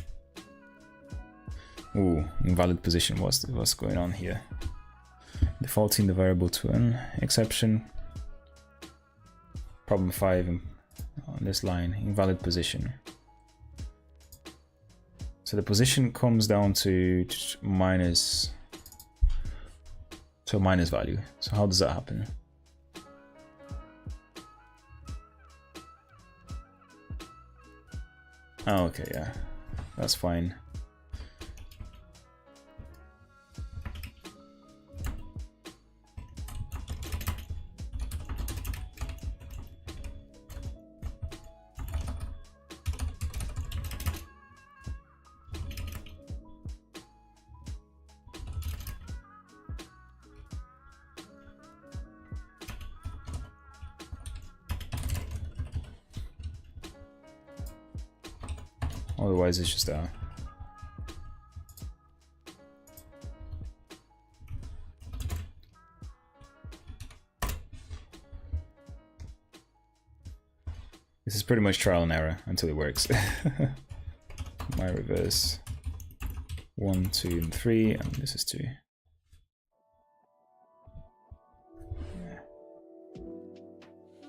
Ooh, invalid position. What's going on here? Defaulting the variable to an exception. Problem 5 on this line, invalid position. So the position comes down to minus. To a minus value. So how does that happen? Oh, okay, yeah, that's fine. Otherwise, it's just this is pretty much trial and error until it works. My reverse 1, 2, and 3, and this is 2.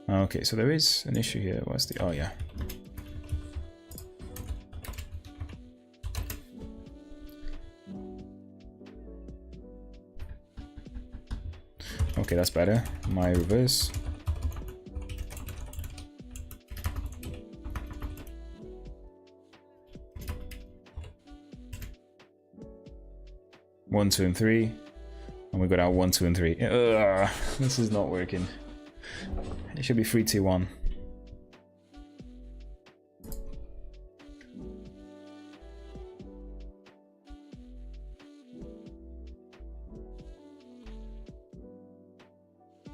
Okay, so there is an issue here. What's the? Oh yeah. Okay, that's better. My reverse. One, 2, and 3. And we got out 1, 2, and 3. Ugh, this is not working. It should be 3, 2, 1.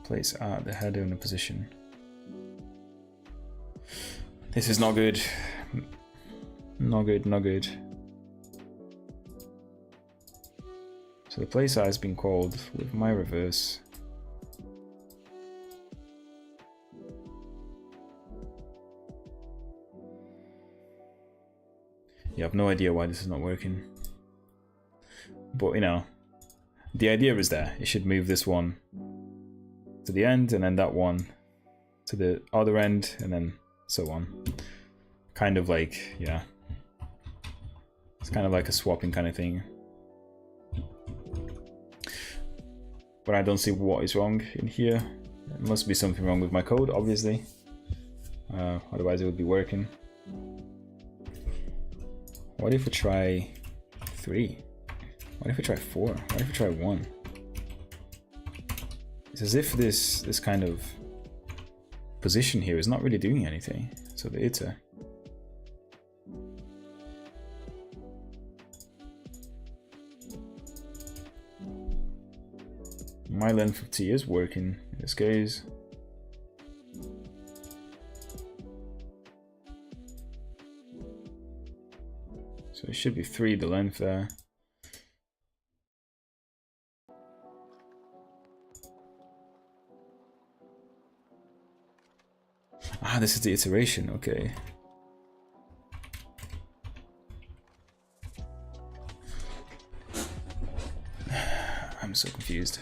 Place the header in a position. This is not good. Not good, not good. So the place has been called with my reverse. Yeah, I have no idea why this is not working. But you know, the idea is there. It should move this one to the end and then that one to the other end and then so on. Kind of like, yeah. It's kind of like a swapping kind of thing. But I don't see what is wrong in here. There must be something wrong with my code, obviously. Otherwise it would be working. What if we try 3? What if we try 4? What if we try 1? It's as if this kind of position here is not really doing anything. So the iter. My length of t is working in this case. So it should be 3, the length there. Ah, this is the iteration, okay. I'm so confused.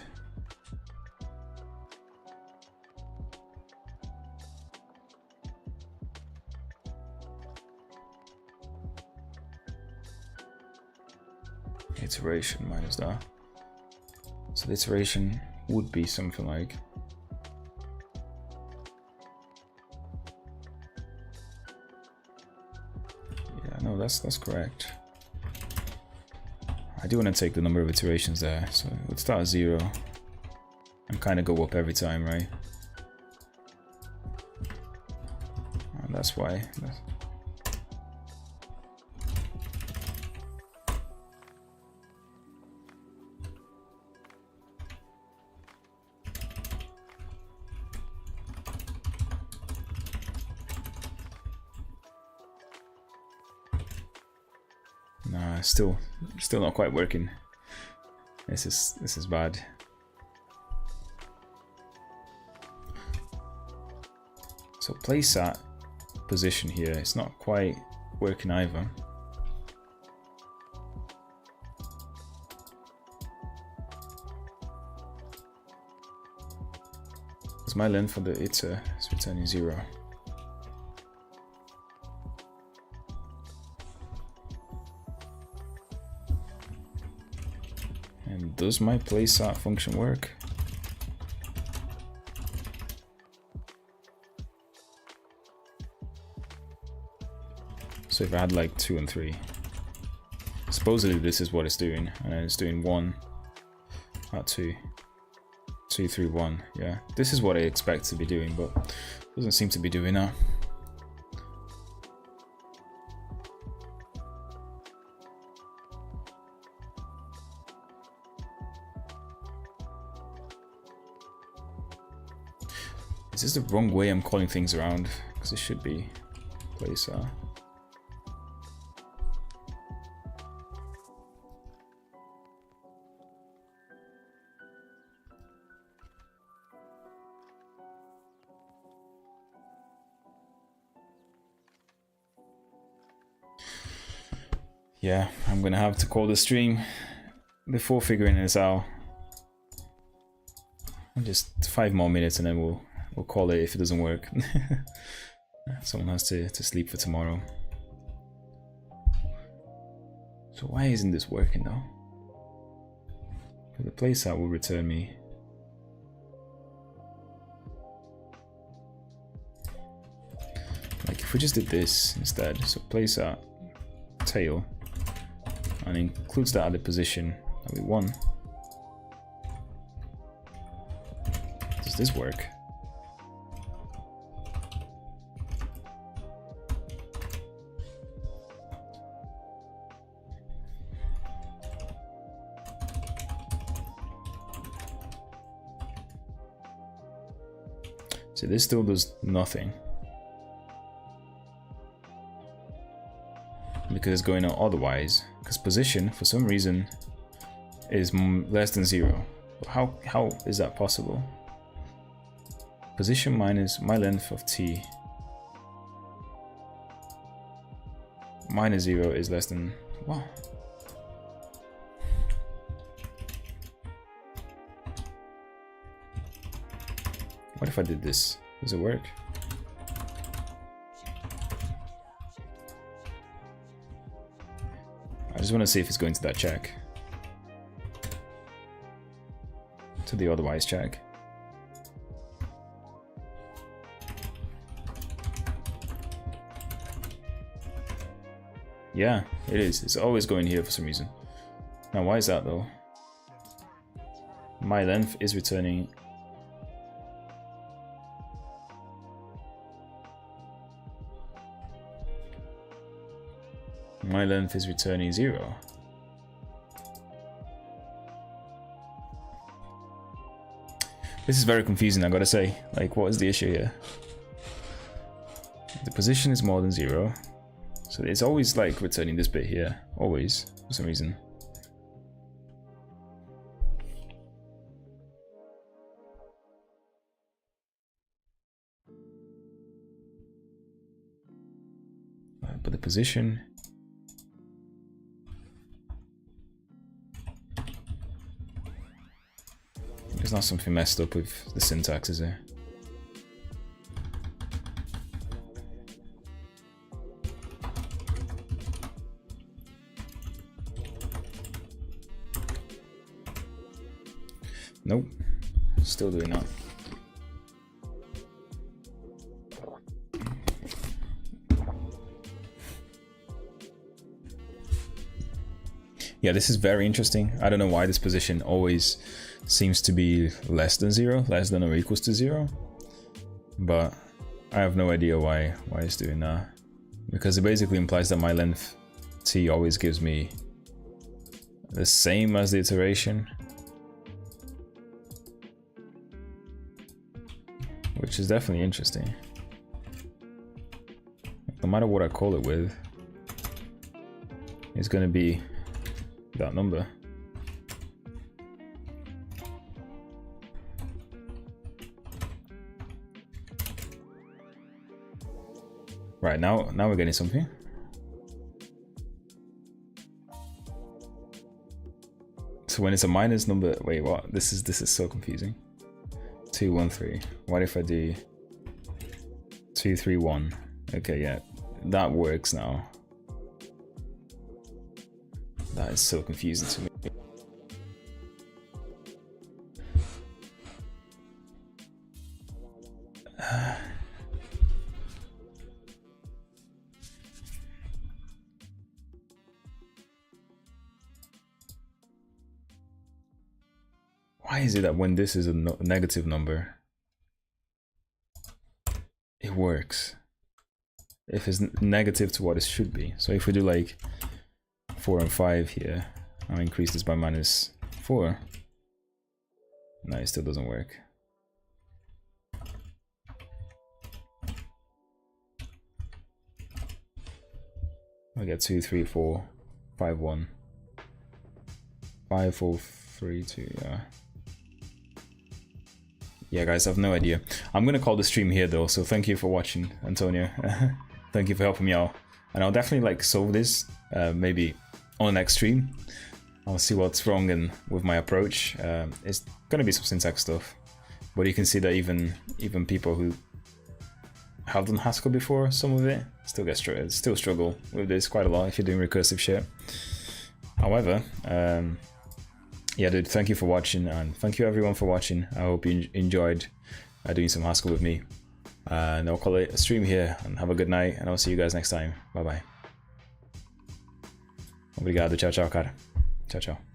Iteration minus that. So the iteration would be something like no, that's correct. I do want to take the number of iterations there, so it would start at 0 and kind of go up every time, right? And that's why. Nah, still not quite working. This is bad. So place that position here, it's not quite working either. Because my length for the iter is returning 0. And does my placeSat function work? So if I had like 2 and 3, supposedly this is what it's doing, and it's doing 1 at 2, 2, 3, 1. Yeah, this is what I expect to be doing, but it doesn't seem to be doing that. Is this the wrong way I'm calling things around? Because it should be placeSat. Yeah, I'm gonna have to call the stream before figuring this out. Just 5 more minutes and then we'll call it if it doesn't work. Someone has to sleep for tomorrow. So why isn't this working though? The placeSat will return me. Like if we just did this instead, so placeSat tail, and includes that at the position that we want. Does this work? So this still does nothing. Because it's going on otherwise. Because position, for some reason, is less than 0. How is that possible? Position minus my length of t minus 0 is less than what? What if I did this? Does it work? I just want to see if it's going to that check. To the otherwise check. Yeah, it is. It's always going here for some reason. Now, why is that though? My length is returning. My length is returning 0. This is very confusing, I gotta say. Like, what is the issue here? The position is more than 0. So it's always like returning this bit here. Always, for some reason. But the position... There's not something messed up with the syntax, is there? Nope. Still doing that. Yeah, this is very interesting. I don't know why this position always seems to be less than 0, less than or equals to 0. But I have no idea why it's doing that. Because it basically implies that my length t always gives me the same as the iteration. Which is definitely interesting. No matter what I call it with, it's going to be that number. Right, now we're getting something. So when it's a minus number, wait, what? This is so confusing. 2, 1, 3. What if I do 2, 3, 1? Okay, yeah, that works now. That is so confusing to me. Why is it that when this is a negative number, it works? If it's negative to what it should be. So if we do like 4 and 5 here, I'll increase this by minus 4. No, it still doesn't work. I get 2, 3, 4, 5, 1. 5, 4, 3, 2, yeah. Yeah, guys, I have no idea. I'm gonna call the stream here though, so thank you for watching, Antonio. Thank you for helping me out. And I'll definitely like solve this, maybe on the next stream. I'll see what's wrong with my approach. It's gonna be some syntax stuff, but you can see that even people who have done Haskell before, some of it still struggle with this quite a lot if you're doing recursive shit. However, yeah, dude, thank you for watching, and thank you everyone for watching. I hope you enjoyed doing some Haskell with me. And I'll call it a stream here, and have a good night, and I'll see you guys next time. Bye bye. Obrigado, tchau, tchau, cara. Tchau, tchau.